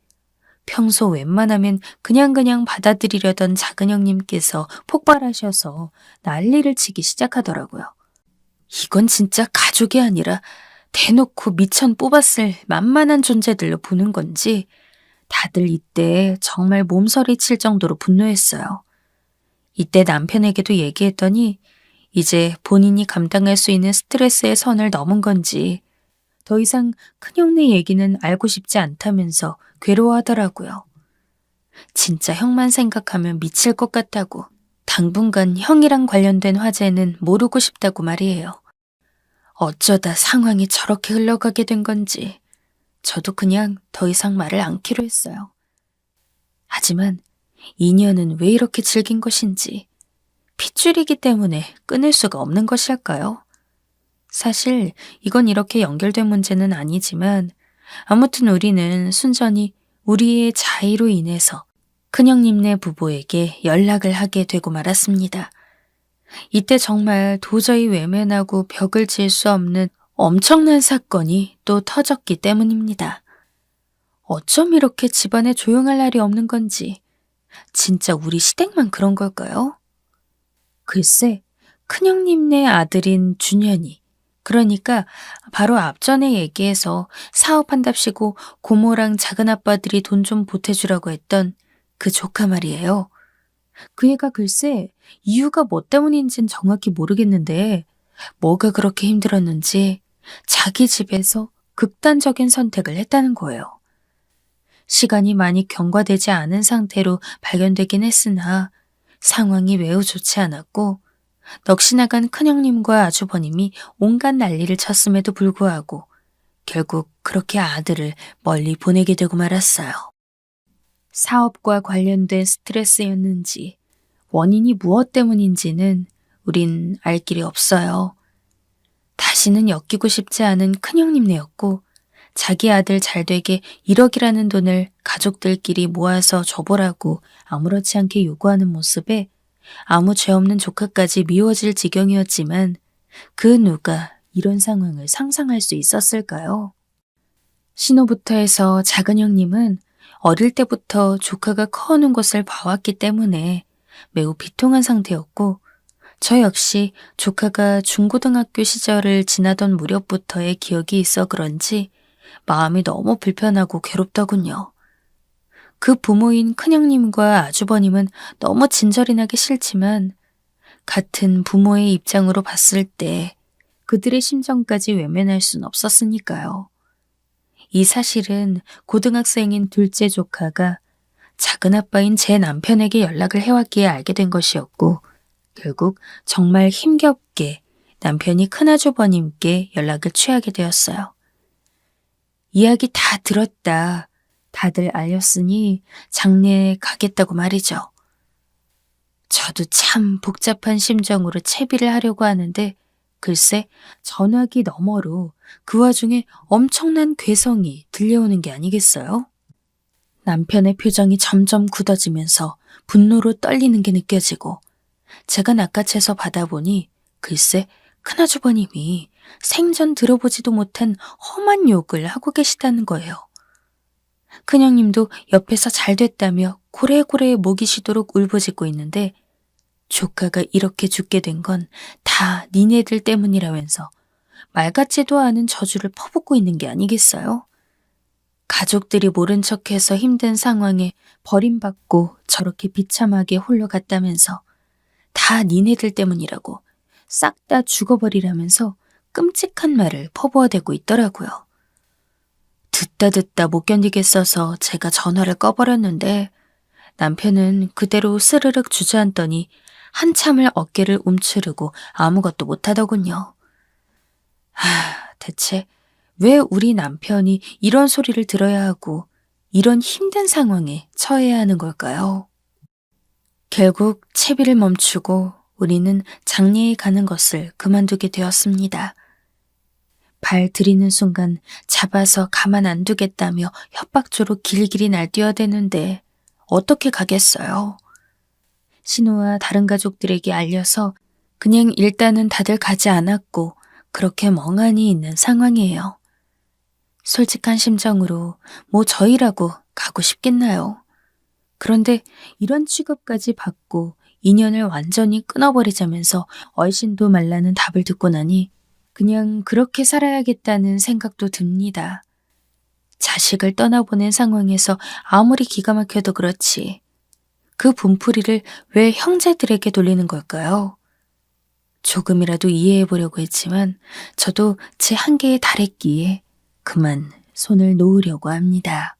평소 웬만하면 그냥 받아들이려던 작은 형님께서 폭발하셔서 난리를 치기 시작하더라고요. 이건 진짜 가족이 아니라 대놓고 미천 뽑았을 만만한 존재들로 보는 건지 다들 이때 정말 몸서리 칠 정도로 분노했어요. 이때 남편에게도 얘기했더니 이제 본인이 감당할 수 있는 스트레스의 선을 넘은 건지 더 이상 큰형네 얘기는 알고 싶지 않다면서 괴로워하더라고요. 진짜 형만 생각하면 미칠 것 같다고 당분간 형이랑 관련된 화제는 모르고 싶다고 말이에요. 어쩌다 상황이 저렇게 흘러가게 된 건지 저도 그냥 더 이상 말을 않기로 했어요. 하지만 인연은 왜 이렇게 질긴 것인지 핏줄이기 때문에 끊을 수가 없는 것일까요? 사실 이건 이렇게 연결된 문제는 아니지만 아무튼 우리는 순전히 우리의 자의로 인해서 큰형님네 부부에게 연락을 하게 되고 말았습니다. 이때 정말 도저히 외면하고 벽을 칠 수 없는 엄청난 사건이 또 터졌기 때문입니다. 어쩜 이렇게 집안에 조용할 날이 없는 건지 진짜 우리 시댁만 그런 걸까요? 글쎄, 큰형님네 아들인 준현이 그러니까 바로 앞전에 얘기해서 사업한답시고 고모랑 작은아빠들이 돈 좀 보태주라고 했던 그 조카 말이에요. 그 애가 글쎄 이유가 뭐 때문인진 정확히 모르겠는데 뭐가 그렇게 힘들었는지 자기 집에서 극단적인 선택을 했다는 거예요. 시간이 많이 경과되지 않은 상태로 발견되긴 했으나 상황이 매우 좋지 않았고 넋이 나간 큰형님과 아주버님이 온갖 난리를 쳤음에도 불구하고 결국 그렇게 아들을 멀리 보내게 되고 말았어요. 사업과 관련된 스트레스였는지 원인이 무엇 때문인지는 우린 알 길이 없어요. 다시는 엮이고 싶지 않은 큰형님네였고 자기 아들 잘되게 1억이라는 돈을 가족들끼리 모아서 줘보라고 아무렇지 않게 요구하는 모습에 아무 죄 없는 조카까지 미워질 지경이었지만 그 누가 이런 상황을 상상할 수 있었을까요? 신호부터 해서 작은 형님은 어릴 때부터 조카가 커오는 것을 봐왔기 때문에 매우 비통한 상태였고 저 역시 조카가 중고등학교 시절을 지나던 무렵부터의 기억이 있어 그런지 마음이 너무 불편하고 괴롭더군요. 그 부모인 큰형님과 아주버님은 너무 진절이 나기 싫지만 같은 부모의 입장으로 봤을 때 그들의 심정까지 외면할 순 없었으니까요. 이 사실은 고등학생인 둘째 조카가 작은 아빠인 제 남편에게 연락을 해왔기에 알게 된 것이었고, 결국 정말 힘겹게 남편이 큰아주버님께 연락을 취하게 되었어요. 이야기 다 들었다. 다들 알렸으니 장례에 가겠다고 말이죠. 저도 참 복잡한 심정으로 채비를 하려고 하는데 글쎄 전화기 너머로 그 와중에 엄청난 괴성이 들려오는 게 아니겠어요? 남편의 표정이 점점 굳어지면서 분노로 떨리는 게 느껴지고 제가 낚아채서 받아보니 글쎄 큰아주버님이 생전 들어보지도 못한 험한 욕을 하고 계시다는 거예요. 큰형님도 옆에서 잘 됐다며 고래고래 목이 쉬도록 울부짖고 있는데 조카가 이렇게 죽게 된 건 다 니네들 때문이라면서 말 같지도 않은 저주를 퍼붓고 있는 게 아니겠어요? 가족들이 모른 척해서 힘든 상황에 버림받고 저렇게 비참하게 홀로 갔다면서 다 니네들 때문이라고 싹 다 죽어버리라면서 끔찍한 말을 퍼부어대고 있더라고요. 듣다 못 견디겠어서 제가 전화를 꺼버렸는데 남편은 그대로 스르륵 주저앉더니 한참을 어깨를 움츠르고 아무것도 못하더군요. 대체 왜 우리 남편이 이런 소리를 들어야 하고 이런 힘든 상황에 처해야 하는 걸까요? 결국 채비를 멈추고 우리는 장례에 가는 것을 그만두게 되었습니다. 발 들이는 순간 잡아서 가만 안 두겠다며 협박조로 길길이 날뛰어대는데 어떻게 가겠어요? 신우와 다른 가족들에게 알려서 그냥 일단은 다들 가지 않았고 그렇게 멍하니 있는 상황이에요. 솔직한 심정으로 뭐 저희라고 가고 싶겠나요? 그런데 이런 취급까지 받고 인연을 완전히 끊어버리자면서 얼씬도 말라는 답을 듣고 나니 그냥 그렇게 살아야겠다는 생각도 듭니다. 자식을 떠나보낸 상황에서 아무리 기가 막혀도 그렇지 그 분풀이를 왜 형제들에게 돌리는 걸까요? 조금이라도 이해해보려고 했지만 저도 제 한계에 달했기에 그만 손을 놓으려고 합니다.